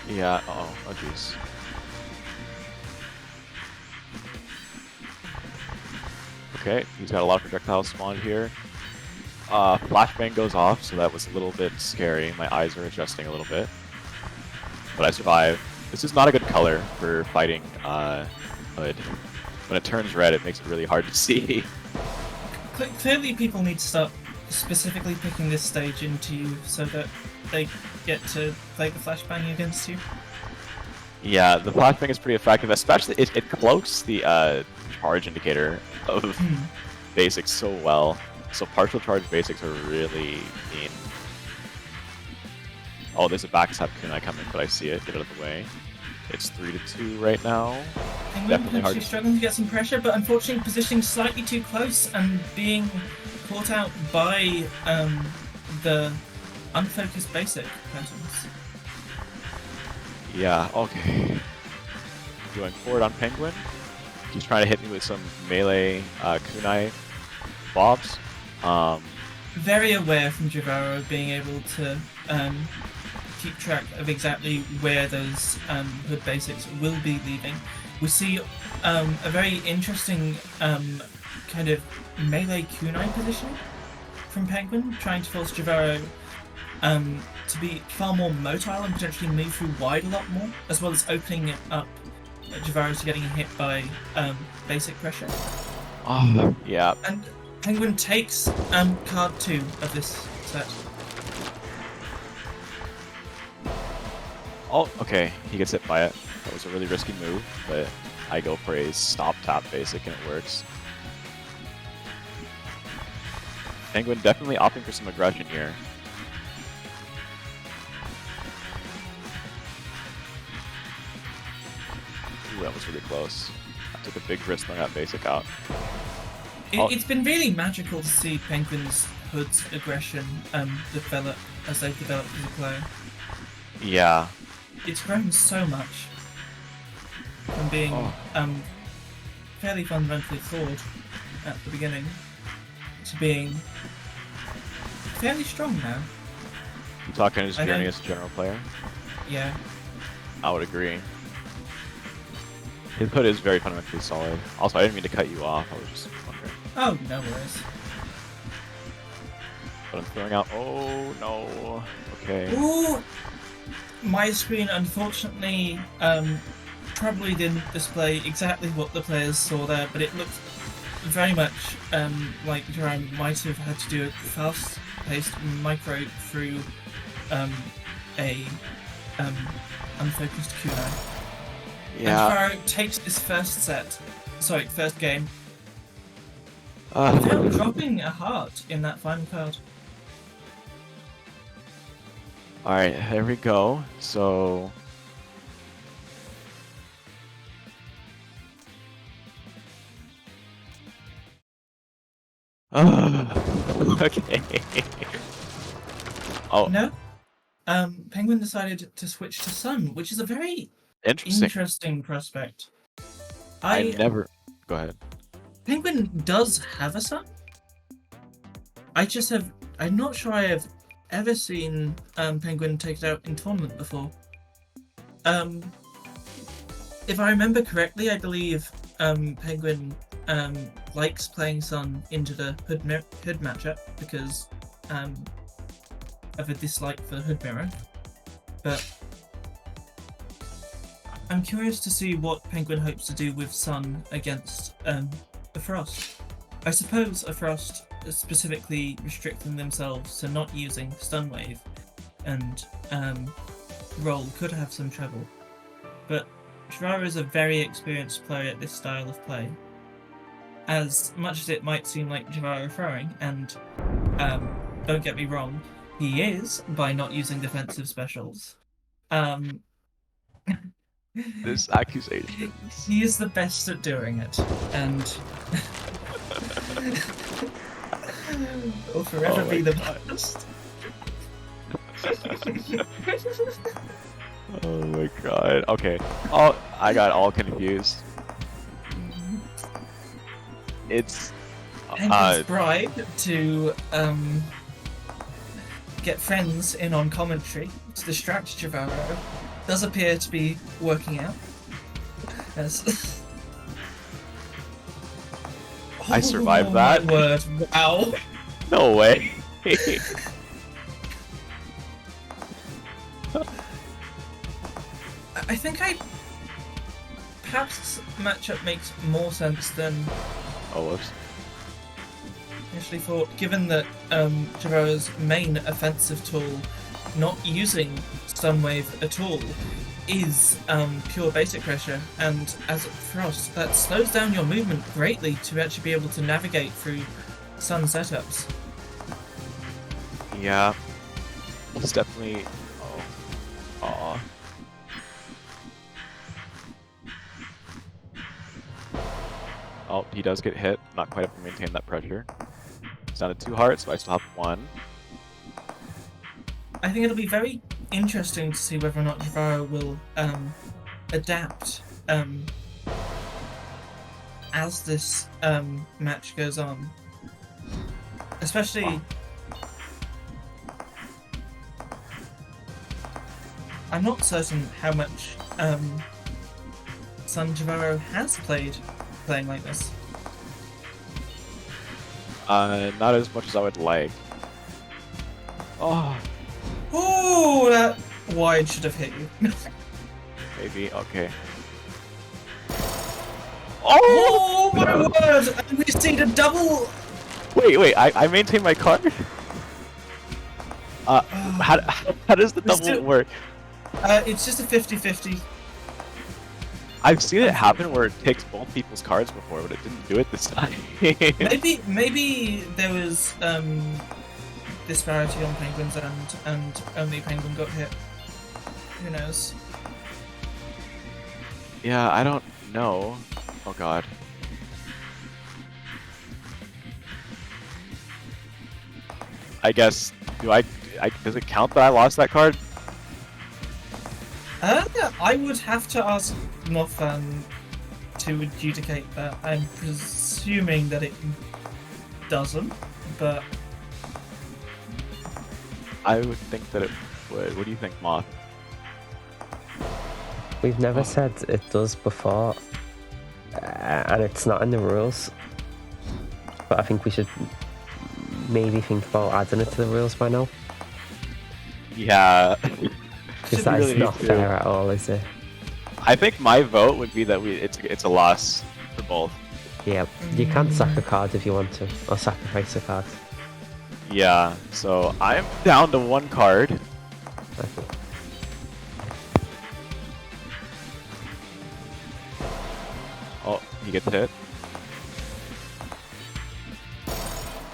Yeah, oh jeez. Okay, he's got a lot of projectiles spawned here. Flashbang goes off, so that was a little bit scary. My eyes are adjusting a little bit. But I survived. This is not a good color for fighting Hood. When it turns red, it makes it really hard to see. Clearly people need to start specifically picking this stage into you so that they get to play the flashbang against you. Yeah, the flashbang is pretty effective, especially it cloaks the charge indicator of basics so well. So partial charge basics are really mean. Oh, there's a backstab kunai coming, but I see it. Get out of the way. It's 3-2 right now. Definitely hard. She's struggling to get some pressure, but unfortunately positioning slightly too close and being caught out by the unfocused basic patterns. Yeah, okay. Going forward on Penguin. He's trying to hit me with some melee kunai bobs. Very aware from Jahvaro of being able to keep track of exactly where those Hood basics will be leaving. We see a very interesting kind of melee kunai positioning from Penguin, trying to force Jahvaro to be far more motile and potentially move through wide a lot more, as well as opening up Jahvaro to getting hit by basic pressure. Oh, yeah. And Penguin takes card 2 of this set. Oh, okay. He gets hit by it. That was a really risky move, but I go for a stop tap basic and it works. Penguin definitely opting for some aggression here. Ooh, that was really close. I took a big risk throwing that basic out. It's been really magical to see Penguin's Hood's aggression develop as they've developed as a player. Yeah. It's grown so much from being fairly fundamentally flawed at the beginning to being fairly strong now. You talking his journey as a general player? Yeah. I would agree. His Hood is very fundamentally solid. Also, I didn't mean to cut you off. I was just wondering. Oh, no worries. But I'm throwing out. Oh no. Okay. Ooh! My screen, unfortunately, probably didn't display exactly what the players saw there, but it looked very much like Jerome might have had to do a fast-paced micro through a unfocused kunai. Yeah. And Jahvaro takes his first game, without dropping a heart in that final card. Alright, there we go. So... okay. Oh. No. Penguin decided to switch to Sun, which is a very interesting prospect. I never... Go ahead. Penguin does have a Sun. I'm not sure I have ever seen Penguin take it out in tournament before. If I remember correctly, I believe Penguin likes playing Sun into the Hood matchup because of a dislike for the Hood mirror. But I'm curious to see what Penguin hopes to do with Sun against a Frost. I suppose a Frost specifically restricting themselves to not using Stun Wave and Roll could have some trouble. But Jahvaro is a very experienced player at this style of play. As much as it might seem like Jahvaro throwing, and don't get me wrong, he is by not using defensive specials. This accusation. He is the best at doing it, and will forever be the best. Oh my god. Okay. Oh, I got all confused. It's Penguin's bribe to get friends in on commentary to distract Jahvaro does appear to be working out. As I survived that. My word! Wow. No way. I think perhaps this matchup makes more sense than Oh, whoops. initially thought, given that Jahvaro's main offensive tool, not using Stun Wave at all, is pure basic pressure, and as a frost, that slows down your movement greatly to actually be able to navigate through Sun setups. Yeah. It's definitely. Oh. Aw. Oh, he does get hit. Not quite able to maintain that pressure. It's down to 2 hearts, so I still have 1. I think it'll be very interesting to see whether or not Jahvaro will adapt as this match goes on. Especially, I'm not certain how much Sun Jahvaro has playing like this. Not as much as I would like. Oh, Oh, that wide should have hit you. maybe. Okay. Oh my word! And we see the double. Wait, I maintain my card? How does the double still- work? It's just a 50-50. I've seen it happen where it takes both people's cards before, but it didn't do it this time. Maybe there was disparity on Penguin's end, and only Penguin got hit. Who knows? Yeah, I don't know. Oh god. I guess, does it count that I lost that card? I would have to ask Northan to adjudicate that. I'm presuming that it doesn't, but I would think that it would. What do you think, Moth? We've never said it does before, and it's not in the rules. But I think we should maybe think about adding it to the rules by now. Yeah. Because that is not fair at all, is it? I think my vote would be that it's a loss for both. Yeah, you can sack a card if you want to, or sacrifice a card. Yeah, so I'm down to 1 card. I think. Oh, he gets hit.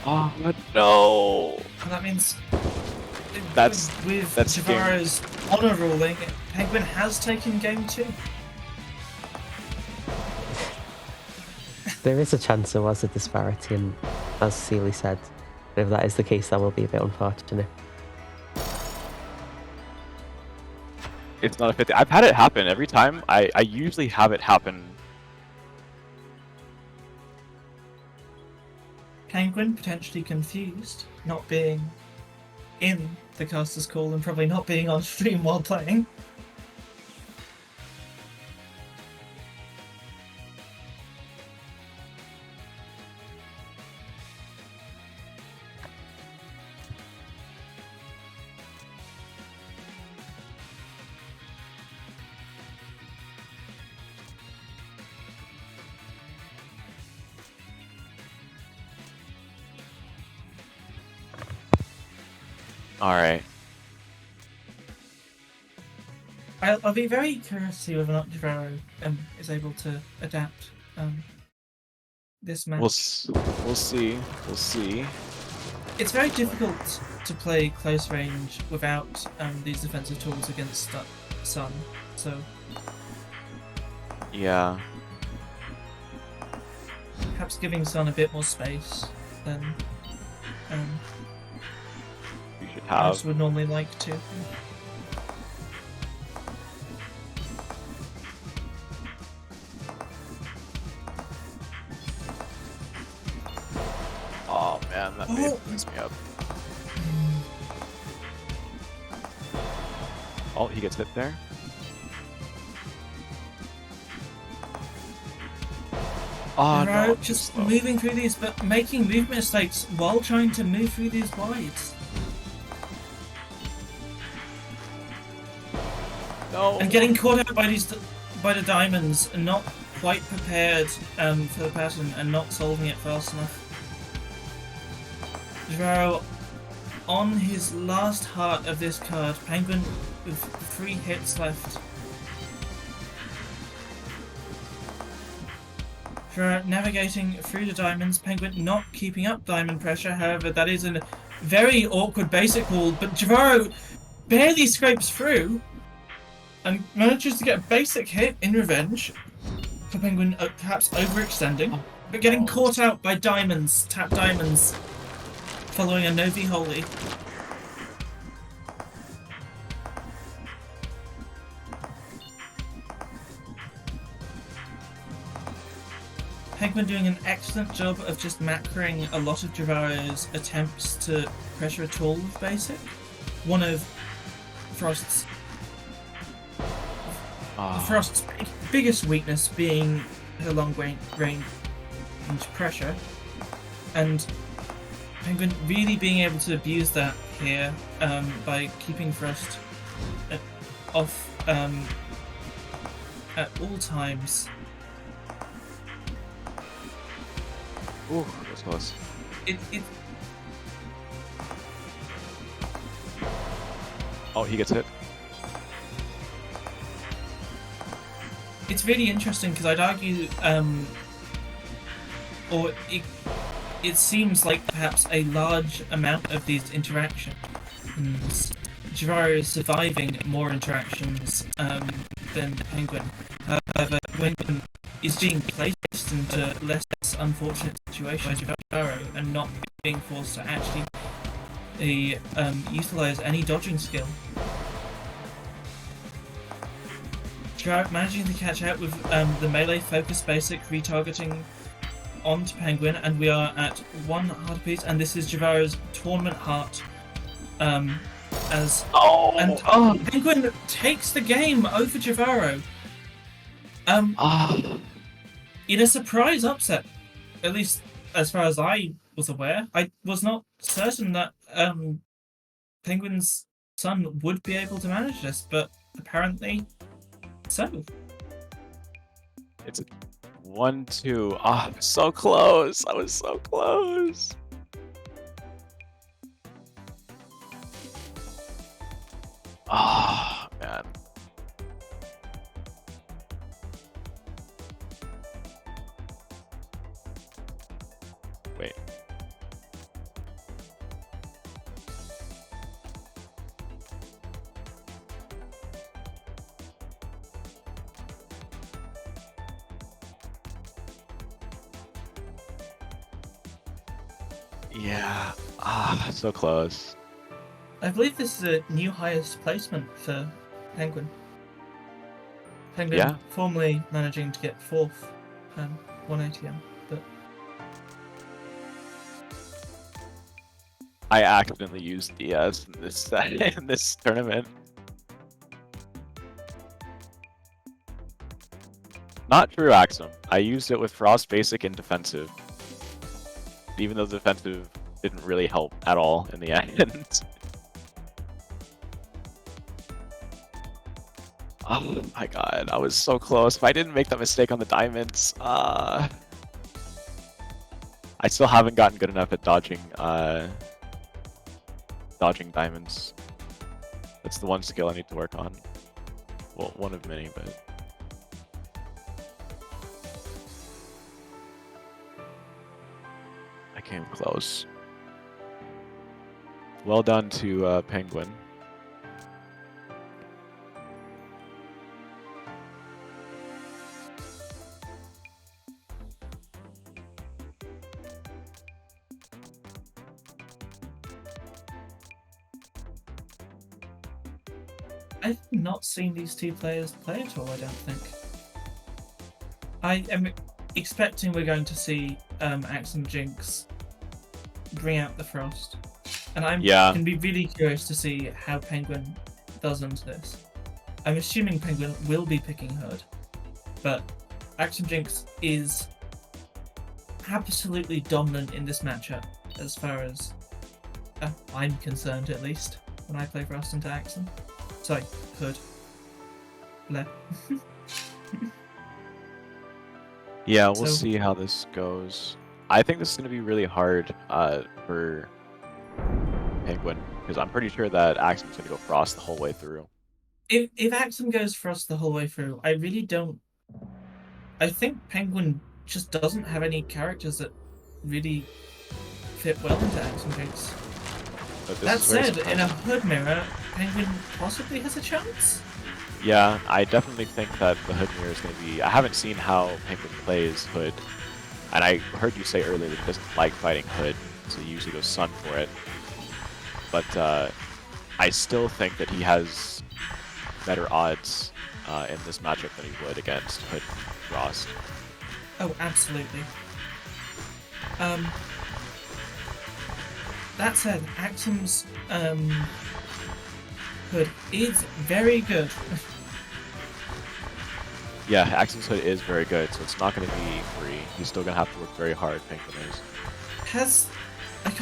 Oh no! and that means That's with game. Jahvaro's honor ruling, Penguin has taken game 2. There is a chance there was a disparity, and as Celie said, if that is the case, that will be a bit unfortunate. It's not a 50. I've had it happen every time. I usually have it happen. Penguin potentially confused, not being in the caster's call and probably not being on stream while playing. Alright. I'll be very curious to see whether or not Jahvaro is able to adapt this match. We'll see. We'll see. It's very difficult to play close range without these defensive tools against Sun, so Yeah. perhaps giving Sun a bit more space than You should most have. would normally like to. Oh. Messed me up. Oh, he gets hit there. Oh Jahvaro no, just slow. moving through these, but making movement mistakes while trying to move through these wides. No. And getting caught out by the diamonds and not quite prepared for the pattern and not solving it fast enough. Jahvaro on his last heart of this card, Penguin with 3 hits left. Jahvaro navigating through the diamonds, Penguin not keeping up diamond pressure, however that is a very awkward basic wall, but Jahvaro barely scrapes through and manages to get a basic hit in revenge for Penguin perhaps overextending, but getting caught out by diamonds, tap diamonds, following a Novi Holy. Penguin doing an excellent job of just macroing a lot of Jahvaro's attempts to pressure a tool with basic. One of Frost's biggest weakness being her long range pressure, and Penguin really being able to abuse that here by keeping Frost off at all times. Ooh, that's close. Oh, he gets hit. It's really interesting because I'd argue, or it seems like perhaps a large amount of these interactions, Jahvaro is surviving more interactions than Penguin. However, Penguin is being placed into less unfortunate situations with Jahvaro and not being forced to actually utilize any dodging skill. Jahvaro managing to catch out with the melee focus basic retargeting onto Penguin, and we are at 1 heart apiece, and this is Jahvaro's tournament heart. Penguin takes the game over Jahvaro. In a surprise upset, at least as far as I was aware. I was not certain that Penguin's Sun would be able to manage this, but apparently so. It's a 1-2. Ah, so close. I was so close. Ah, man. Wait. Yeah. Ah, so close. I believe this is a new highest placement for Penguin. Penguin Yeah. formerly managing to get 4th, 1 ATM, but I accidentally used DS in this in this tournament. Not true, Axem. I used it with Frost Basic and Defensive. Even though the defensive didn't really help at all in the end. Oh my god, I was so close. If I didn't make that mistake on the diamonds, I still haven't gotten good enough at dodging diamonds. That's the one skill I need to work on. Well, one of many, but... I came close. Well done to Penguin. I've not seen these two players play at all, I don't think. I am expecting we're going to see Axemjinx bring out the frost. And I'm Yeah. going to be really curious to see how Penguin does into this. I'm assuming Penguin will be picking Hood, but Axemjinx is absolutely dominant in this matchup, as far as I'm concerned, at least, when I play Frost into Axem. Sorry, Hood. Bleh. Yeah, we'll So- see how this goes. I think this is going to be really hard for Penguin, because I'm pretty sure that Axem's going to go Frost the whole way through. If Axem goes Frost the whole way through, I really don't. I think Penguin just doesn't have any characters that really fit well into Axemjinx. But this That is very said, in a surprising. Hood mirror, Penguin possibly has a chance. Yeah, I definitely think that the Hood mirror is going to be... I haven't seen how Penguin plays Hood, and I heard you say earlier that he doesn't like fighting Hood, so he usually goes Sun for it. But I still think that he has better odds in this matchup than he would against Hood Frost. Oh, absolutely. That said, Axem's Hood is very good. Yeah, Axem's Hood is very good, so it's not going to be free. He's still going to have to work very hard, Penguin is.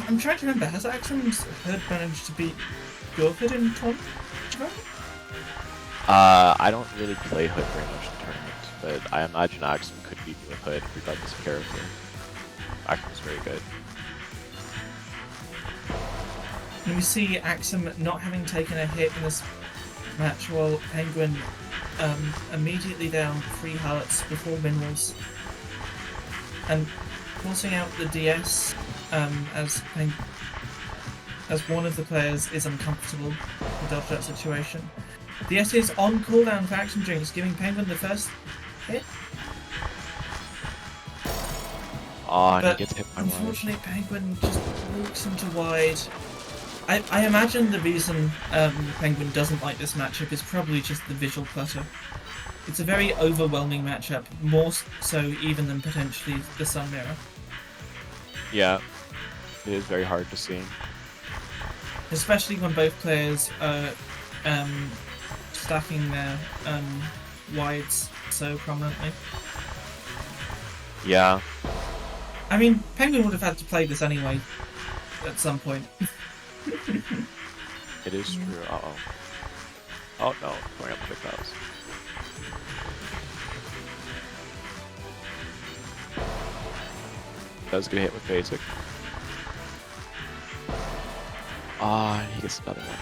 I'm trying to remember, has Axem's Hood managed to beat your Hood in Tome? I don't really play Hood very much in tournaments, but I imagine Axem could beat you with Hood regardless of character. Axem's very good. And we see Axem not having taken a hit in this match, while Penguin immediately down 3 hearts before minerals, and forcing out the DS as one of the players is uncomfortable to dodge that situation. DS is on cooldown for Axemjinx, giving Penguin the first hit. Oh, and he But gets hit by one. unfortunately, Penguin just walks into wide. I imagine the reason Penguin doesn't like this matchup is probably just the visual clutter. It's a very overwhelming matchup, more so even than potentially the Sun Mirror. Yeah, it is very hard to see. Especially when both players are stacking their wides so prominently. Yeah, I mean, Penguin would have had to play this anyway at some point. it is true. Uh-oh. Oh no, going up the clouds. Does get hit with basic. Ah, he gets another one.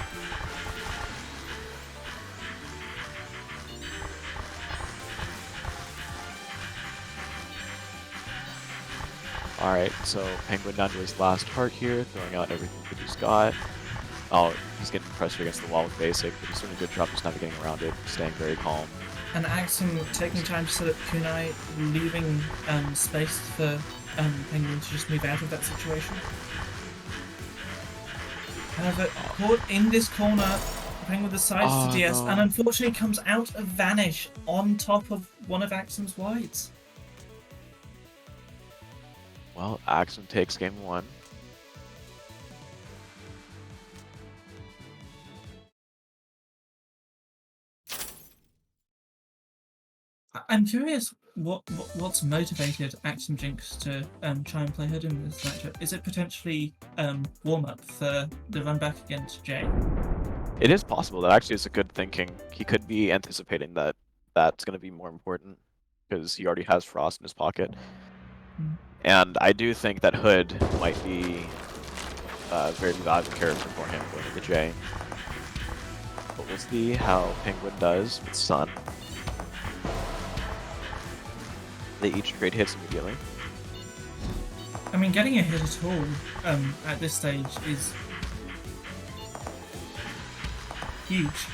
Alright, so Penguin down to his last heart here, throwing out everything that he's got. Oh, he's getting pressure against the wall with basic, but he's doing a good job just navigating around it, staying very calm. And Axem taking time to set up kunai, leaving space for Penguin to just move out of that situation. However, caught in this corner, Penguin decides to DS, no. and unfortunately comes out of Vanish on top of one of Axem's wides. Well, Axem takes game 1. I'm curious what's motivated Axemjinx to try and play Hood in this matchup. Is it potentially warm-up for the run back against Jay? It is possible. That actually is a good thinking. He could be anticipating that that's going to be more important because he already has Frost in his pocket. And I do think that Hood might be a very valuable character for him going into J. But we'll see how Penguin does with Sun. They each trade hits immediately. I mean, getting a hit at all at this stage is huge.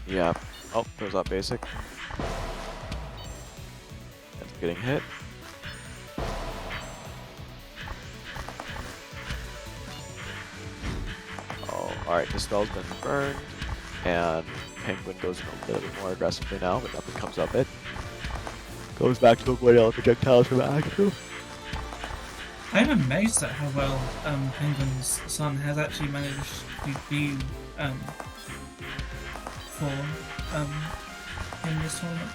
Yeah. Oh, throws out basic. Ends up getting hit. Oh, alright, Dispel's been burned. And Penguin goes in a little bit more aggressively now, but nothing comes of it. Goes back to avoid all projectiles from Axem. I'm amazed at how well Penguin's Sun has actually managed to do for in this tournament.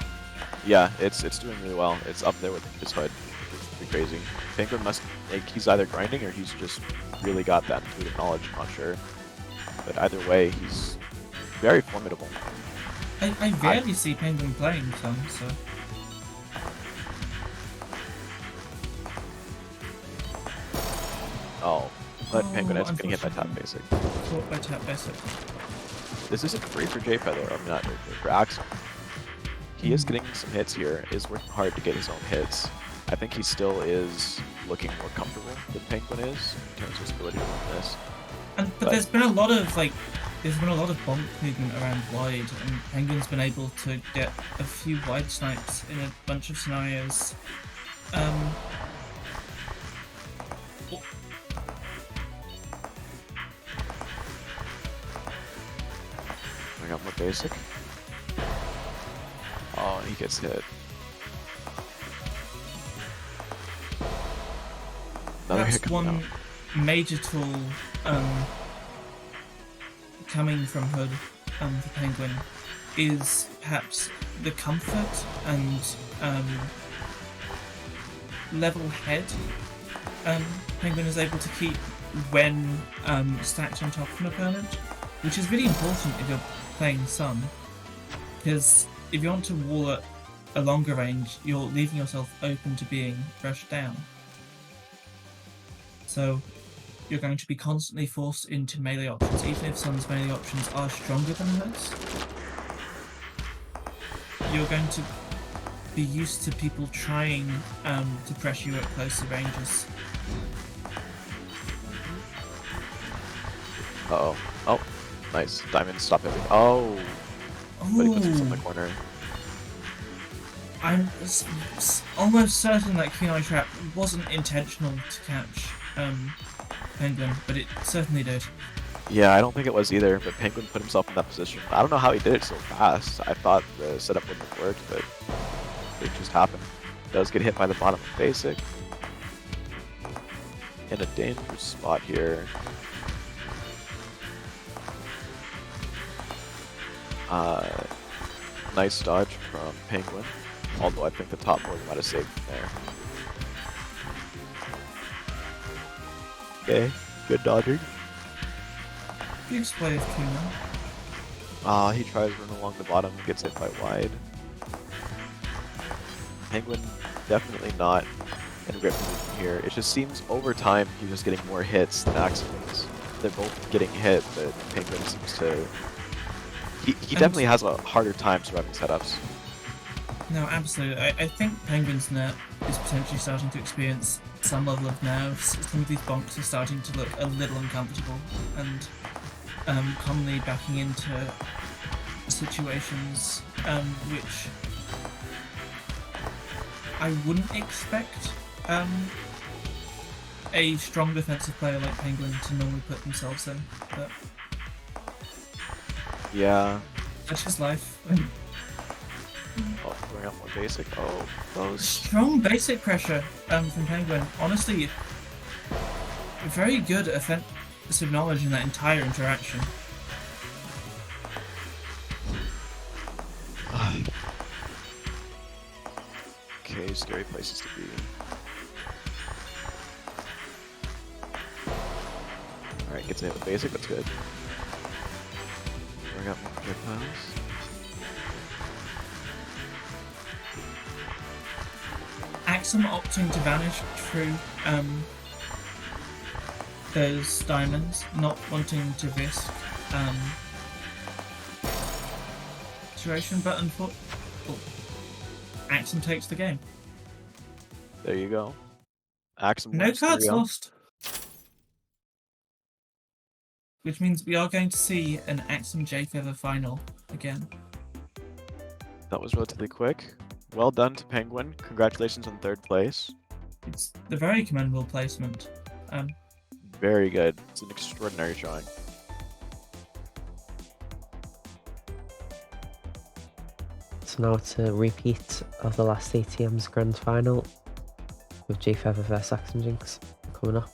Yeah, it's doing really well. It's up there with his hood. It's pretty crazy. Penguin must like he's either grinding or he's just really got that intuitive knowledge. I'm not sure, but either way, he's very formidable. I rarely see Penguin playing Sun, so. Oh, but Penguin is Oh, getting hit by top basic. Caught by tap basic. This isn't free for Jahvaro. I mean, not for Axel. He is getting some hits here. Is working hard to get his own hits. I think he still is looking more comfortable than Penguin is in terms of his ability to win this. But there's been a lot of bonk movement around wide, and Penguin's been able to get a few wide snipes in a bunch of scenarios. I got more basic. Oh, he gets hit. Another hit That's coming one out. major tool coming from Hood for Penguin is perhaps the comfort and level head Penguin is able to keep when stacked on top of an opponent, which is really important if you're playing Sun, because if you want to wall at a longer range, you're leaving yourself open to being rushed down. So you're going to be constantly forced into melee options, even if Sun's melee options are stronger than Hood's. You're going to be used to people trying to press you at closer ranges. Uh-oh. Oh, nice. Diamond, stop everything. Oh, but he puts us in the Ooh. corner. I'm almost certain that Kunai Trap wasn't intentional to catch Penguin, but it certainly did. Yeah, I don't think it was either, but Penguin put himself in that position. I don't know how he did it so fast. I thought the setup wouldn't have worked, but it just happened. Does get hit by the bottom of basic. In a dangerous spot here. Nice dodge from Penguin, although I think the top board might have saved him there. Okay, good dodging. Big display of Kunai. He tries to run along the bottom and gets hit by wide. Penguin definitely not in a great position here. It just seems over time he's just getting more hits than Axemjinx. They're both getting hit, but Penguin seems to... He definitely has a harder time surviving setups. No, absolutely. I think Penguin's net is potentially starting to experience some level of nerves. Some of these bonks are starting to look a little uncomfortable, and commonly backing into situations which I wouldn't expect a strong defensive player like Penguin to normally put themselves in, but Yeah. that's just life. Oh, going up more basic. Oh, close. Strong basic pressure from Penguin. Honestly, very good offensive knowledge in that entire interaction. Okay, scary places to be. Alright, gets hit with basic, that's good. We got more projectiles. Axem opting to vanish through those diamonds, not wanting to risk situation, but unfortunately, Axem takes the game. There you go. Axem No wins cards 3-0. lost. Which means we are going to see an Axem Jahvaro final again. That was relatively quick. Well done to Penguin. Congratulations on third place. It's the very commendable placement. Very good. It's an extraordinary showing. So now it's a repeat of the last ATM's grand final with Jahvaro vs Axemjinx. coming up.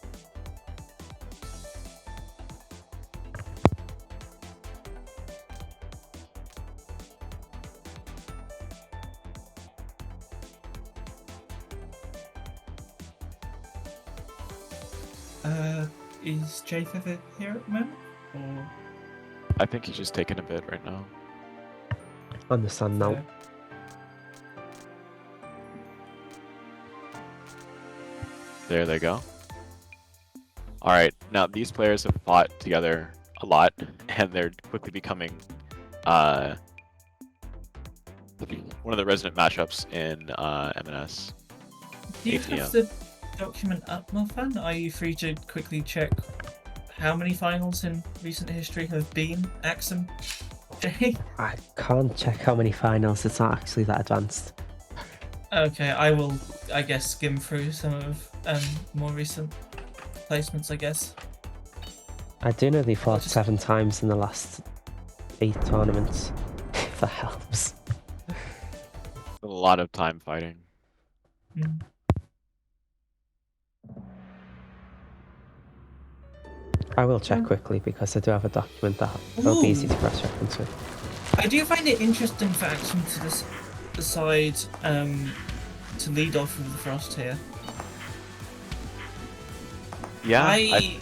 Is Jay Feather here at the moment? Or I think he's just taking a bit right now. On the sun now. There they go. Alright, now these players have fought together a lot, and they're quickly becoming one of the resident matchups in MNS. Do you ATM. have the document up, Muffin? Are you free to quickly check how many finals in recent history have been Axem? Jay? I can't check how many finals, it's not actually that advanced. Okay, I will, I guess, skim through some of more recent placements, I guess. I do know they fought 7 times in the last 8 tournaments, if that helps. A lot of time fighting. Mm. I will check quickly because I do have a document that will be easy to cross-reference with. I do find it interesting for Axem to decide to lead off with the Frost here. Yeah, It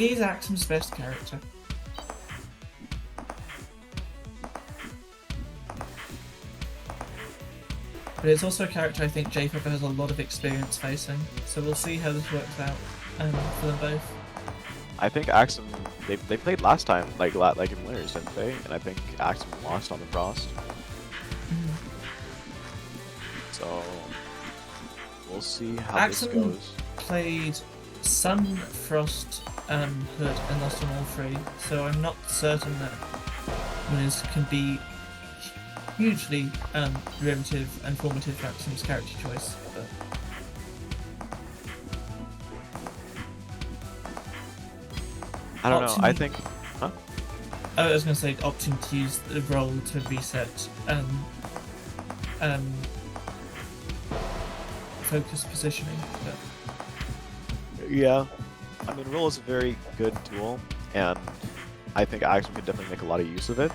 is Axem's best character. But it's also a character I think Jacob has a lot of experience facing, so we'll see how this works out for them both. I think Axem, they played last time, like in winners, didn't they? And I think Axem lost on the Frost. So we'll see how this Axem goes. played Sun, Frost, Hood, and lost on all 3, so I'm not certain that winners can be hugely derivative and formative for Axem's character choice. But I don't know. I think. Huh? I was going to say opting to use the roll to reset focus positioning. But Yeah. I mean, roll is a very good tool, and I think Axem could definitely make a lot of use of it.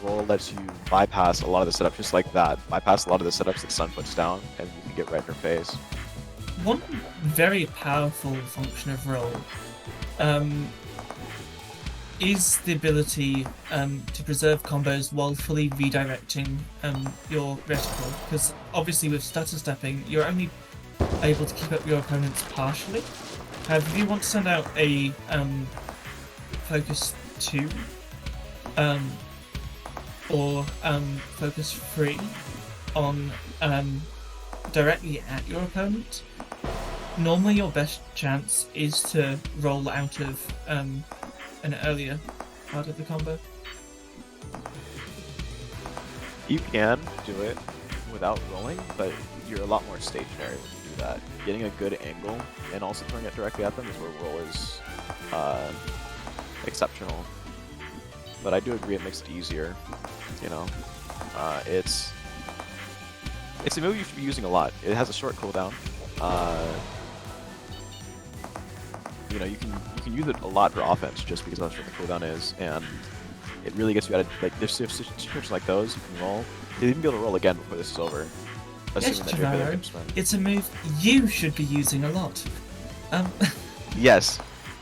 Roll lets you bypass a lot of the setups just like that. Bypass a lot of the setups that Sun puts down, and you can get right in her face. one very powerful function of roll is the ability to preserve combos while fully redirecting your reticle. Because obviously with stutter stepping, you're only able to keep up your opponents partially. However, if you want to send out a focus 2 or focus 3 on directly at your opponent, normally your best chance is to roll out of an earlier part of the combo. You can do it without rolling, but you're a lot more stationary when you do that. Getting a good angle and also throwing it directly at them is where roll is exceptional. But I do agree it makes it easier. You know, it's a move you should be using a lot. It has a short cooldown. You know, you can use it a lot for offense just because of how short the cooldown is, and it really gets you out of, like, there's situations like those you can roll. You'll even be able to roll again before this is over. Yes, Assuming that you're better Jahvaro, at it's a move you should be using a lot. Yes,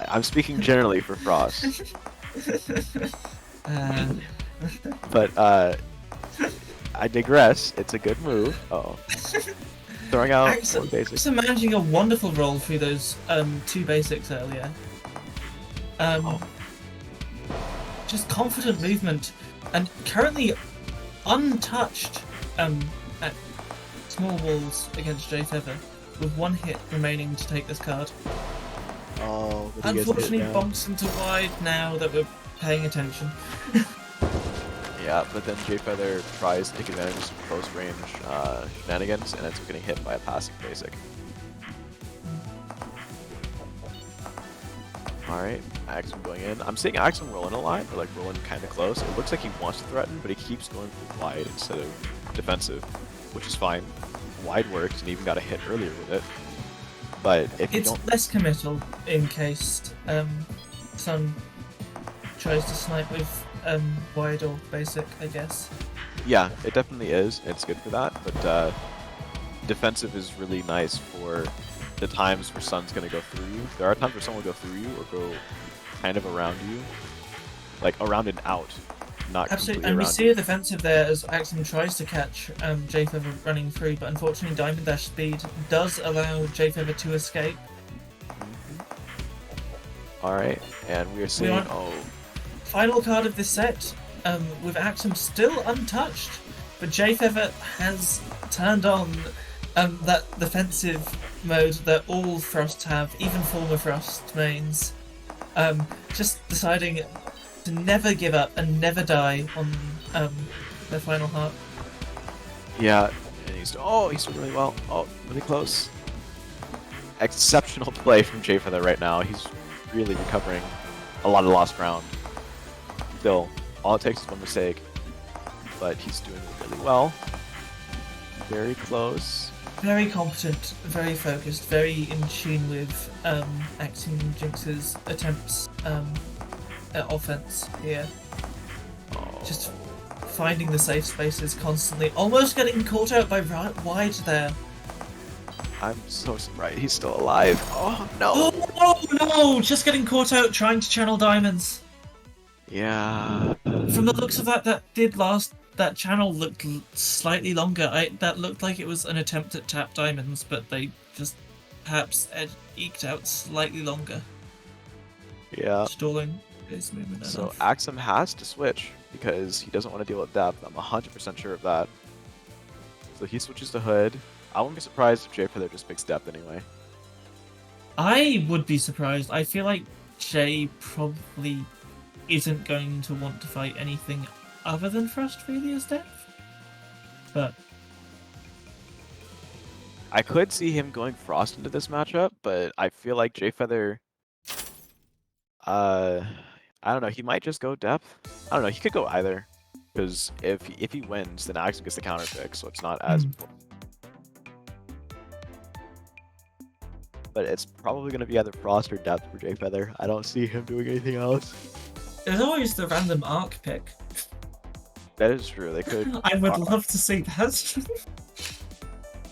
I'm speaking generally for Frost. But I digress. It's a good move. Oh, throwing out one basic. Axem managing a wonderful roll through those 2 basics earlier. Just confident movement, and currently untouched at small walls against Jay Feather, with 1 hit remaining to take this card. Oh, but you guys Unfortunately, hit it down. bonks into wide now that we're paying attention. Yeah, but then Jay Feather tries to take advantage of some close range shenanigans and ends up getting hit by a passing basic. Alright, Axem going in. I'm seeing Axem rolling a lot, or like rolling kind of close. It looks like he wants to threaten, but he keeps going for wide instead of defensive, which is fine. Wide works, and even got a hit earlier with it. But if you It's don't... less committal in case Sun tries to snipe with wide or basic, I guess. Yeah, it definitely is. It's good for that, but defensive is really nice for the times where Sun's gonna go through you. There are times where Sun will go through you or go kind of around you, like around and out, not Absolutely, completely and we around see you. a defensive there as Axem tries to catch Jahvaro running through, but unfortunately Diamond Dash speed does allow Jahvaro to escape. Alright, and we are seeing... on- Oh, Final card of this set, with Axem still untouched, but Jahvaro has turned on that defensive mode that all Frost have, even former Frost mains. Just deciding to never give up and never die on their final heart. yeah, and he's doing really well. Oh, really close. Exceptional play from Jahvaro right now. He's really recovering a lot of lost ground. Still, all it takes is one mistake, but he's doing really well. Very close. Very competent, very focused, very in tune with Axemjinx's attempts at offense here. Oh. Just finding the safe spaces constantly, almost getting caught out by wide there. I'm so surprised he's still alive. Oh no! Oh no! Just getting caught out trying to channel diamonds. Yeah. From the looks of that channel looked slightly longer. That looked like it was an attempt at tap diamonds, but they just perhaps eked out slightly longer. Yeah. Stalling his movement So enough. Axem has to switch because he doesn't want to deal with depth. I'm 100% sure of that. So he switches to Hood. I wouldn't be surprised if Jahvaro just picks depth anyway. I would be surprised. I feel like Jay probably isn't going to want to fight anything other than Frostphalia's depth. But I could see him going Frost into this matchup, but I feel like Jahvaro... I don't know, he might just go depth. I don't know, he could go either. Because if he wins, then Axem gets the counter pick, so it's not as important. But it's probably going to be either Frost or depth for Jahvaro. I don't see him doing anything else. there's always the random arc pick. That is true, they could... I would love to see that.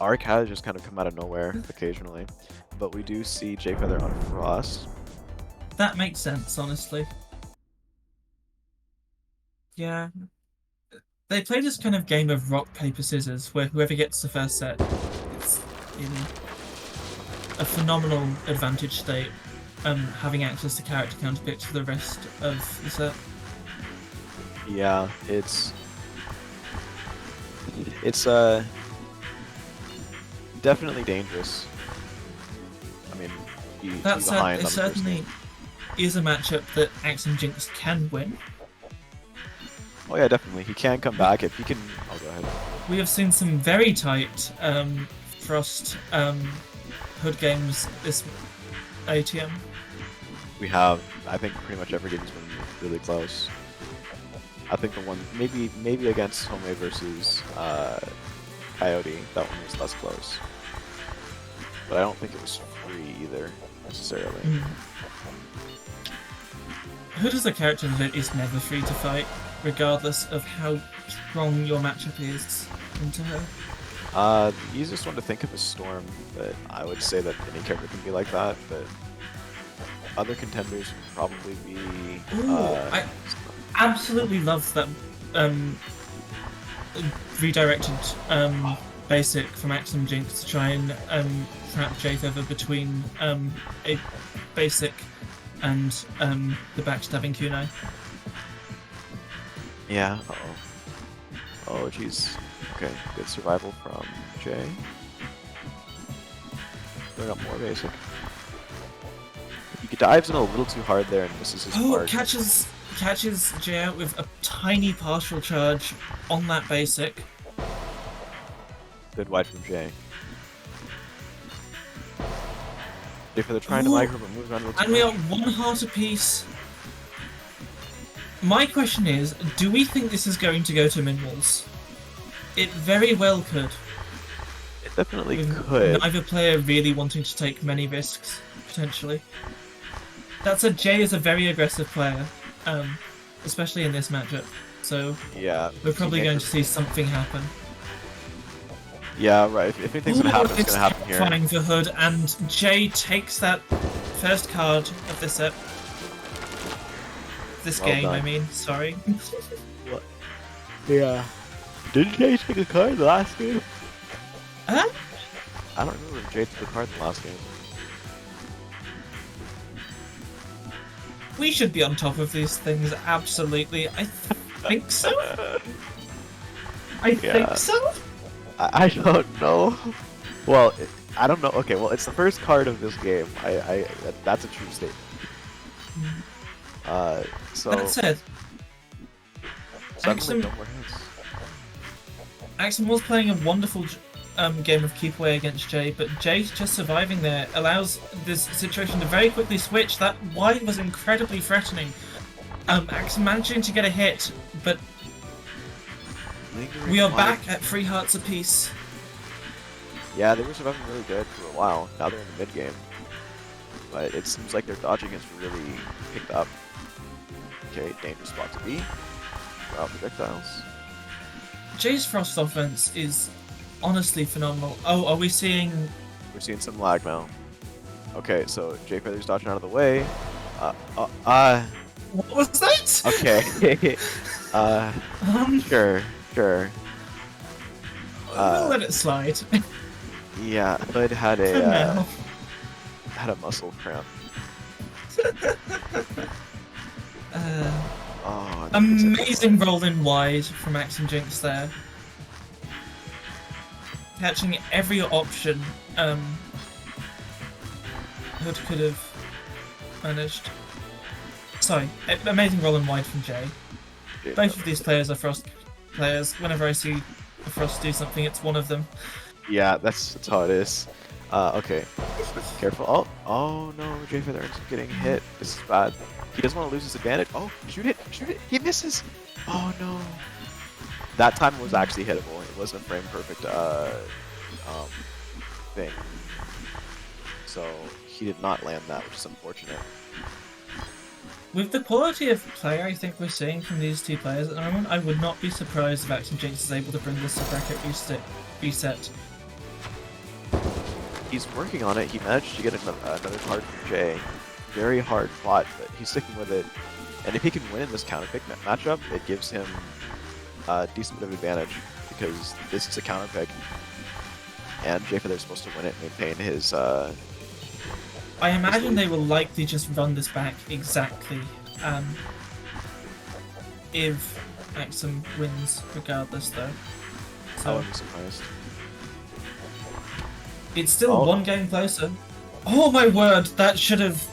Arc has just kind of come out of nowhere occasionally. But we do see Jahvaro on Frost. That makes sense, honestly. Yeah. They play this kind of game of rock, paper, scissors, where whoever gets the first set is in a phenomenal advantage state, having access to character counter picks for the rest of the set. Yeah, it's definitely dangerous. I mean, That he's said, behind it on the first certainly game. is a matchup that Axemjinx can win. Oh yeah, definitely. He can come back if he can. Oh, go ahead. We have seen some very tight Frost Hood games this ATM. We have. I think pretty much every game's been really close. I think the one maybe against Tome versus Kaiyoti, that one was less close. But I don't think it was free either necessarily. Hood is a character that is never free to fight, regardless of how strong your matchup is into her. The easiest one to think of is Storm, but I would say that any character can be like that, but other contenders would probably be... I absolutely love that redirected basic from Axemjinx to try and trap Jahvaro between a basic and the backstabbing kunai. Yeah, uh-oh. Oh, jeez. Okay, good survival from Jay. Throwing up more basic. He dives in a little too hard there and misses his Oh, mark. catches Jay out with a tiny partial charge on that basic. Good wide from Jay. If they're trying to Ooh. micro, but move around a little And too we much. are 1 heart apiece. My question is, do we think this is going to go to Minwalls? It very well could. It definitely With could. neither player really wanting to take many risks, potentially. That said, Jay is a very aggressive player, especially in this matchup. So Yeah. we're probably teammate going for- to see something happen. Yeah, right. If anything's gonna happen, it's It's gonna happen here. terrifying for Hood, and Jay takes that first card of this set. This Well game, I done. mean. Sorry. Yeah. Didn't Jay take a card in the last game? Huh? I don't remember if Jay took a card in the last game. We should be on top of these things, absolutely. I think so. I think so. I don't know. Well, I don't know. Okay, well, it's the first card of this game. That's a true statement. So That said, suddenly Axem- no more hits. Axem was playing a wonderful game of keep away against Jay, but Jay just surviving there allows this situation to very quickly switch. That wide was incredibly threatening. Axem managing to get a hit, but Lingering we are wide. back at 3 hearts apiece. Yeah, they were surviving really good for a while. Now they're in the mid game, but it seems like their dodging has really picked up. Okay, dangerous spot to be. Wow, projectiles. Jay's Frost offense is honestly phenomenal. Oh, are we seeing... We're seeing some lag now. Okay, so Jay Feather's dodging out of the way. What was that? Okay. Sure. We'll let it slide. Yeah, Hood had For now. a muscle cramp. Oh, Amazing roll in wide from Axemjinx there. Catching every option Hood could have managed. Sorry, amazing roll in wide from Jay. Both of these players are Frost players. Whenever I see a Frost do something, it's one of them. Yeah, that's how it is. Okay. Careful. Oh no, Jay Feather ends up getting hit. This is bad. He doesn't want to lose his advantage. Oh, shoot it! He misses! Oh no. That time was actually hittable. It wasn't a frame perfect thing. So he did not land that, which is unfortunate. With the quality of play I think we're seeing from these two players at the moment, I would not be surprised if Axemjinx is able to bring this to bracket reset. He's working on it. He managed to get another card from Jay. Very hard fought, but he's sticking with it. And if he can win in this counter pick matchup, it gives him a decent bit of advantage because this is a counter pick, and Jay Feather's supposed to win it, and maintain his. I imagine they will likely just run this back exactly if Axem wins regardless though. I So wouldn't be surprised. it's still Oh. one game closer. Oh my word, that should have...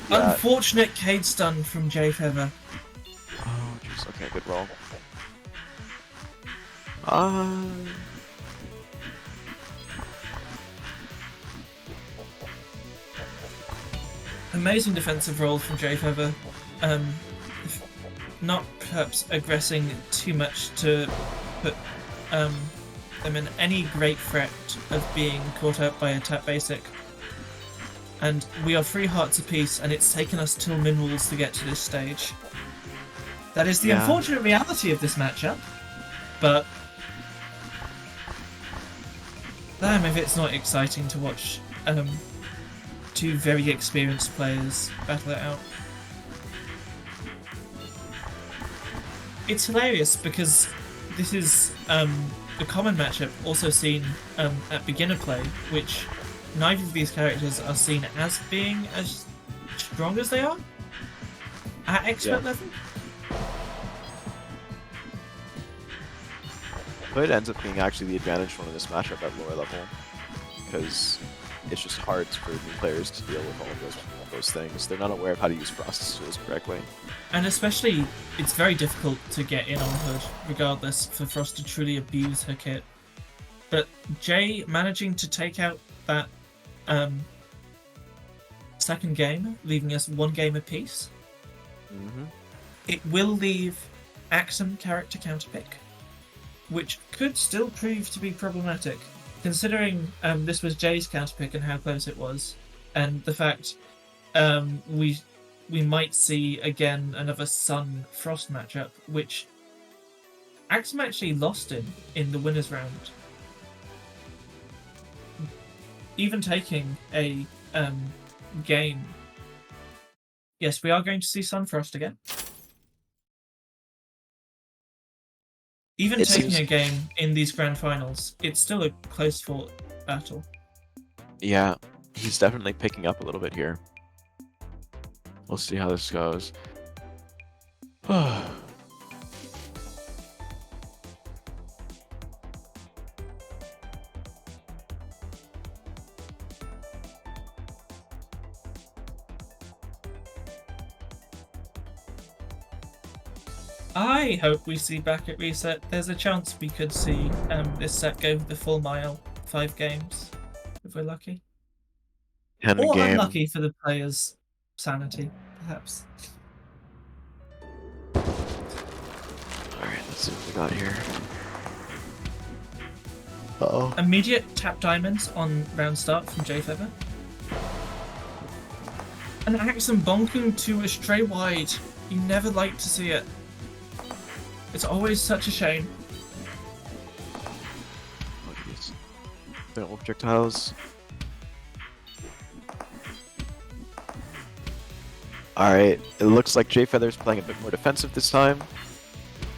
Yeah. Unfortunate Cade stun from Jay Feather. Oh, jeez. Okay, good roll. Amazing defensive roll from Jay Feather. Not perhaps aggressing too much to put them in any great threat of being caught out by a tap basic. And we are 3 hearts apiece, and it's taken us till min rules to get to this stage. That is the Yeah. unfortunate reality of this matchup, but damn if it's not exciting to watch two very experienced players battle it out. It's hilarious because this is a common matchup also seen at beginner play, which neither of these characters are seen as being as strong as they are at expert level. Hood ends up being actually the advantage one in this matchup at lower level, because it's just hard for new players to deal with all of those things. They're not aware of how to use Frost's tools correctly. And especially, it's very difficult to get in on Hood, regardless, for Frost to truly abuse her kit. But Jay managing to take out that second game, leaving us 1 game apiece. Mm-hmm. It will leave Axem character counterpick, which could still prove to be problematic, considering this was Jay's counterpick and how close it was, and the fact we might see again another Sun Frost matchup, which Axem actually lost in the winners round. Even taking a game. Yes, we are going to see Sun Frost again. Even taking a game in these grand finals, it's still a close fought battle. Yeah, he's definitely picking up a little bit here. We'll see how this goes. I hope we see back at reset. There's a chance we could see this set go the full mile, 5 games, if we're lucky. 10 or game. unlucky for the player's sanity, perhaps. Alright, let's see what we got here. Uh-oh. Immediate tap diamonds on round start from Jahvaro. An Axem bonking to a stray wide. You never like to see it. It's always such a shame. Look at these. The projectiles. Alright, it looks like Jahvaro's playing a bit more defensive this time.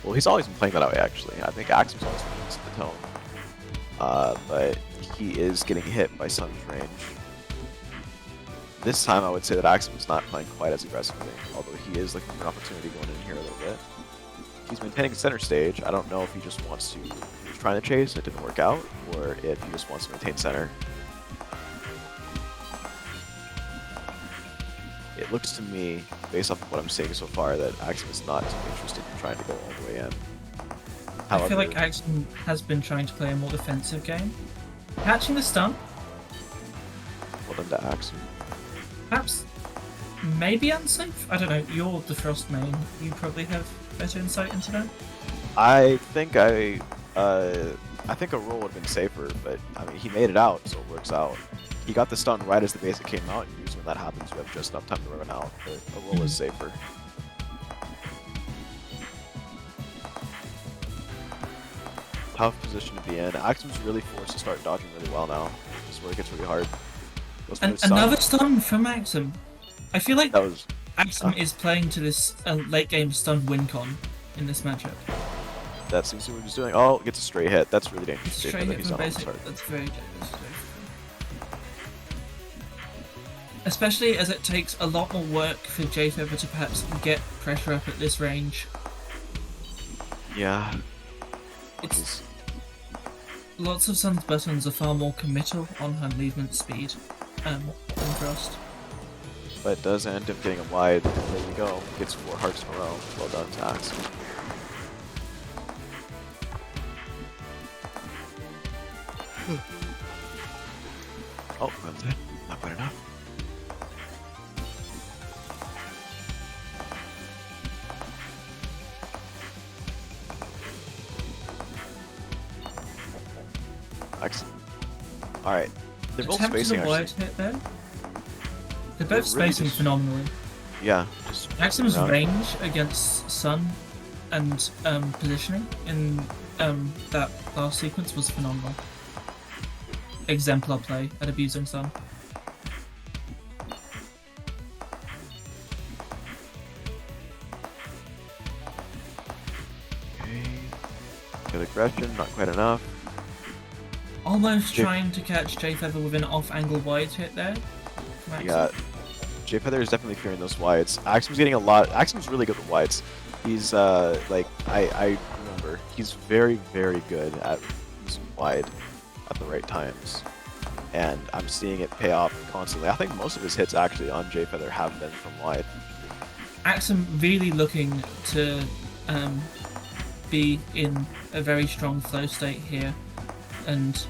Well, he's always been playing that way, actually. I think Axem's always been used to the Tome. But he is getting hit by Sun's range. This time, I would say that Axem's not playing quite as aggressively, although he is looking for an opportunity going in here a little bit. He's maintaining center stage. I don't know if he just wants to, he was trying to chase and it didn't work out, or if he just wants to maintain center. It looks to me, based off of what I'm seeing so far, that Axem is not too interested in trying to go all the way in. However, I feel like Axem has been trying to play a more defensive game. Catching the stun, well done to Axem. perhaps maybe unsafe? I don't know, you're the Frost main. You probably have better insight into that. I think a roll would have been safer, but I mean he made it out, so it works out. He got the stun right as the basic came out, and usually when that happens, you have just enough time to run out. But a roll is safer. Tough position to be in. Axem's really forced to start dodging really well now. This is where it gets really hard. Another stun from Axem. I feel like That was Axem is playing to this late game stun win con in this matchup. that seems to be what he's doing. Oh, gets a straight hit. That's really dangerous. Straight hit from basic. That's very dangerous. Especially as it takes a lot more work for Jahvaro to perhaps get pressure up at this range. Yeah. It's lots of Sun's buttons are far more committal on her movement speed than Frost. But it does end up getting a wide. There you go. Gets 4 hearts in a row. Well done to Axem. Oh, that's it. Not quite enough. Excellent. Alright. They're both spacing a wide actually. hit there. They're both spacing phenomenally. Yeah. Axem's range against Sun and positioning in that last sequence was phenomenal. Exemplar play at abusing Sun. Okay. Good aggression, not quite enough. Almost trying to catch Jahvaro with an off-angle wide hit there. Yeah. Jahvaro is definitely fearing those wides. Axem's getting a lot. Axem's really good with wides. He's like I remember he's very good at using wide at the right times, and I'm seeing it pay off constantly. I think most of his hits actually on Jahvaro have been from wide. Axem really looking to be in a very strong flow state here, and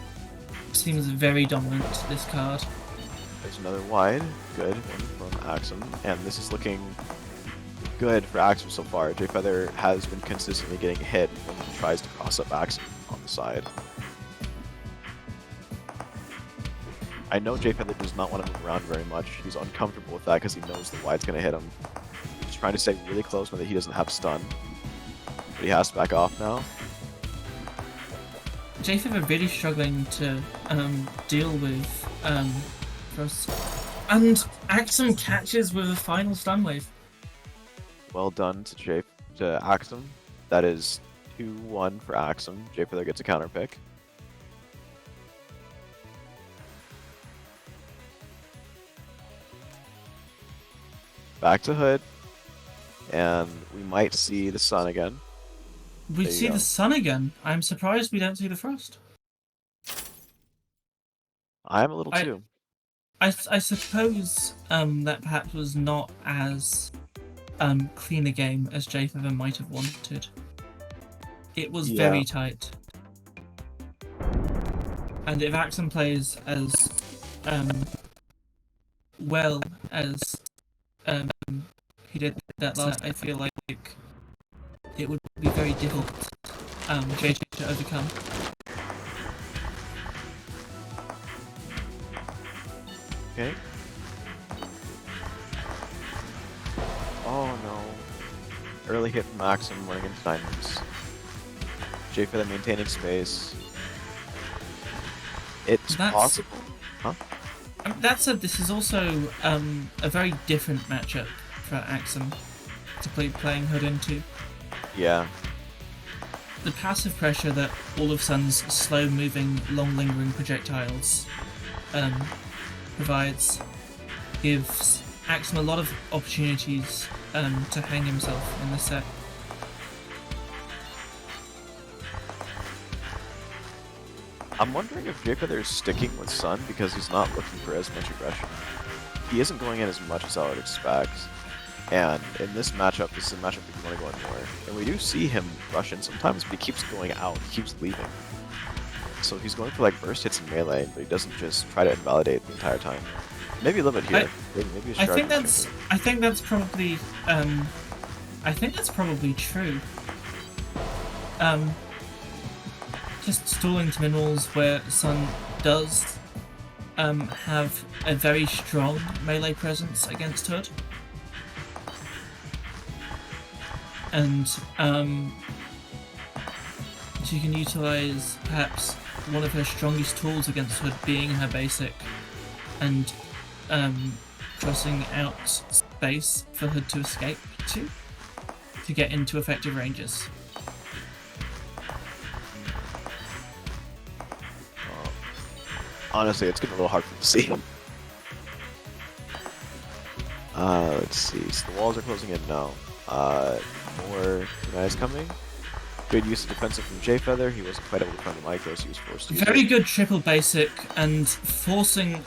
seems very dominant this card. There's another wide. Good one from Axem. And this is looking good for Axem so far. Jfeather has been consistently getting hit when he tries to cross up Axem on the side. I know Jfeather does not want to move around very much. He's uncomfortable with that because he knows the wide's going to hit him. He's trying to stay really close now that he doesn't have stun. But he has to back off now. Jfeather really struggling to deal with Frost. And Axem catches with a final stun wave. Well done to Axem. That is 2-1 for Axem. Jfeather gets a counter pick. Back to Hood. And we might see the sun again. We see the sun again. I'm surprised we don't see the Frost. I'm a little too. I suppose that perhaps was not as clean a game as Jfeather might have wanted. It was very tight. And if Axem plays as well as he did that last, I feel like it would be very difficult JJ to overcome. Okay. Oh no. Early hit from Axem running into diamonds. Jfeather maintaining space. It's possible. Huh? That said, this is also a very different matchup for Axem to playing Hood into. Yeah. The passive pressure that all of Sun's slow-moving, long-lingering projectiles provides gives Axem a lot of opportunities to hang himself in the set. I'm wondering if Jfeather is sticking with Sun because he's not looking for as much aggression. He isn't going in as much as I would expect. And in this matchup, this is a matchup we want to go in more. And we do see him rush in sometimes, but he keeps going out, he keeps leaving. So he's going for like burst hits and melee, but he doesn't just try to invalidate the entire time. Maybe a little bit here. Maybe I think that's probably true. Just stalling to minerals where Sun does have a very strong melee presence against Hood. And she can utilize perhaps one of her strongest tools against Hood being her basic and crossing out space for Hood to escape to get into effective ranges. Honestly, it's getting a little hard for him to see him. Let's see. So the walls are closing in now. More guys coming. Good use of defensive from Jfeather. He wasn't quite able to find the micros. He was forced to use Very good triple basic and forcing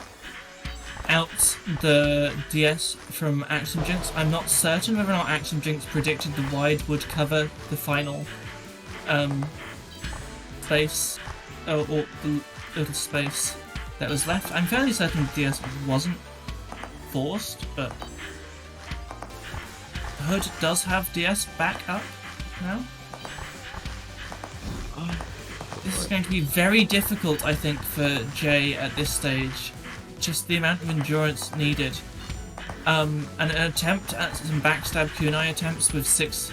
out the DS from Axemjinx. I'm not certain whether or not Axemjinx predicted the wide would cover the final space or the little space that was left. I'm fairly certain the DS wasn't forced, but Hood does have DS back up now. This is going to be very difficult, I think, for Jay at this stage. Just the amount of endurance needed. And an attempt at some backstab kunai attempts with 6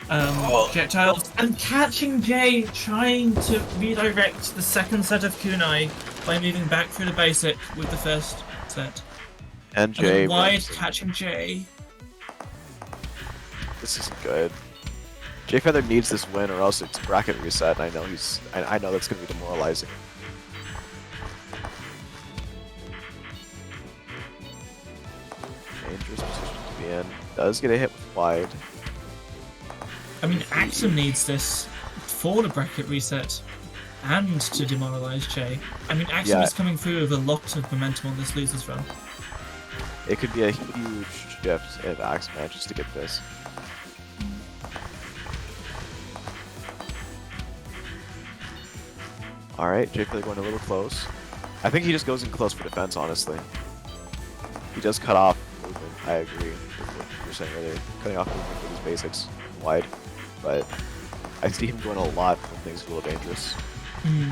projectiles. And catching Jay trying to redirect the second set of kunai by moving back through the basic with the first set. And Jay wide catching Jay. This isn't good. Jfeather needs this win, or else it's bracket reset. And I know that's going to be demoralizing. Dangerous position to be in. Does get a hit with wide. I mean, Axem needs this for the bracket reset and to demoralize Jay. I mean, Axem is coming through with a lot of momentum on this losers run. It could be a huge shift if Axem manages to get this. Alright, Jfeather going a little close. I think he just goes in close for defense, honestly. He does cut off movement. I agree with what you were saying earlier. Cutting off movement with his basics wide, but I see him going a lot when things are a little dangerous. Hmm.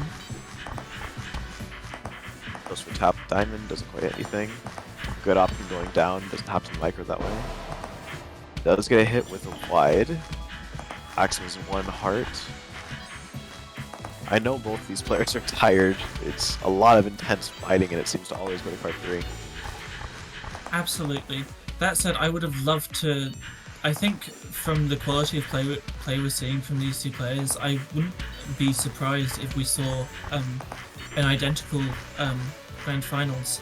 Goes for tap diamond, doesn't quite hit anything. Good option going down, doesn't have to micro that way. Does get a hit with a wide. Axem is 1 heart. I know both these players are tired. It's a lot of intense fighting, and it seems to always go to part 3. Absolutely. That said, I would have loved to. I think from the quality of play we're seeing from these two players, I wouldn't be surprised if we saw an identical grand finals.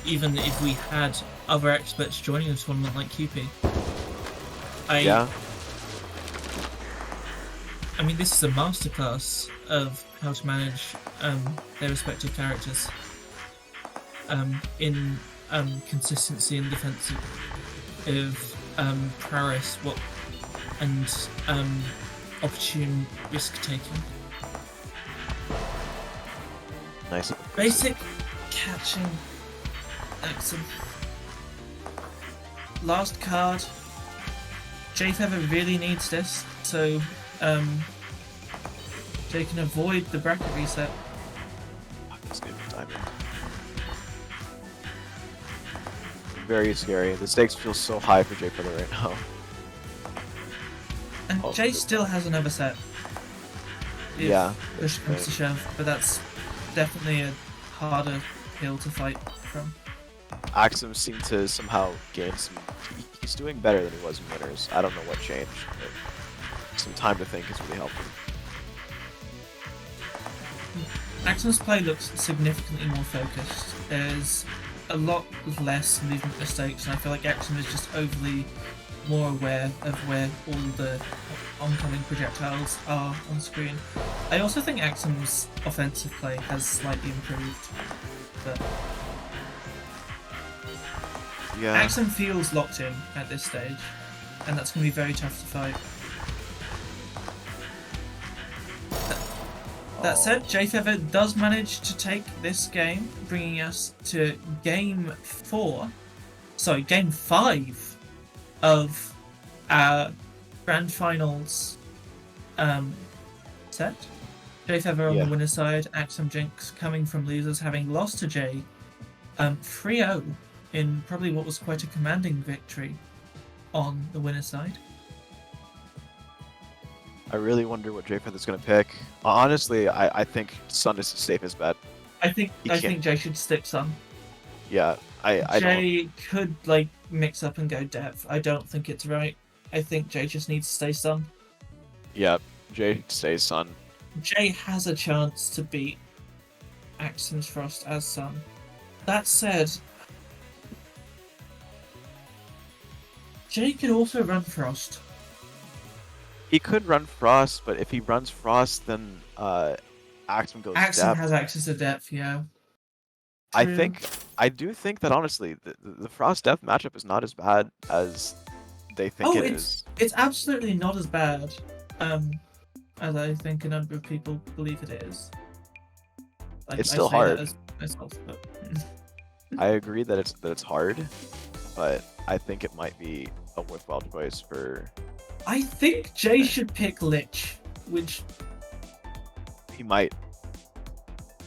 Even if we had other experts joining the tournament like QP. Yeah. I mean, this is a masterclass of how to manage their respective characters in consistency and defensive prowess, and opportune risk taking. Nice. Basic catching Axem. Last card. Jahvaro really needs this, so they can avoid the bracket reset. This game is timing. Very scary. The stakes feel so high for Jahvaro right now. And Jay still has another set. If Yeah, push comes to shove, but that's definitely a harder hill to fight from. Axem seemed to somehow gain some. He's doing better than he was in winners. I don't know what changed, but some time to think has really helped him. Axem's play looks significantly more focused. There's a lot less movement mistakes, and I feel like Axem is just overly more aware of where all the oncoming projectiles are on screen. I also think Axem's offensive play has slightly improved, but Yeah. Axem feels locked in at this stage, and that's going to be very tough to fight. That said, Jahvaro does manage to take this game, bringing us to game 5 of our grand finals set. Jahvaro on the winner's side, Axemjinx coming from losers, having lost to Jay 3-0 in probably what was quite a commanding victory on the winner's side. I really wonder what Jahvaro's going to pick. Honestly, I think Sun is the safest bet. I think Jay should stick Sun. Yeah, I Jay could like mix up and go depth. I don't think it's right. I think Jay just needs to stay Sun. Yeah, Jay stays Sun. Jay has a chance to beat Axem's Frost as Sun. That said, Jay could also run Frost. He could run Frost, but if he runs Frost, then Axem goes Axem depth. has access to depth, yeah. I do think that honestly, the Frost Depth matchup is not as bad as they think it is. It's absolutely not as bad as I think a number of people believe it is. It's still hard. As myself, but... I agree that it's hard, but I think it might be a worthwhile choice for. I think Jay should pick Lich, which He might.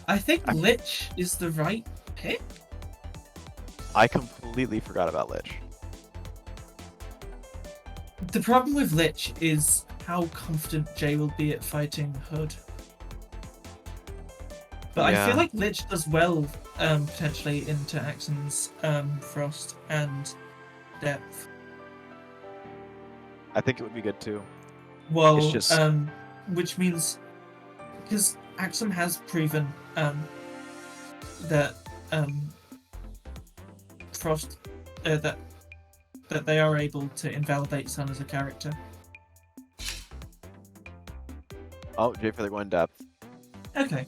I think Lich is the right pick. I completely forgot about Lich. The problem with Lich is how confident Jay will be at fighting Hood. But Yeah. I feel like Lich does well potentially into Axem's Frost and Depth. I think it would be good too. Well, It's just- which means because Axem has proven that Frost that they are able to invalidate Sun as a character. Oh, Jahvaro going depth. Okay.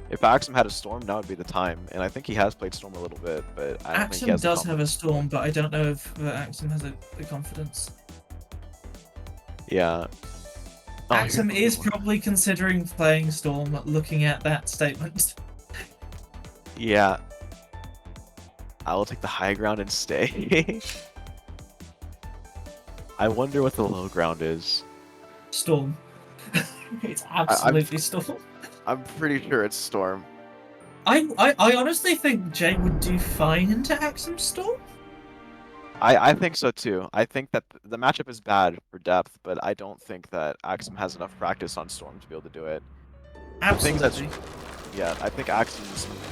If Axem had a Storm, now would be the time, and I think he has played Storm a little bit, but I don't think he Axem has the does have a confidence. Storm, but I don't know if Axem has the confidence. Yeah. Oh, Axem you're- is probably considering playing Storm, looking at that statement. Yeah. I will take the high ground and stay. I wonder what the low ground is. Storm. It's absolutely Storm. I'm pretty sure it's Storm. I honestly think Jay would do fine into Axem Storm. I think so too. I think that the matchup is bad for depth, but I don't think that Axem has enough practice on Storm to be able to do it. Absolutely. Yeah, I think Axem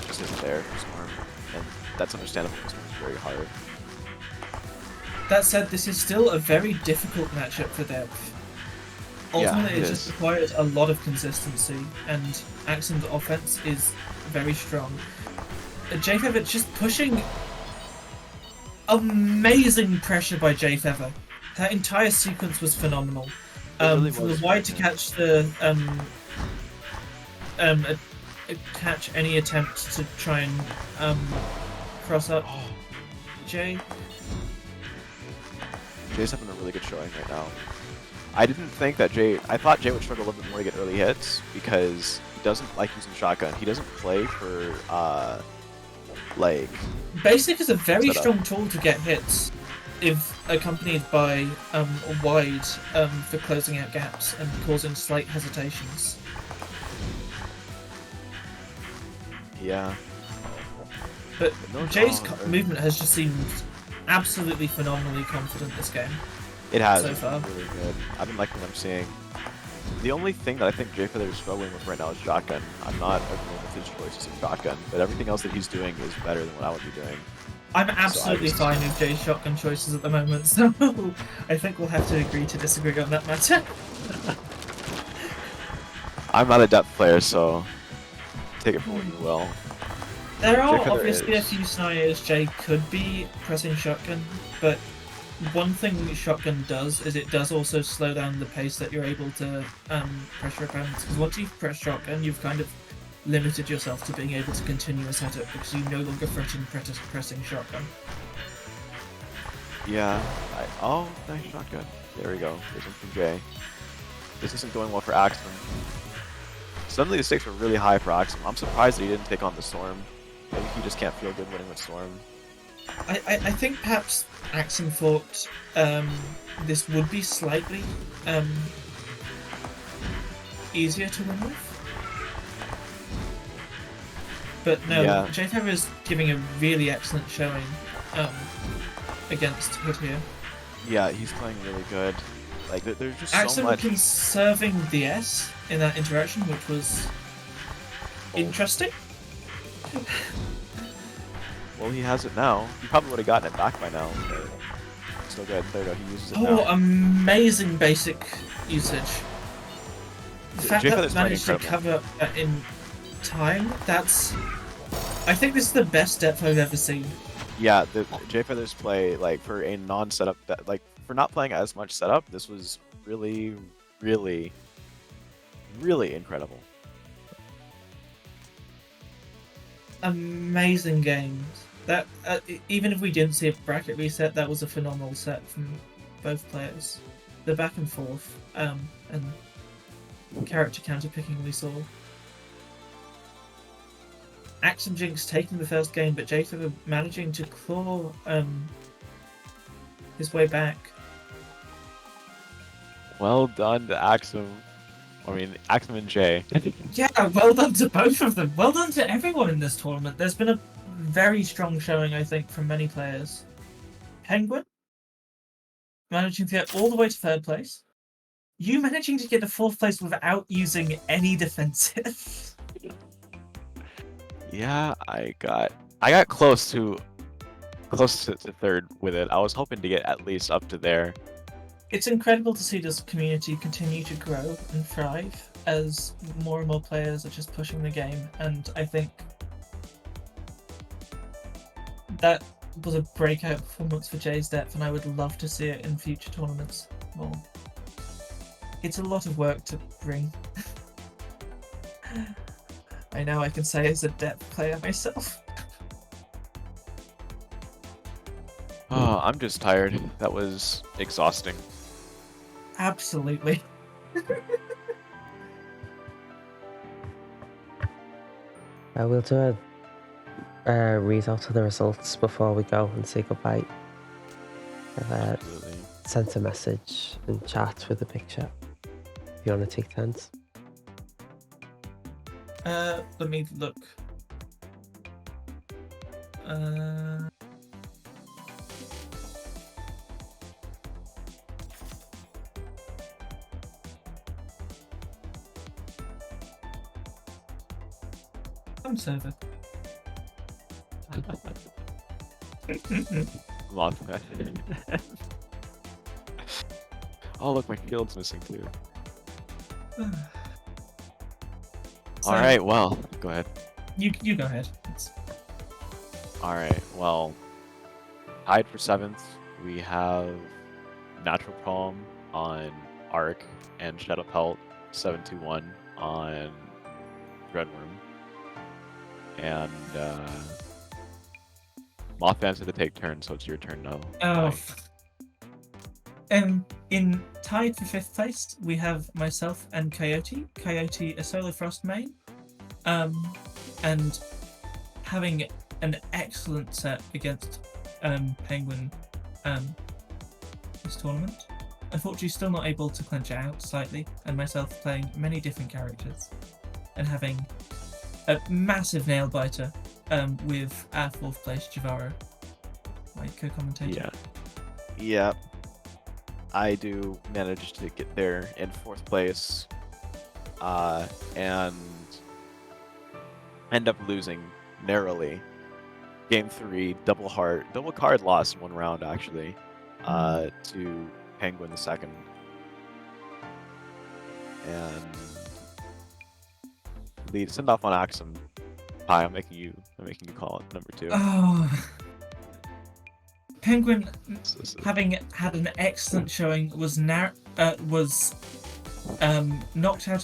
just isn't there for Storm, and that's understandable. It's very hard. That said, this is still a very difficult matchup for depth. Ultimately, Yeah, it just requires a lot of consistency, and Axem's offense is very strong. Jayfeather just pushing amazing pressure by Jayfeather. That entire sequence was phenomenal. Really From was the wide to great, catch the catch any attempt to try and cross up Jay. Jay's having a really good showing right now. I didn't think that I thought Jay would struggle a little bit more to get early hits because he doesn't like using shotgun. He doesn't play for, like... Basic is a very setup. strong tool to get hits if accompanied by wide for closing out gaps and causing slight hesitations. Yeah. But no Jay's draw, movement has just seemed absolutely phenomenally confident this game. It has. So It's far. been really good. I've been liking what I'm seeing. The only thing that I think Jayfeather is struggling with right now is shotgun. I'm not agreeing with his choices in shotgun, but everything else that he's doing is better than what I would be doing. I'm absolutely just- fine with Jay's shotgun choices at the moment, so I think we'll have to agree to disagree on that matter. I'm not a depth player, so take it for what you will. There are Jayfeather obviously a is- few scenarios Jay could be pressing shotgun, but one thing shotgun does is it does also slow down the pace that you're able to press your opponents. Because once you've pressed shotgun, you've kind of limited yourself to being able to continue a setup because you no longer threaten pressing shotgun. Yeah. Oh, nice shotgun. There we go. There's one from Jay. This isn't going well for Axem. Suddenly the stakes were really high for Axem. I'm surprised that he didn't take on the Storm. Maybe he just can't feel good winning with Storm. I think perhaps Axem thought this would be slightly easier to win with. But no, Yeah. Jayfeather is giving a really excellent showing against Hood here. Yeah, he's playing really good. Like, there's just so Axem much. conserving the S in that interaction, which was interesting. Well, he has it now. He probably would have gotten it back by now, but still good. There we go. He uses it Oh, now. amazing basic usage. The fact that Jayfeather's playing managed to incredible. cover that in time, that's... I think this is the best depth I've ever seen. Yeah, the Jayfeather's play, like, for a non-setup, like, for not playing as much setup, this was really, really, really incredible. Amazing games. That even if we didn't see a bracket reset, that was a phenomenal set from both players. The back and forth and character counter picking we saw. Axemjinx taking the first game, but Jayfeather managing to claw his way back. Well done to Axem. I mean, Axem and Jay. Yeah, well done to both of them. Well done to everyone in this tournament. There's been a very strong showing, I think, from many players. Penguin managing to get all the way to third place. You managing to get to fourth place without using any defensive. Yeah, I got close to third with it. I was hoping to get at least up to there. It's incredible to see this community continue to grow and thrive as more and more players are just pushing the game, and I think that was a breakout performance for Jay's depth, and I would love to see it in future tournaments more. It's a lot of work to bring. I know I can say as a depth player myself. Oh, I'm just tired. That was exhausting. Absolutely. We'll do a read out of the results before we go and say goodbye. I've Absolutely. sent a message in chat with a picture. If you want to take turns. Let me look. Some server. Mothman. Oh look, my shield's missing too. All right, well, go ahead. You go ahead. All right, well, tied for 7th, we have Naturalpoem on Arc and Shadow Pelt 721 on Dreadworm. And Mothman's going to take turns, so it's your turn now. Oh. In tied for 5th place, we have myself and Kaiyoti. Kaiyoti, a Solar Frost main, and having an excellent set against Penguin this tournament. Unfortunately, still not able to clench it out slightly, and myself playing many different characters and having a massive nail biter with our 4th place Jahvaro, my co-commentator. Yeah. I do manage to get there in 4th place, and end up losing narrowly. Game 3, double card loss in 1 round actually, to Penguin the 2nd. And lead send off on Axem. Hi, I'm making you call it number 2. Oh. Penguin, having had an excellent showing, was knocked out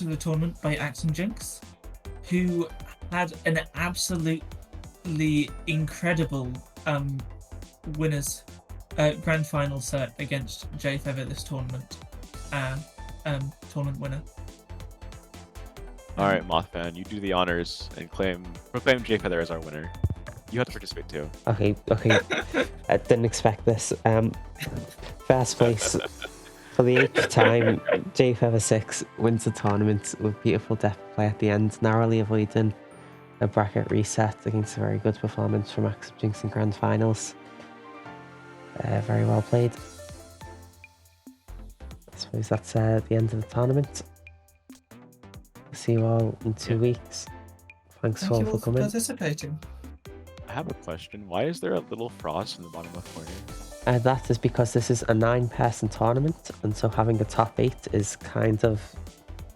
of the tournament by Axemjinx, who had an absolutely incredible winners grand final set against Jay Feather this tournament. Tournament winner. All right, Mothman, you do the honors and proclaim Jay Feather as our winner. You have to participate too. Okay. I didn't expect this. First place for the 8th time, J Feather 6 wins the tournament with beautiful death play at the end, narrowly avoiding a bracket reset against a very good performance from Axemjinx in grand finals. Very well played. I suppose that's the end of the tournament. See you all in 2 weeks. Thanks Thank all you for all for coming. participating. I have a question. Why is there a little frost in the bottom left corner? That is because this is a 9-person tournament, and so having a top 8 is kind of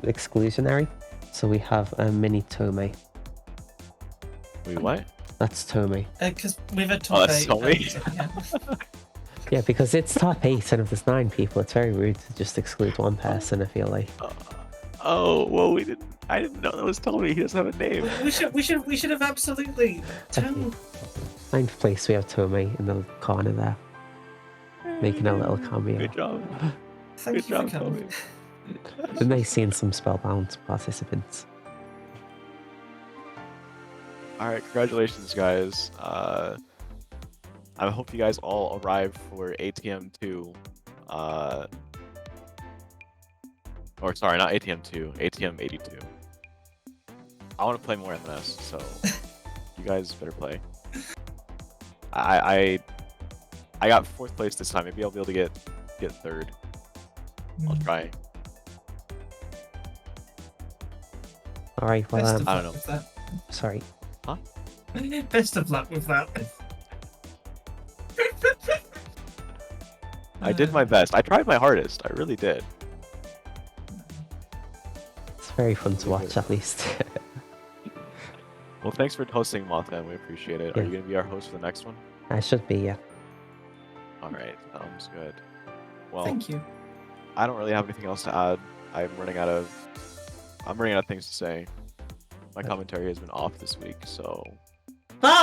exclusionary. So we have a mini Tome. Wait, what? That's Tome. Because we've had top 8. Tome? Yeah. Yeah, because it's top 8, and if there's 9 people, it's very rude to just exclude one person, I feel like. Oh, well, I didn't know that was Tome. He doesn't have a name. We should have absolutely told. 9th place, we have Tome in the corner there, making a little cameo. Good job. Thank Good you job, for coming. Tome. It's nice seeing some spellbound participants. All right, congratulations, guys. I hope you guys all arrive for ATM2. Or sorry, not ATM2, ATM 82. I want to play more MS, so you guys better play. I got 4th place this time. Maybe I'll be able to get 3rd. I'll try. All right, well, Best of I luck don't with that. sorry. Huh? Best of luck with that. I did my best. I tried my hardest. I really did. It's very fun to watch, at least. Well, thanks for hosting, Mothman. We appreciate it. Are Yeah. you going to be our host for the next one? I should be, yeah. All right, sounds good. Well, Thank you. I don't really have anything else to add. I'm running out of things to say. My commentary has been off this week, so Bye.